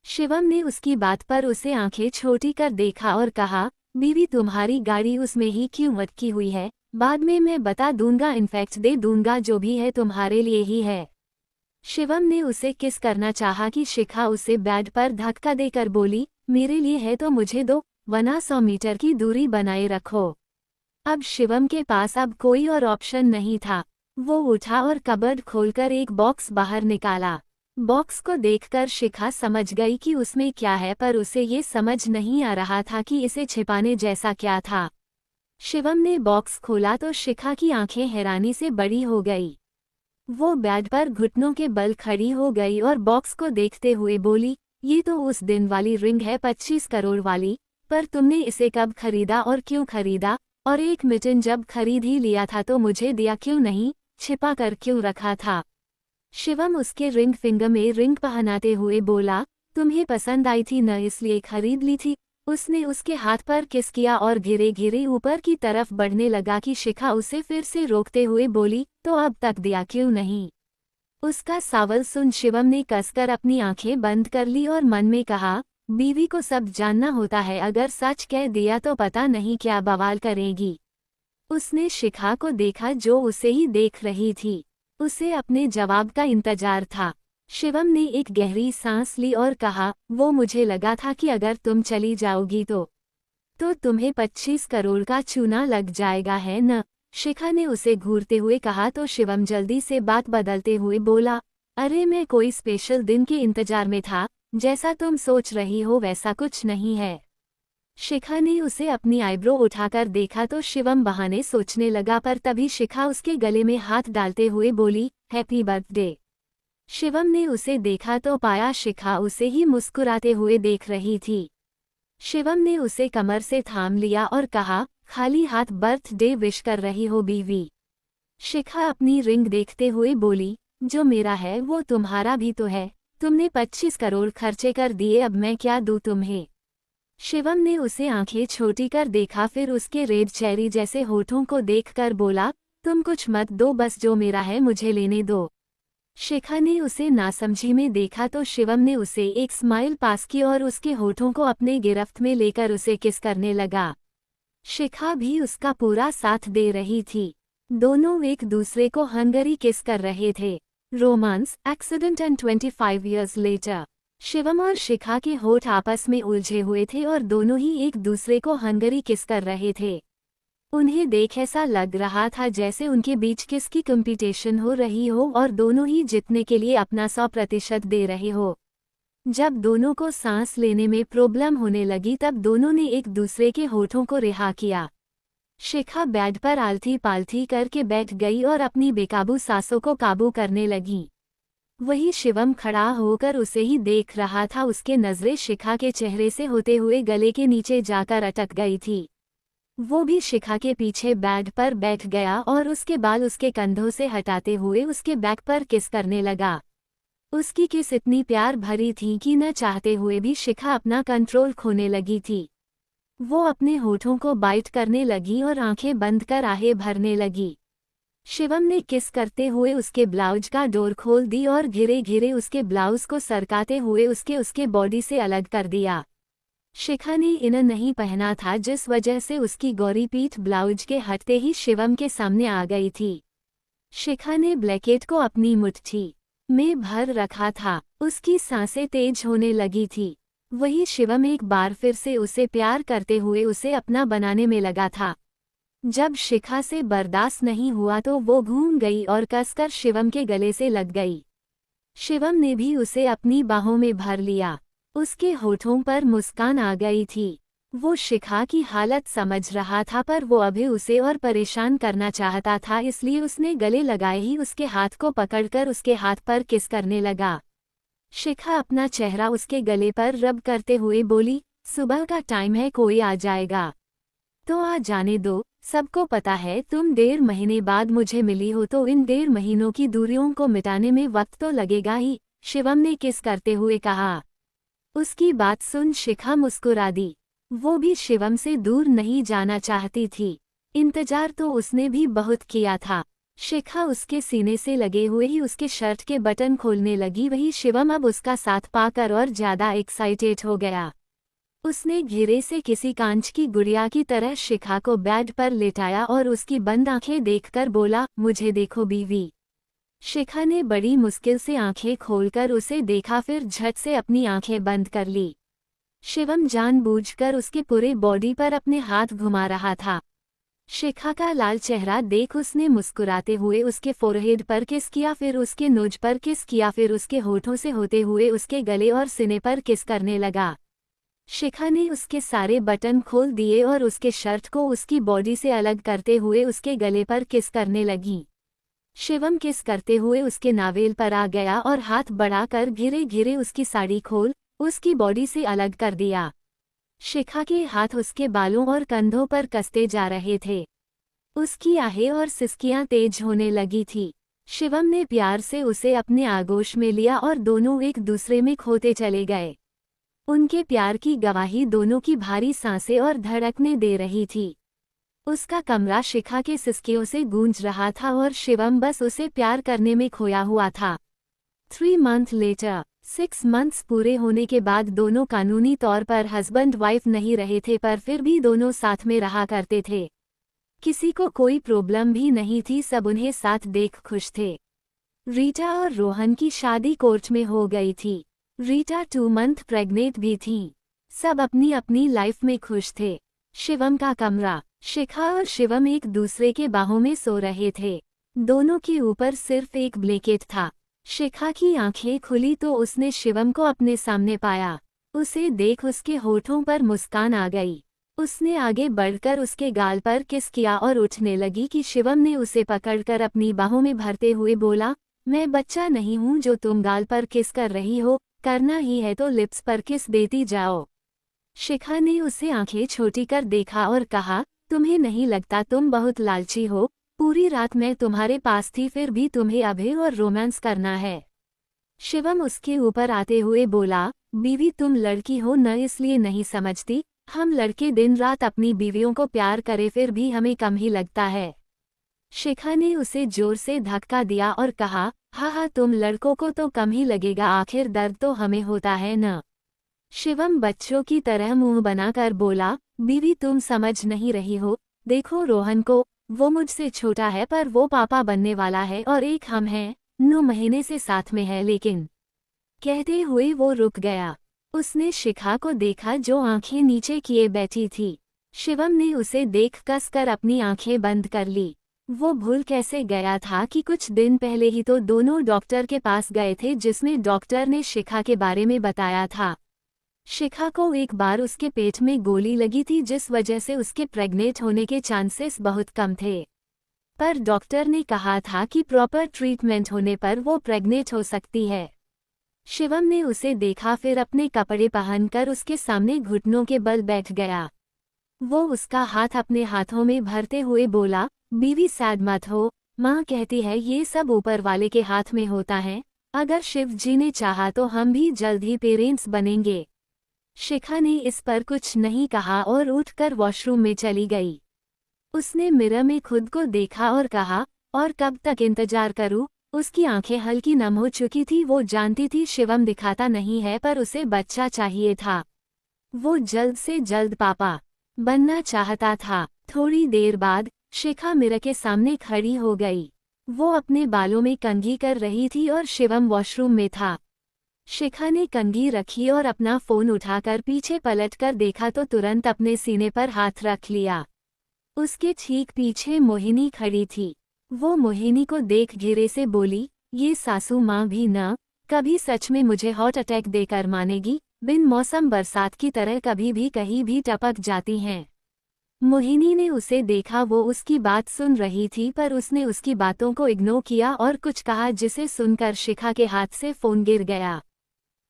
शिवम ने उसकी बात पर उसे आंखें छोटी कर देखा और कहा, बीवी तुम्हारी गाड़ी उसमें ही क्यों अटकी हुई है, बाद में मैं बता दूंगा, इन्फेक्ट दे दूंगा, जो भी है तुम्हारे लिए ही है। शिवम ने उसे किस करना चाहा कि शिखा उसे बेड पर धक्का देकर बोली, मेरे लिए है तो मुझे दो, वरना 100 मीटर की दूरी बनाए रखो। अब शिवम के पास अब कोई और ऑप्शन नहीं था। वो उठा और कबर्ड खोलकर एक बॉक्स बाहर निकाला। बॉक्स को देखकर शिखा समझ गई कि उसमें क्या है, पर उसे ये समझ नहीं आ रहा था कि इसे छिपाने जैसा क्या था। शिवम ने बॉक्स खोला तो शिखा की आंखें हैरानी से बड़ी हो गई। वो बेड पर घुटनों के बल खड़ी हो गई और बॉक्स को देखते हुए बोली, ये तो उस दिन वाली रिंग है, 25 करोड़ वाली, पर तुमने इसे कब खरीदा और क्यों खरीदा, और एक मिटन जब खरीद ही लिया था तो मुझे दिया क्यों नहीं, छिपा कर क्यों रखा था। शिवम उसके रिंग फिंगर में रिंग पहनाते हुए बोला, तुम्हें पसंद आई थी न, इसलिए खरीद ली थी। उसने उसके हाथ पर किस किया और घिरे घिरे ऊपर की तरफ बढ़ने लगा कि शिखा उसे फिर से रोकते हुए बोली, तो अब तक दिया क्यों नहीं। उसका सवाल सुन शिवम ने कसकर अपनी आंखें बंद कर ली और मन में कहा, बीवी को सब जानना होता है, अगर सच कह दिया तो पता नहीं क्या बवाल करेगी। उसने शिखा को देखा जो उसे ही देख रही थी। उसे अपने जवाब का इंतजार था। शिवम ने एक गहरी सांस ली और कहा, वो मुझे लगा था कि अगर तुम चली जाओगी तो तुम्हें 25 करोड़ का चूना लग जाएगा, है न। शिखा ने उसे घूरते हुए कहा तो शिवम जल्दी से बात बदलते हुए बोला, अरे मैं कोई स्पेशल दिन के इंतजार में था, जैसा तुम सोच रही हो वैसा कुछ नहीं है। शिखा ने उसे अपनी आईब्रो उठाकर देखा तो शिवम बहाने सोचने लगा, पर तभी शिखा उसके गले में हाथ डालते हुए बोली, हैप्पी बर्थडे। शिवम ने उसे देखा तो पाया शिखा उसे ही मुस्कुराते हुए देख रही थी। शिवम ने उसे कमर से थाम लिया और कहा, खाली हाथ बर्थडे विश कर रही हो बीवी। शिखा अपनी रिंग देखते हुए बोली, जो मेरा है वो तुम्हारा भी तो है, तुमने 25 करोड़ खर्चे कर दिए, अब मैं क्या दूं तुम्हें। शिवम ने उसे आंखें छोटी कर देखा, फिर उसके रेड चेरी जैसे होठों को देखकर बोला, तुम कुछ मत दो, बस जो मेरा है मुझे लेने दो। शिखा ने उसे नासमझी में देखा तो शिवम ने उसे एक स्माइल पास की और उसके होठों को अपने गिरफ्त में लेकर उसे किस करने लगा। शिखा भी उसका पूरा साथ दे रही थी। दोनों एक दूसरे को हंगरी किस कर रहे थे। Romance accident and 25 years later. Shivam और शिखा के होठ आपस में उलझे हुए थे और दोनों ही एक दूसरे को हंगरी किस कर रहे थे। उन्हें देख ऐसा लग रहा था जैसे उनके बीच किस की कंपटीशन हो रही हो और दोनों ही जीतने के लिए अपना 100% दे रहे हो। जब दोनों को सांस लेने में प्रॉब्लम होने लगी तब दोनों ने एक दूसरे के होठों को रिहा किया। शिखा बेड पर आलथी पालथी करके बैठ गई और अपनी बेकाबू सांसों को काबू करने लगी। वही शिवम खड़ा होकर उसे ही देख रहा था। उसके नजरें शिखा के चेहरे से होते हुए गले के नीचे जाकर अटक गई थी। वो भी शिखा के पीछे बेड पर बैठ गया और उसके बाल उसके कंधों से हटाते हुए उसके बैक पर किस करने लगा। उसकी किस इतनी प्यार भरी थी कि न चाहते हुए भी शिखा अपना कंट्रोल खोने लगी थी। वो अपने होठों को बाइट करने लगी और आंखें बंद कर आहें भरने लगी। शिवम ने किस करते हुए उसके ब्लाउज का डोर खोल दी और घिरे घिरे उसके ब्लाउज को सरकाते हुए उसके बॉडी से अलग कर दिया। शिखा ने इनर नहीं पहना था, जिस वजह से उसकी गौरी पीठ ब्लाउज के हटते ही शिवम के सामने आ गई थी। शिखा ने ब्लैकेट को अपनी मुट्ठी में भर रखा था। उसकी सांसें तेज होने लगी थी। वही शिवम एक बार फिर से उसे प्यार करते हुए उसे अपना बनाने में लगा था। जब शिखा से बर्दाश्त नहीं हुआ तो वो घूम गई और कसकर शिवम के गले से लग गई। शिवम ने भी उसे अपनी बाहों में भर लिया। उसके होठों पर मुस्कान आ गई थी। वो शिखा की हालत समझ रहा था, पर वो अभी उसे और परेशान करना चाहता था, इसलिए उसने गले लगाए ही उसके हाथ को पकड़कर उसके हाथ पर किस करने लगा। शिखा अपना चेहरा उसके गले पर रब करते हुए बोली, सुबह का टाइम है, कोई आ जाएगा तो आ जाने दो। सबको पता है तुम 1.5 महीने बाद मुझे मिली हो, तो इन 1.5 महीनों की दूरियों को मिटाने में वक्त तो लगेगा ही, शिवम ने किस करते हुए कहा। उसकी बात सुन शिखा मुस्कुरा दी। वो भी शिवम से दूर नहीं जाना चाहती थी। इंतजार तो उसने भी बहुत किया था। शिखा उसके सीने से लगे हुए ही उसके शर्ट के बटन खोलने लगी। वही शिवम अब उसका साथ पाकर और ज्यादा एक्साइटेड हो गया। उसने घेरे से किसी कांच की गुड़िया की तरह शिखा को बेड पर लेटाया और उसकी बंद आंखें देखकर बोला, मुझे देखो बीवी। शिखा ने बड़ी मुश्किल से आंखें खोलकर उसे देखा, फिर झट से अपनी आंखें बंद कर ली। शिवम जानबूझकर उसके पूरे बॉडी पर अपने हाथ घुमा रहा था। शिखा का लाल चेहरा देख उसने मुस्कुराते हुए उसके फोरहेड पर किस किया, फिर उसके नोज पर किस किया, फिर उसके होठों से होते हुए उसके गले और सीने पर किस करने लगा। शिखा ने उसके सारे बटन खोल दिए और उसके शर्ट को उसकी बॉडी से अलग करते हुए उसके गले पर किस करने लगी। शिवम किस करते हुए उसके नावेल पर आ गया और हाथ बढ़ाकर घिरे घिरे उसकी साड़ी खोल उसकी बॉडी से अलग कर दिया। शिखा के हाथ उसके बालों और कंधों पर कसते जा रहे थे। उसकी आहें और सिसकियां तेज होने लगी थी। शिवम ने प्यार से उसे अपने आगोश में लिया और दोनों एक दूसरे में खोते चले गए। उनके प्यार की गवाही दोनों की भारी सांसें और धड़कने दे रही थी। उसका कमरा शिखा के सिसकियों से गूंज रहा था और शिवम बस उसे प्यार करने में खोया हुआ था। 3 मंथ लेटर, 6 मंथ्स पूरे होने के बाद दोनों कानूनी तौर पर हस्बैंड वाइफ नहीं रहे थे, पर फिर भी दोनों साथ में रहा करते थे। किसी को कोई प्रॉब्लम भी नहीं थी, सब उन्हें साथ देख खुश थे। रीटा और रोहन की शादी कोर्ट में हो गई थी। रीटा 2 मंथ प्रेग्नेंट भी थी। सब अपनी अपनी लाइफ में खुश थे। शिवम का कमरा, शिखा और शिवम एक दूसरे के बाहों में सो रहे थे। दोनों के ऊपर सिर्फ एक ब्लैंकेट था। शिखा की आंखें खुली तो उसने शिवम को अपने सामने पाया। उसे देख उसके होठों पर मुस्कान आ गई। उसने आगे बढ़कर उसके गाल पर किस किया और उठने लगी कि शिवम ने उसे पकड़कर अपनी बाहों में भरते हुए बोला, मैं बच्चा नहीं हूँ जो तुम गाल पर किस कर रही हो, करना ही है तो लिप्स पर किस देती जाओ। शिखा ने उसे आंखें छोटी कर देखा और कहा, तुम्हें नहीं लगता तुम बहुत लालची हो? पूरी रात मैं तुम्हारे पास थी, फिर भी तुम्हें अभी और रोमांस करना है। शिवम उसके ऊपर आते हुए बोला, बीवी तुम लड़की हो न, इसलिए नहीं समझती। हम लड़के दिन रात अपनी बीवियों को प्यार करे, फिर भी हमें कम ही लगता है। शिखा ने उसे जोर से धक्का दिया और कहा, हाँ तुम लड़कों को तो कम ही लगेगा, आखिर दर्द तो हमें होता है न। शिवम बच्चों की तरह मुंह बनाकर बोला, बीवी तुम समझ नहीं रही हो। देखो रोहन को, वो मुझसे छोटा है पर वो पापा बनने वाला है, और एक हम हैं, 9 महीने से साथ में है। लेकिन कहते हुए वो रुक गया। उसने शिखा को देखा जो आंखें नीचे किए बैठी थी। शिवम ने उसे देख कसकर अपनी आंखें बंद कर ली। वो भूल कैसे गया था कि कुछ दिन पहले ही तो दोनों डॉक्टर के पास गए थे, जिसमें डॉक्टर ने शिखा के बारे में बताया था। शिखा को एक बार उसके पेट में गोली लगी थी, जिस वजह से उसके प्रेग्नेंट होने के चांसेस बहुत कम थे। पर डॉक्टर ने कहा था कि प्रॉपर ट्रीटमेंट होने पर वो प्रेग्नेंट हो सकती है। शिवम ने उसे देखा, फिर अपने कपड़े पहनकर उसके सामने घुटनों के बल बैठ गया। वो उसका हाथ अपने हाथों में भरते हुए बोला, बीवी सैड मत हो, माँ कहती है ये सब ऊपर वाले के हाथ में होता है, अगर शिव जी ने चाहा तो हम भी जल्द ही पेरेंट्स बनेंगे। शिखा ने इस पर कुछ नहीं कहा और उठकर वॉशरूम में चली गई। उसने मिरर में खुद को देखा और कहा, और कब तक इंतजार करूं? उसकी आंखें हल्की नम हो चुकी थी। वो जानती थी शिवम दिखाता नहीं है, पर उसे बच्चा चाहिए था। वो जल्द से जल्द पापा बनना चाहता था। थोड़ी देर बाद शिखा मिरर के सामने खड़ी हो गई। वो अपने बालों में कंघी कर रही थी और शिवम वॉशरूम में था। शिखा ने कंघी रखी और अपना फोन उठाकर पीछे पलटकर देखा तो तुरंत अपने सीने पर हाथ रख लिया। उसके ठीक पीछे मोहिनी खड़ी थी। वो मोहिनी को देख घिरे से बोली, ये सासू माँ भी न कभी सच में मुझे हार्ट अटैक देकर मानेगी? बिन मौसम बरसात की तरह कभी भी कहीं भी टपक जाती हैं। मोहिनी ने उसे देखा, वो उसकी बात सुन रही थी, पर उसने उसकी बातों को इग्नोर किया और कुछ कहा, जिसे सुनकर शिखा के हाथ से फोन गिर गया।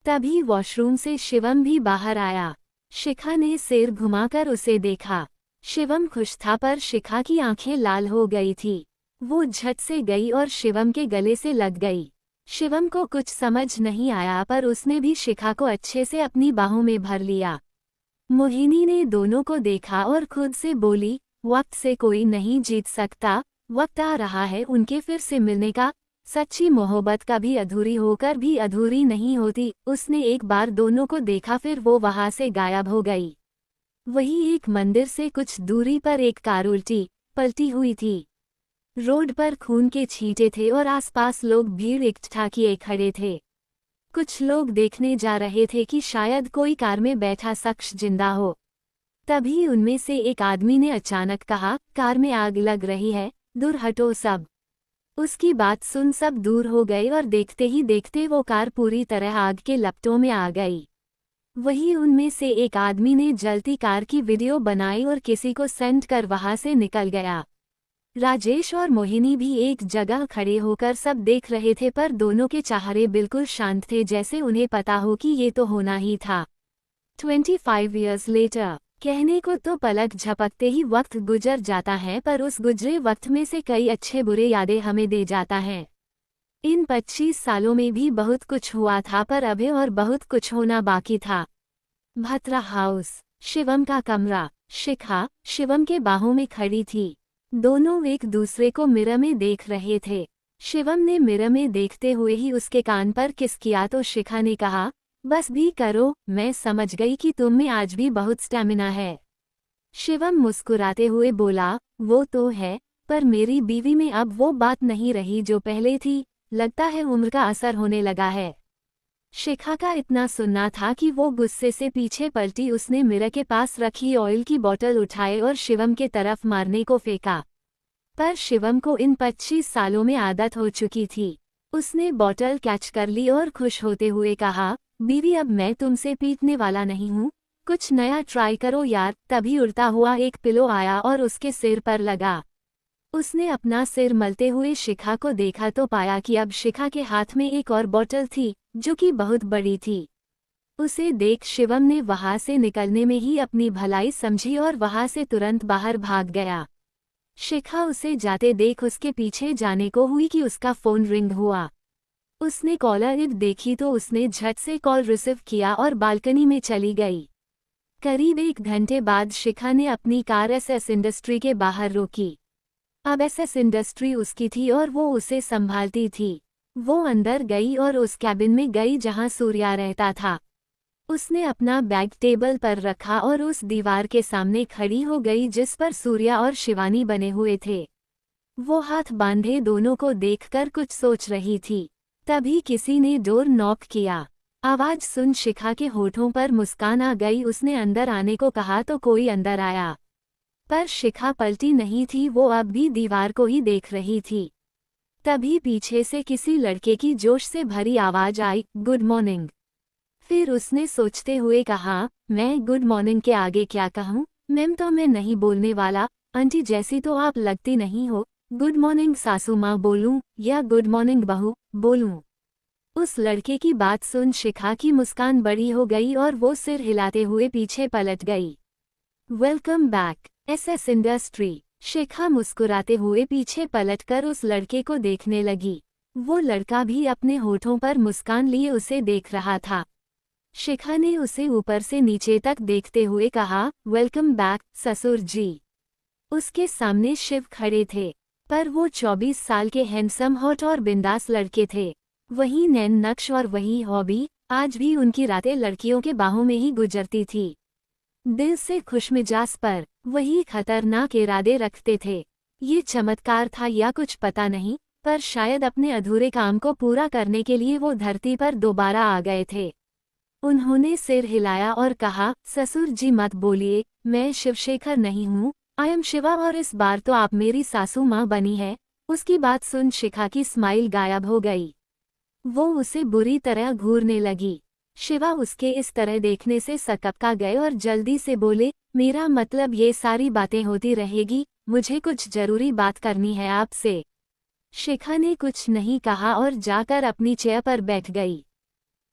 तभी वॉशरूम से शिवम भी बाहर आया। शिखा ने सिर घुमाकर उसे देखा। शिवम खुश था, पर शिखा की आंखें लाल हो गई थी। वो झट से गई और शिवम के गले से लग गई। शिवम को कुछ समझ नहीं आया, पर उसने भी शिखा को अच्छे से अपनी बाहों में भर लिया। मोहिनी ने दोनों को देखा और खुद से बोली, वक्त से कोई नहीं जीत सकता, वक्त आ रहा है उनके फिर से मिलने का। सच्ची मोहब्बत कभी अधूरी होकर भी अधूरी नहीं होती। उसने एक बार दोनों को देखा, फिर वो वहां से गायब हो गई। वही एक मंदिर से कुछ दूरी पर एक कार उल्टी पलटी हुई थी। रोड पर खून के छींटे थे और आसपास लोग भीड़ इकट्ठा किए खड़े थे। कुछ लोग देखने जा रहे थे कि शायद कोई कार में बैठा शख्स जिंदा हो। तभी उनमें से एक आदमी ने अचानक कहा, कार में आग लग रही है, दूर हटो सब। उसकी बात सुन सब दूर हो गए और देखते ही देखते वो कार पूरी तरह आग के लपटों में आ गई। वही उनमें से एक आदमी ने जलती कार की वीडियो बनाई और किसी को सेंड कर वहां से निकल गया। राजेश और मोहिनी भी एक जगह खड़े होकर सब देख रहे थे, पर दोनों के चेहरे बिल्कुल शांत थे, जैसे उन्हें पता हो कि ये तो होना ही था। 25 years later, कहने को तो पलक झपकते ही वक्त गुजर जाता है, पर उस गुजरे वक्त में से कई अच्छे बुरे यादें हमें दे जाता है। इन 25 सालों में भी बहुत कुछ हुआ था, पर अभी और बहुत कुछ होना बाकी था। भत्रा हाउस, शिवम का कमरा। शिखा शिवम के बाहों में खड़ी थी। दोनों एक दूसरे को मिरर में देख रहे थे। शिवम ने मिरर में देखते हुए ही उसके कान पर किस किया तो शिखा ने कहा, बस भी करो, मैं समझ गई कि तुम में आज भी बहुत स्टैमिना है। शिवम मुस्कुराते हुए बोला, वो तो है, पर मेरी बीवी में अब वो बात नहीं रही जो पहले थी, लगता है उम्र का असर होने लगा है। शिखा का इतना सुनना था कि वो गुस्से से पीछे पलटी। उसने मिरर के पास रखी ऑयल की बोतल उठाई और शिवम के तरफ मारने को फेंका, पर शिवम को इन 25 सालों में आदत हो चुकी थी। उसने बोतल कैच कर ली और खुश होते हुए कहा, बीवी अब मैं तुमसे पीटने वाला नहीं हूँ, कुछ नया ट्राई करो यार। तभी उड़ता हुआ एक पिलो आया और उसके सिर पर लगा। उसने अपना सिर मलते हुए शिखा को देखा तो पाया कि अब शिखा के हाथ में एक और बोतल थी, जो कि बहुत बड़ी थी। उसे देख शिवम ने वहां से निकलने में ही अपनी भलाई समझी और वहां से तुरंत बाहर भाग गया। शिखा उसे जाते देख उसके पीछे जाने को हुई कि उसका फोन रिंग हुआ। उसने कॉलर आईडी देखी तो उसने झट से कॉल रिसीव किया और बालकनी में चली गई। करीब 1 घंटे बाद शिखा ने अपनी कार एसएस इंडस्ट्री के बाहर रोकी। अब एसएस इंडस्ट्री उसकी थी और वो उसे संभालती थी। वो अंदर गई और उस कैबिन में गई जहां सूर्या रहता था। उसने अपना बैग टेबल पर रखा और उस दीवार के सामने खड़ी हो गई जिस पर सूर्या और शिवानी बने हुए थे। वो हाथ बांधे दोनों को देखकर कुछ सोच रही थी। तभी किसी ने डोर नॉक किया। आवाज सुन शिखा के होठों पर मुस्कान आ गई। उसने अंदर आने को कहा तो कोई अंदर आया, पर शिखा पलटी नहीं थी। वो अब भी दीवार को ही देख रही थी। तभी पीछे से किसी लड़के की जोश से भरी आवाज आई, गुड मॉर्निंग। फिर उसने सोचते हुए कहा, मैं गुड मॉर्निंग के आगे क्या कहूँ? मैम तो मैं नहीं बोलने वाला, आंटी जैसी तो आप लगती नहीं हो। गुड मॉर्निंग सासू माँ बोलूं या गुड मॉर्निंग बहू बोलूं? उस लड़के की बात सुन शिखा की मुस्कान बड़ी हो गई और वो सिर हिलाते हुए पीछे पलट गई। Welcome back SS industry. Shikha मुस्कुराते हुए पीछे पलटकर उस लड़के को देखने लगी। वो लड़का भी अपने होठों पर मुस्कान लिए उसे देख रहा था। शिखा ने उसे ऊपर से नीचे तक देखते हुए कहा, वेलकम बैक ससुर जी। उसके सामने शिव खड़े थे, पर वो 24 साल के हैंडसम हॉट और बिंदास लड़के थे। वही नैन नक्श और वही हॉबी, आज भी उनकी रातें लड़कियों के बाहों में ही गुजरती थी। दिल से खुशमिजाज पर वही खतरनाक इरादे रखते थे। ये चमत्कार था या कुछ पता नहीं, पर शायद अपने अधूरे काम को पूरा करने के लिए वो धरती पर दोबारा आ गए थे। उन्होंने सिर हिलाया और कहा, ससुर जी मत बोलिए, मैं शिवशेखर नहीं हूँ, आई एम शिवा और इस बार तो आप मेरी सासू माँ बनी है। उसकी बात सुन शिखा की स्माइल गायब हो गई। वो उसे बुरी तरह घूरने लगी। शिवा उसके इस तरह देखने से सकपका गए और जल्दी से बोले, मेरा मतलब ये सारी बातें होती रहेगी, मुझे कुछ जरूरी बात करनी है आपसे। शिखा ने कुछ नहीं कहा और जाकर अपनी चेयर पर बैठ गई।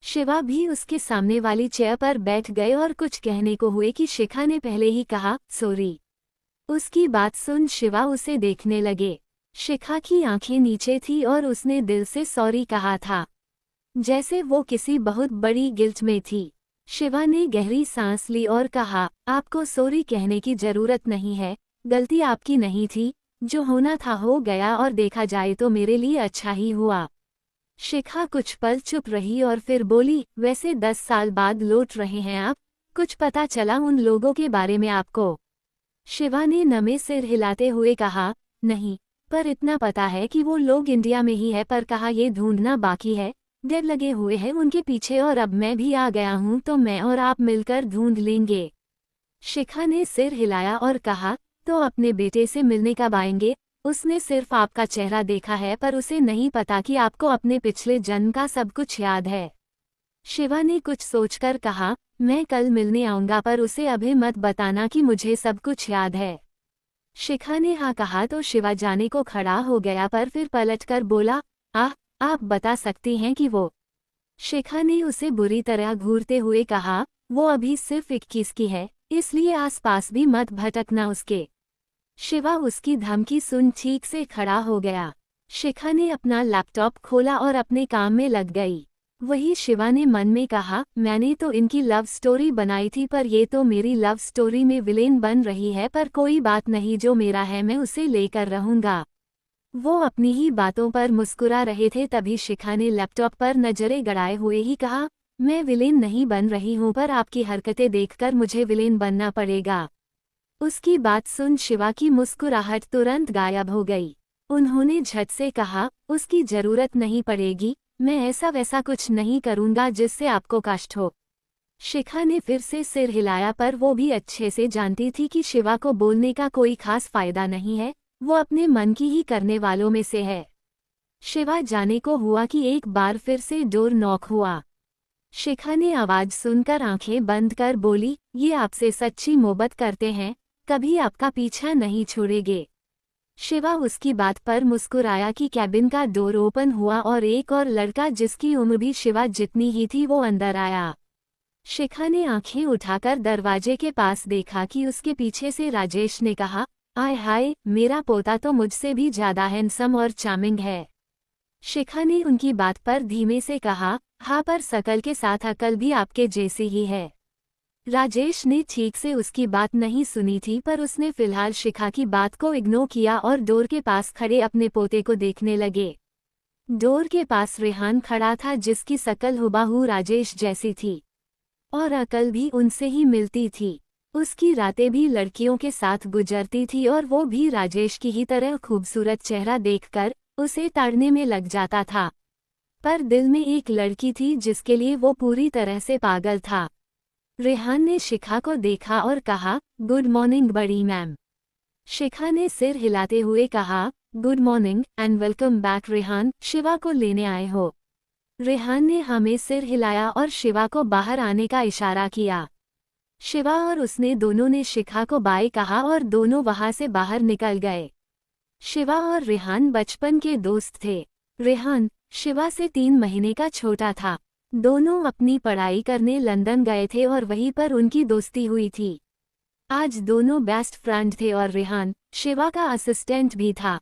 शिवा भी उसके सामने वाली चेयर पर बैठ गए और कुछ कहने को हुए कि शिखा ने पहले ही कहा, सॉरी। उसकी बात सुन शिवा उसे देखने लगे। शिखा की आंखें नीचे थी और उसने दिल से सॉरी कहा था, जैसे वो किसी बहुत बड़ी गिल्ट में थी। शिवा ने गहरी सांस ली और कहा, आपको सॉरी कहने की जरूरत नहीं है, गलती आपकी नहीं थी, जो होना था हो गया और देखा जाए तो मेरे लिए अच्छा ही हुआ। शिखा कुछ पल चुप रही और फिर बोली, वैसे 10 साल बाद लौट रहे हैं आप, कुछ पता चला उन लोगों के बारे में आपको? शिवा ने नमे सिर हिलाते हुए कहा, नहीं, पर इतना पता है कि वो लोग इंडिया में ही है, पर कहा ये ढूंढना बाकी है, डर लगे हुए हैं उनके पीछे और अब मैं भी आ गया हूँ तो मैं और आप मिलकर ढूंढ लेंगे। शिखा ने सिर हिलाया और कहा, तो अपने बेटे से मिलने कब आएंगे? उसने सिर्फ आपका चेहरा देखा है पर उसे नहीं पता कि आपको अपने पिछले जन्म का सब कुछ याद है। शिवा ने कुछ सोचकर कहा, मैं कल मिलने आऊंगा पर उसे अभी मत बताना कि मुझे सब कुछ याद है। शिखा ने हाँ कहा तो शिवा जाने को खड़ा हो गया पर फिर पलटकर बोला, आप बता सकती हैं कि वो? शिखा ने उसे बुरी तरह घूरते हुए कहा, वो अभी सिर्फ 21 की है, इसलिए आसपास भी मत भटकना उसके। शिवा उसकी धमकी सुन ठीक से खड़ा हो गया। शिखा ने अपना लैपटॉप खोला और अपने काम में लग गई। वही शिवा ने मन में कहा, मैंने तो इनकी लव स्टोरी बनाई थी पर ये तो मेरी लव स्टोरी में विलेन बन रही है, पर कोई बात नहीं, जो मेरा है मैं उसे लेकर रहूंगा। वो अपनी ही बातों पर मुस्कुरा रहे थे तभी शिखा ने लैपटॉप पर नजरें गड़ाए हुए ही कहा, मैं विलेन नहीं बन रही हूँ पर आपकी हरकतें देखकर मुझे विलेन बनना पड़ेगा। उसकी बात सुन शिवा की मुस्कुराहट तुरंत गायब हो गई। उन्होंने झट से कहा, उसकी जरूरत नहीं पड़ेगी, मैं ऐसा वैसा कुछ नहीं करूंगा जिससे आपको कष्ट हो। शिखा ने फिर से सिर हिलाया पर वो भी अच्छे से जानती थी कि शिवा को बोलने का कोई खास फायदा नहीं है, वो अपने मन की ही करने वालों में से है। शिवा जाने को हुआ कि एक बार फिर से डोर नॉक हुआ। शिखा ने आवाज सुनकर आंखें बंद कर बोली, ये आपसे सच्ची मोहब्बत करते हैं, कभी आपका पीछा नहीं छोड़ेंगे। शिवा उसकी बात पर मुस्कुराया कि कैबिन का डोर ओपन हुआ और एक और लड़का जिसकी उम्र भी शिवा जितनी ही थी वो अंदर आया। शिखा ने आंखें उठाकर दरवाजे के पास देखा कि उसके पीछे से राजेश ने कहा, आय हाय, मेरा पोता तो मुझसे भी ज्यादा हैंडसम और चार्मिंग है। शिखा ने उनकी बात पर धीमे से कहा, हाँ पर शकल के साथ अकल भी आपके जैसी ही है। राजेश ने ठीक से उसकी बात नहीं सुनी थी पर उसने फिलहाल शिखा की बात को इग्नोर किया और डोर के पास खड़े अपने पोते को देखने लगे। डोर के पास रेहान खड़ा था जिसकी शकल हुबहू राजेश जैसी थी और अकल भी उनसे ही मिलती थी। उसकी रातें भी लड़कियों के साथ गुजरती थी और वो भी राजेश की ही तरह खूबसूरत चेहरा देखकर उसे ताड़ने में लग जाता था। पर दिल में एक लड़की थी जिसके लिए वो पूरी तरह से पागल था। रेहान ने शिखा को देखा और कहा, गुड मॉर्निंग बड़ी मैम। शिखा ने सिर हिलाते हुए कहा, good morning and welcome back Rehan, Shiva को लेने आए हो? रेहान ने हमें सिर हिलाया और शिवा को बाहर आने का इशारा किया। शिवा और उसने दोनों ने शिखा को बाय कहा और दोनों वहां से बाहर निकल गए। शिवा और रेहान बचपन के दोस्त थे। रेहान शिवा से 3 महीने का छोटा था। दोनों अपनी पढ़ाई करने लंदन गए थे और वहीं पर उनकी दोस्ती हुई थी। आज दोनों बेस्ट फ्रेंड थे और रेहान शिवा का असिस्टेंट भी था।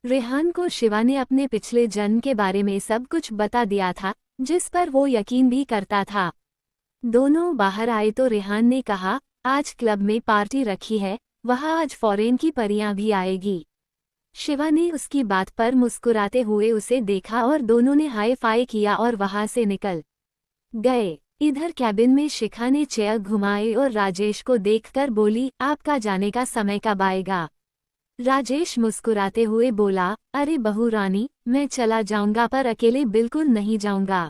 रेहान को शिवा ने अपने पिछले जन्म के बारे में सब कुछ बता दिया था, जिस पर वो यकीन भी करता था। दोनों बाहर आए तो रेहान ने कहा, आज क्लब में पार्टी रखी है, वहाँ आज फॉरेन की परियां भी आएगी। शिवा ने उसकी बात पर मुस्कुराते हुए उसे देखा और दोनों ने हाई फाई किया और वहां से निकल गए। इधर कैबिन में शिखा ने चेयर घुमाए और राजेश को देखकर बोली, आपका जाने का समय कब आएगा? राजेश मुस्कुराते हुए बोला, अरे बहू रानी, मैं चला जाऊंगा पर अकेले बिल्कुल नहीं जाऊंगा।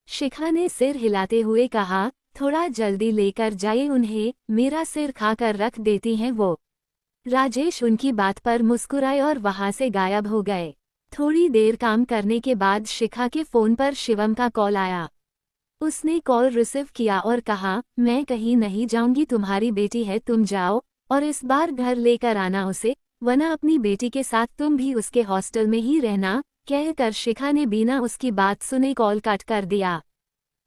शिखा ने सिर हिलाते हुए कहा, थोड़ा जल्दी लेकर जाइए उन्हें, मेरा सिर खाकर रख देती हैं वो। राजेश उनकी बात पर मुस्कुराए और वहां से गायब हो गए। थोड़ी देर काम करने के बाद शिखा के फोन पर शिवम का कॉल आया। उसने कॉल रिसीव किया और कहा, मैं कहीं नहीं जाऊंगी, तुम्हारी बेटी है, तुम जाओ और इस बार घर लेकर आना उसे, वरना अपनी बेटी के साथ तुम भी उसके हॉस्टल में ही रहना, कहकर शिखा ने बिना उसकी बात सुने कॉल कट कर दिया।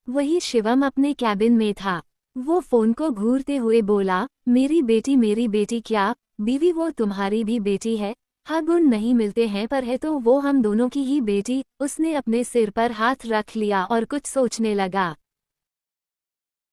वही शिवम अपने कैबिन में था। वो फोन को घूरते हुए बोला, मेरी बेटी क्या, बीवी वो तुम्हारी भी बेटी है। हाँ, गुण नहीं मिलते हैं पर है तो वो हम दोनों की ही बेटी। उसने अपने सिर पर हाथ रख लिया और कुछ सोचने लगा।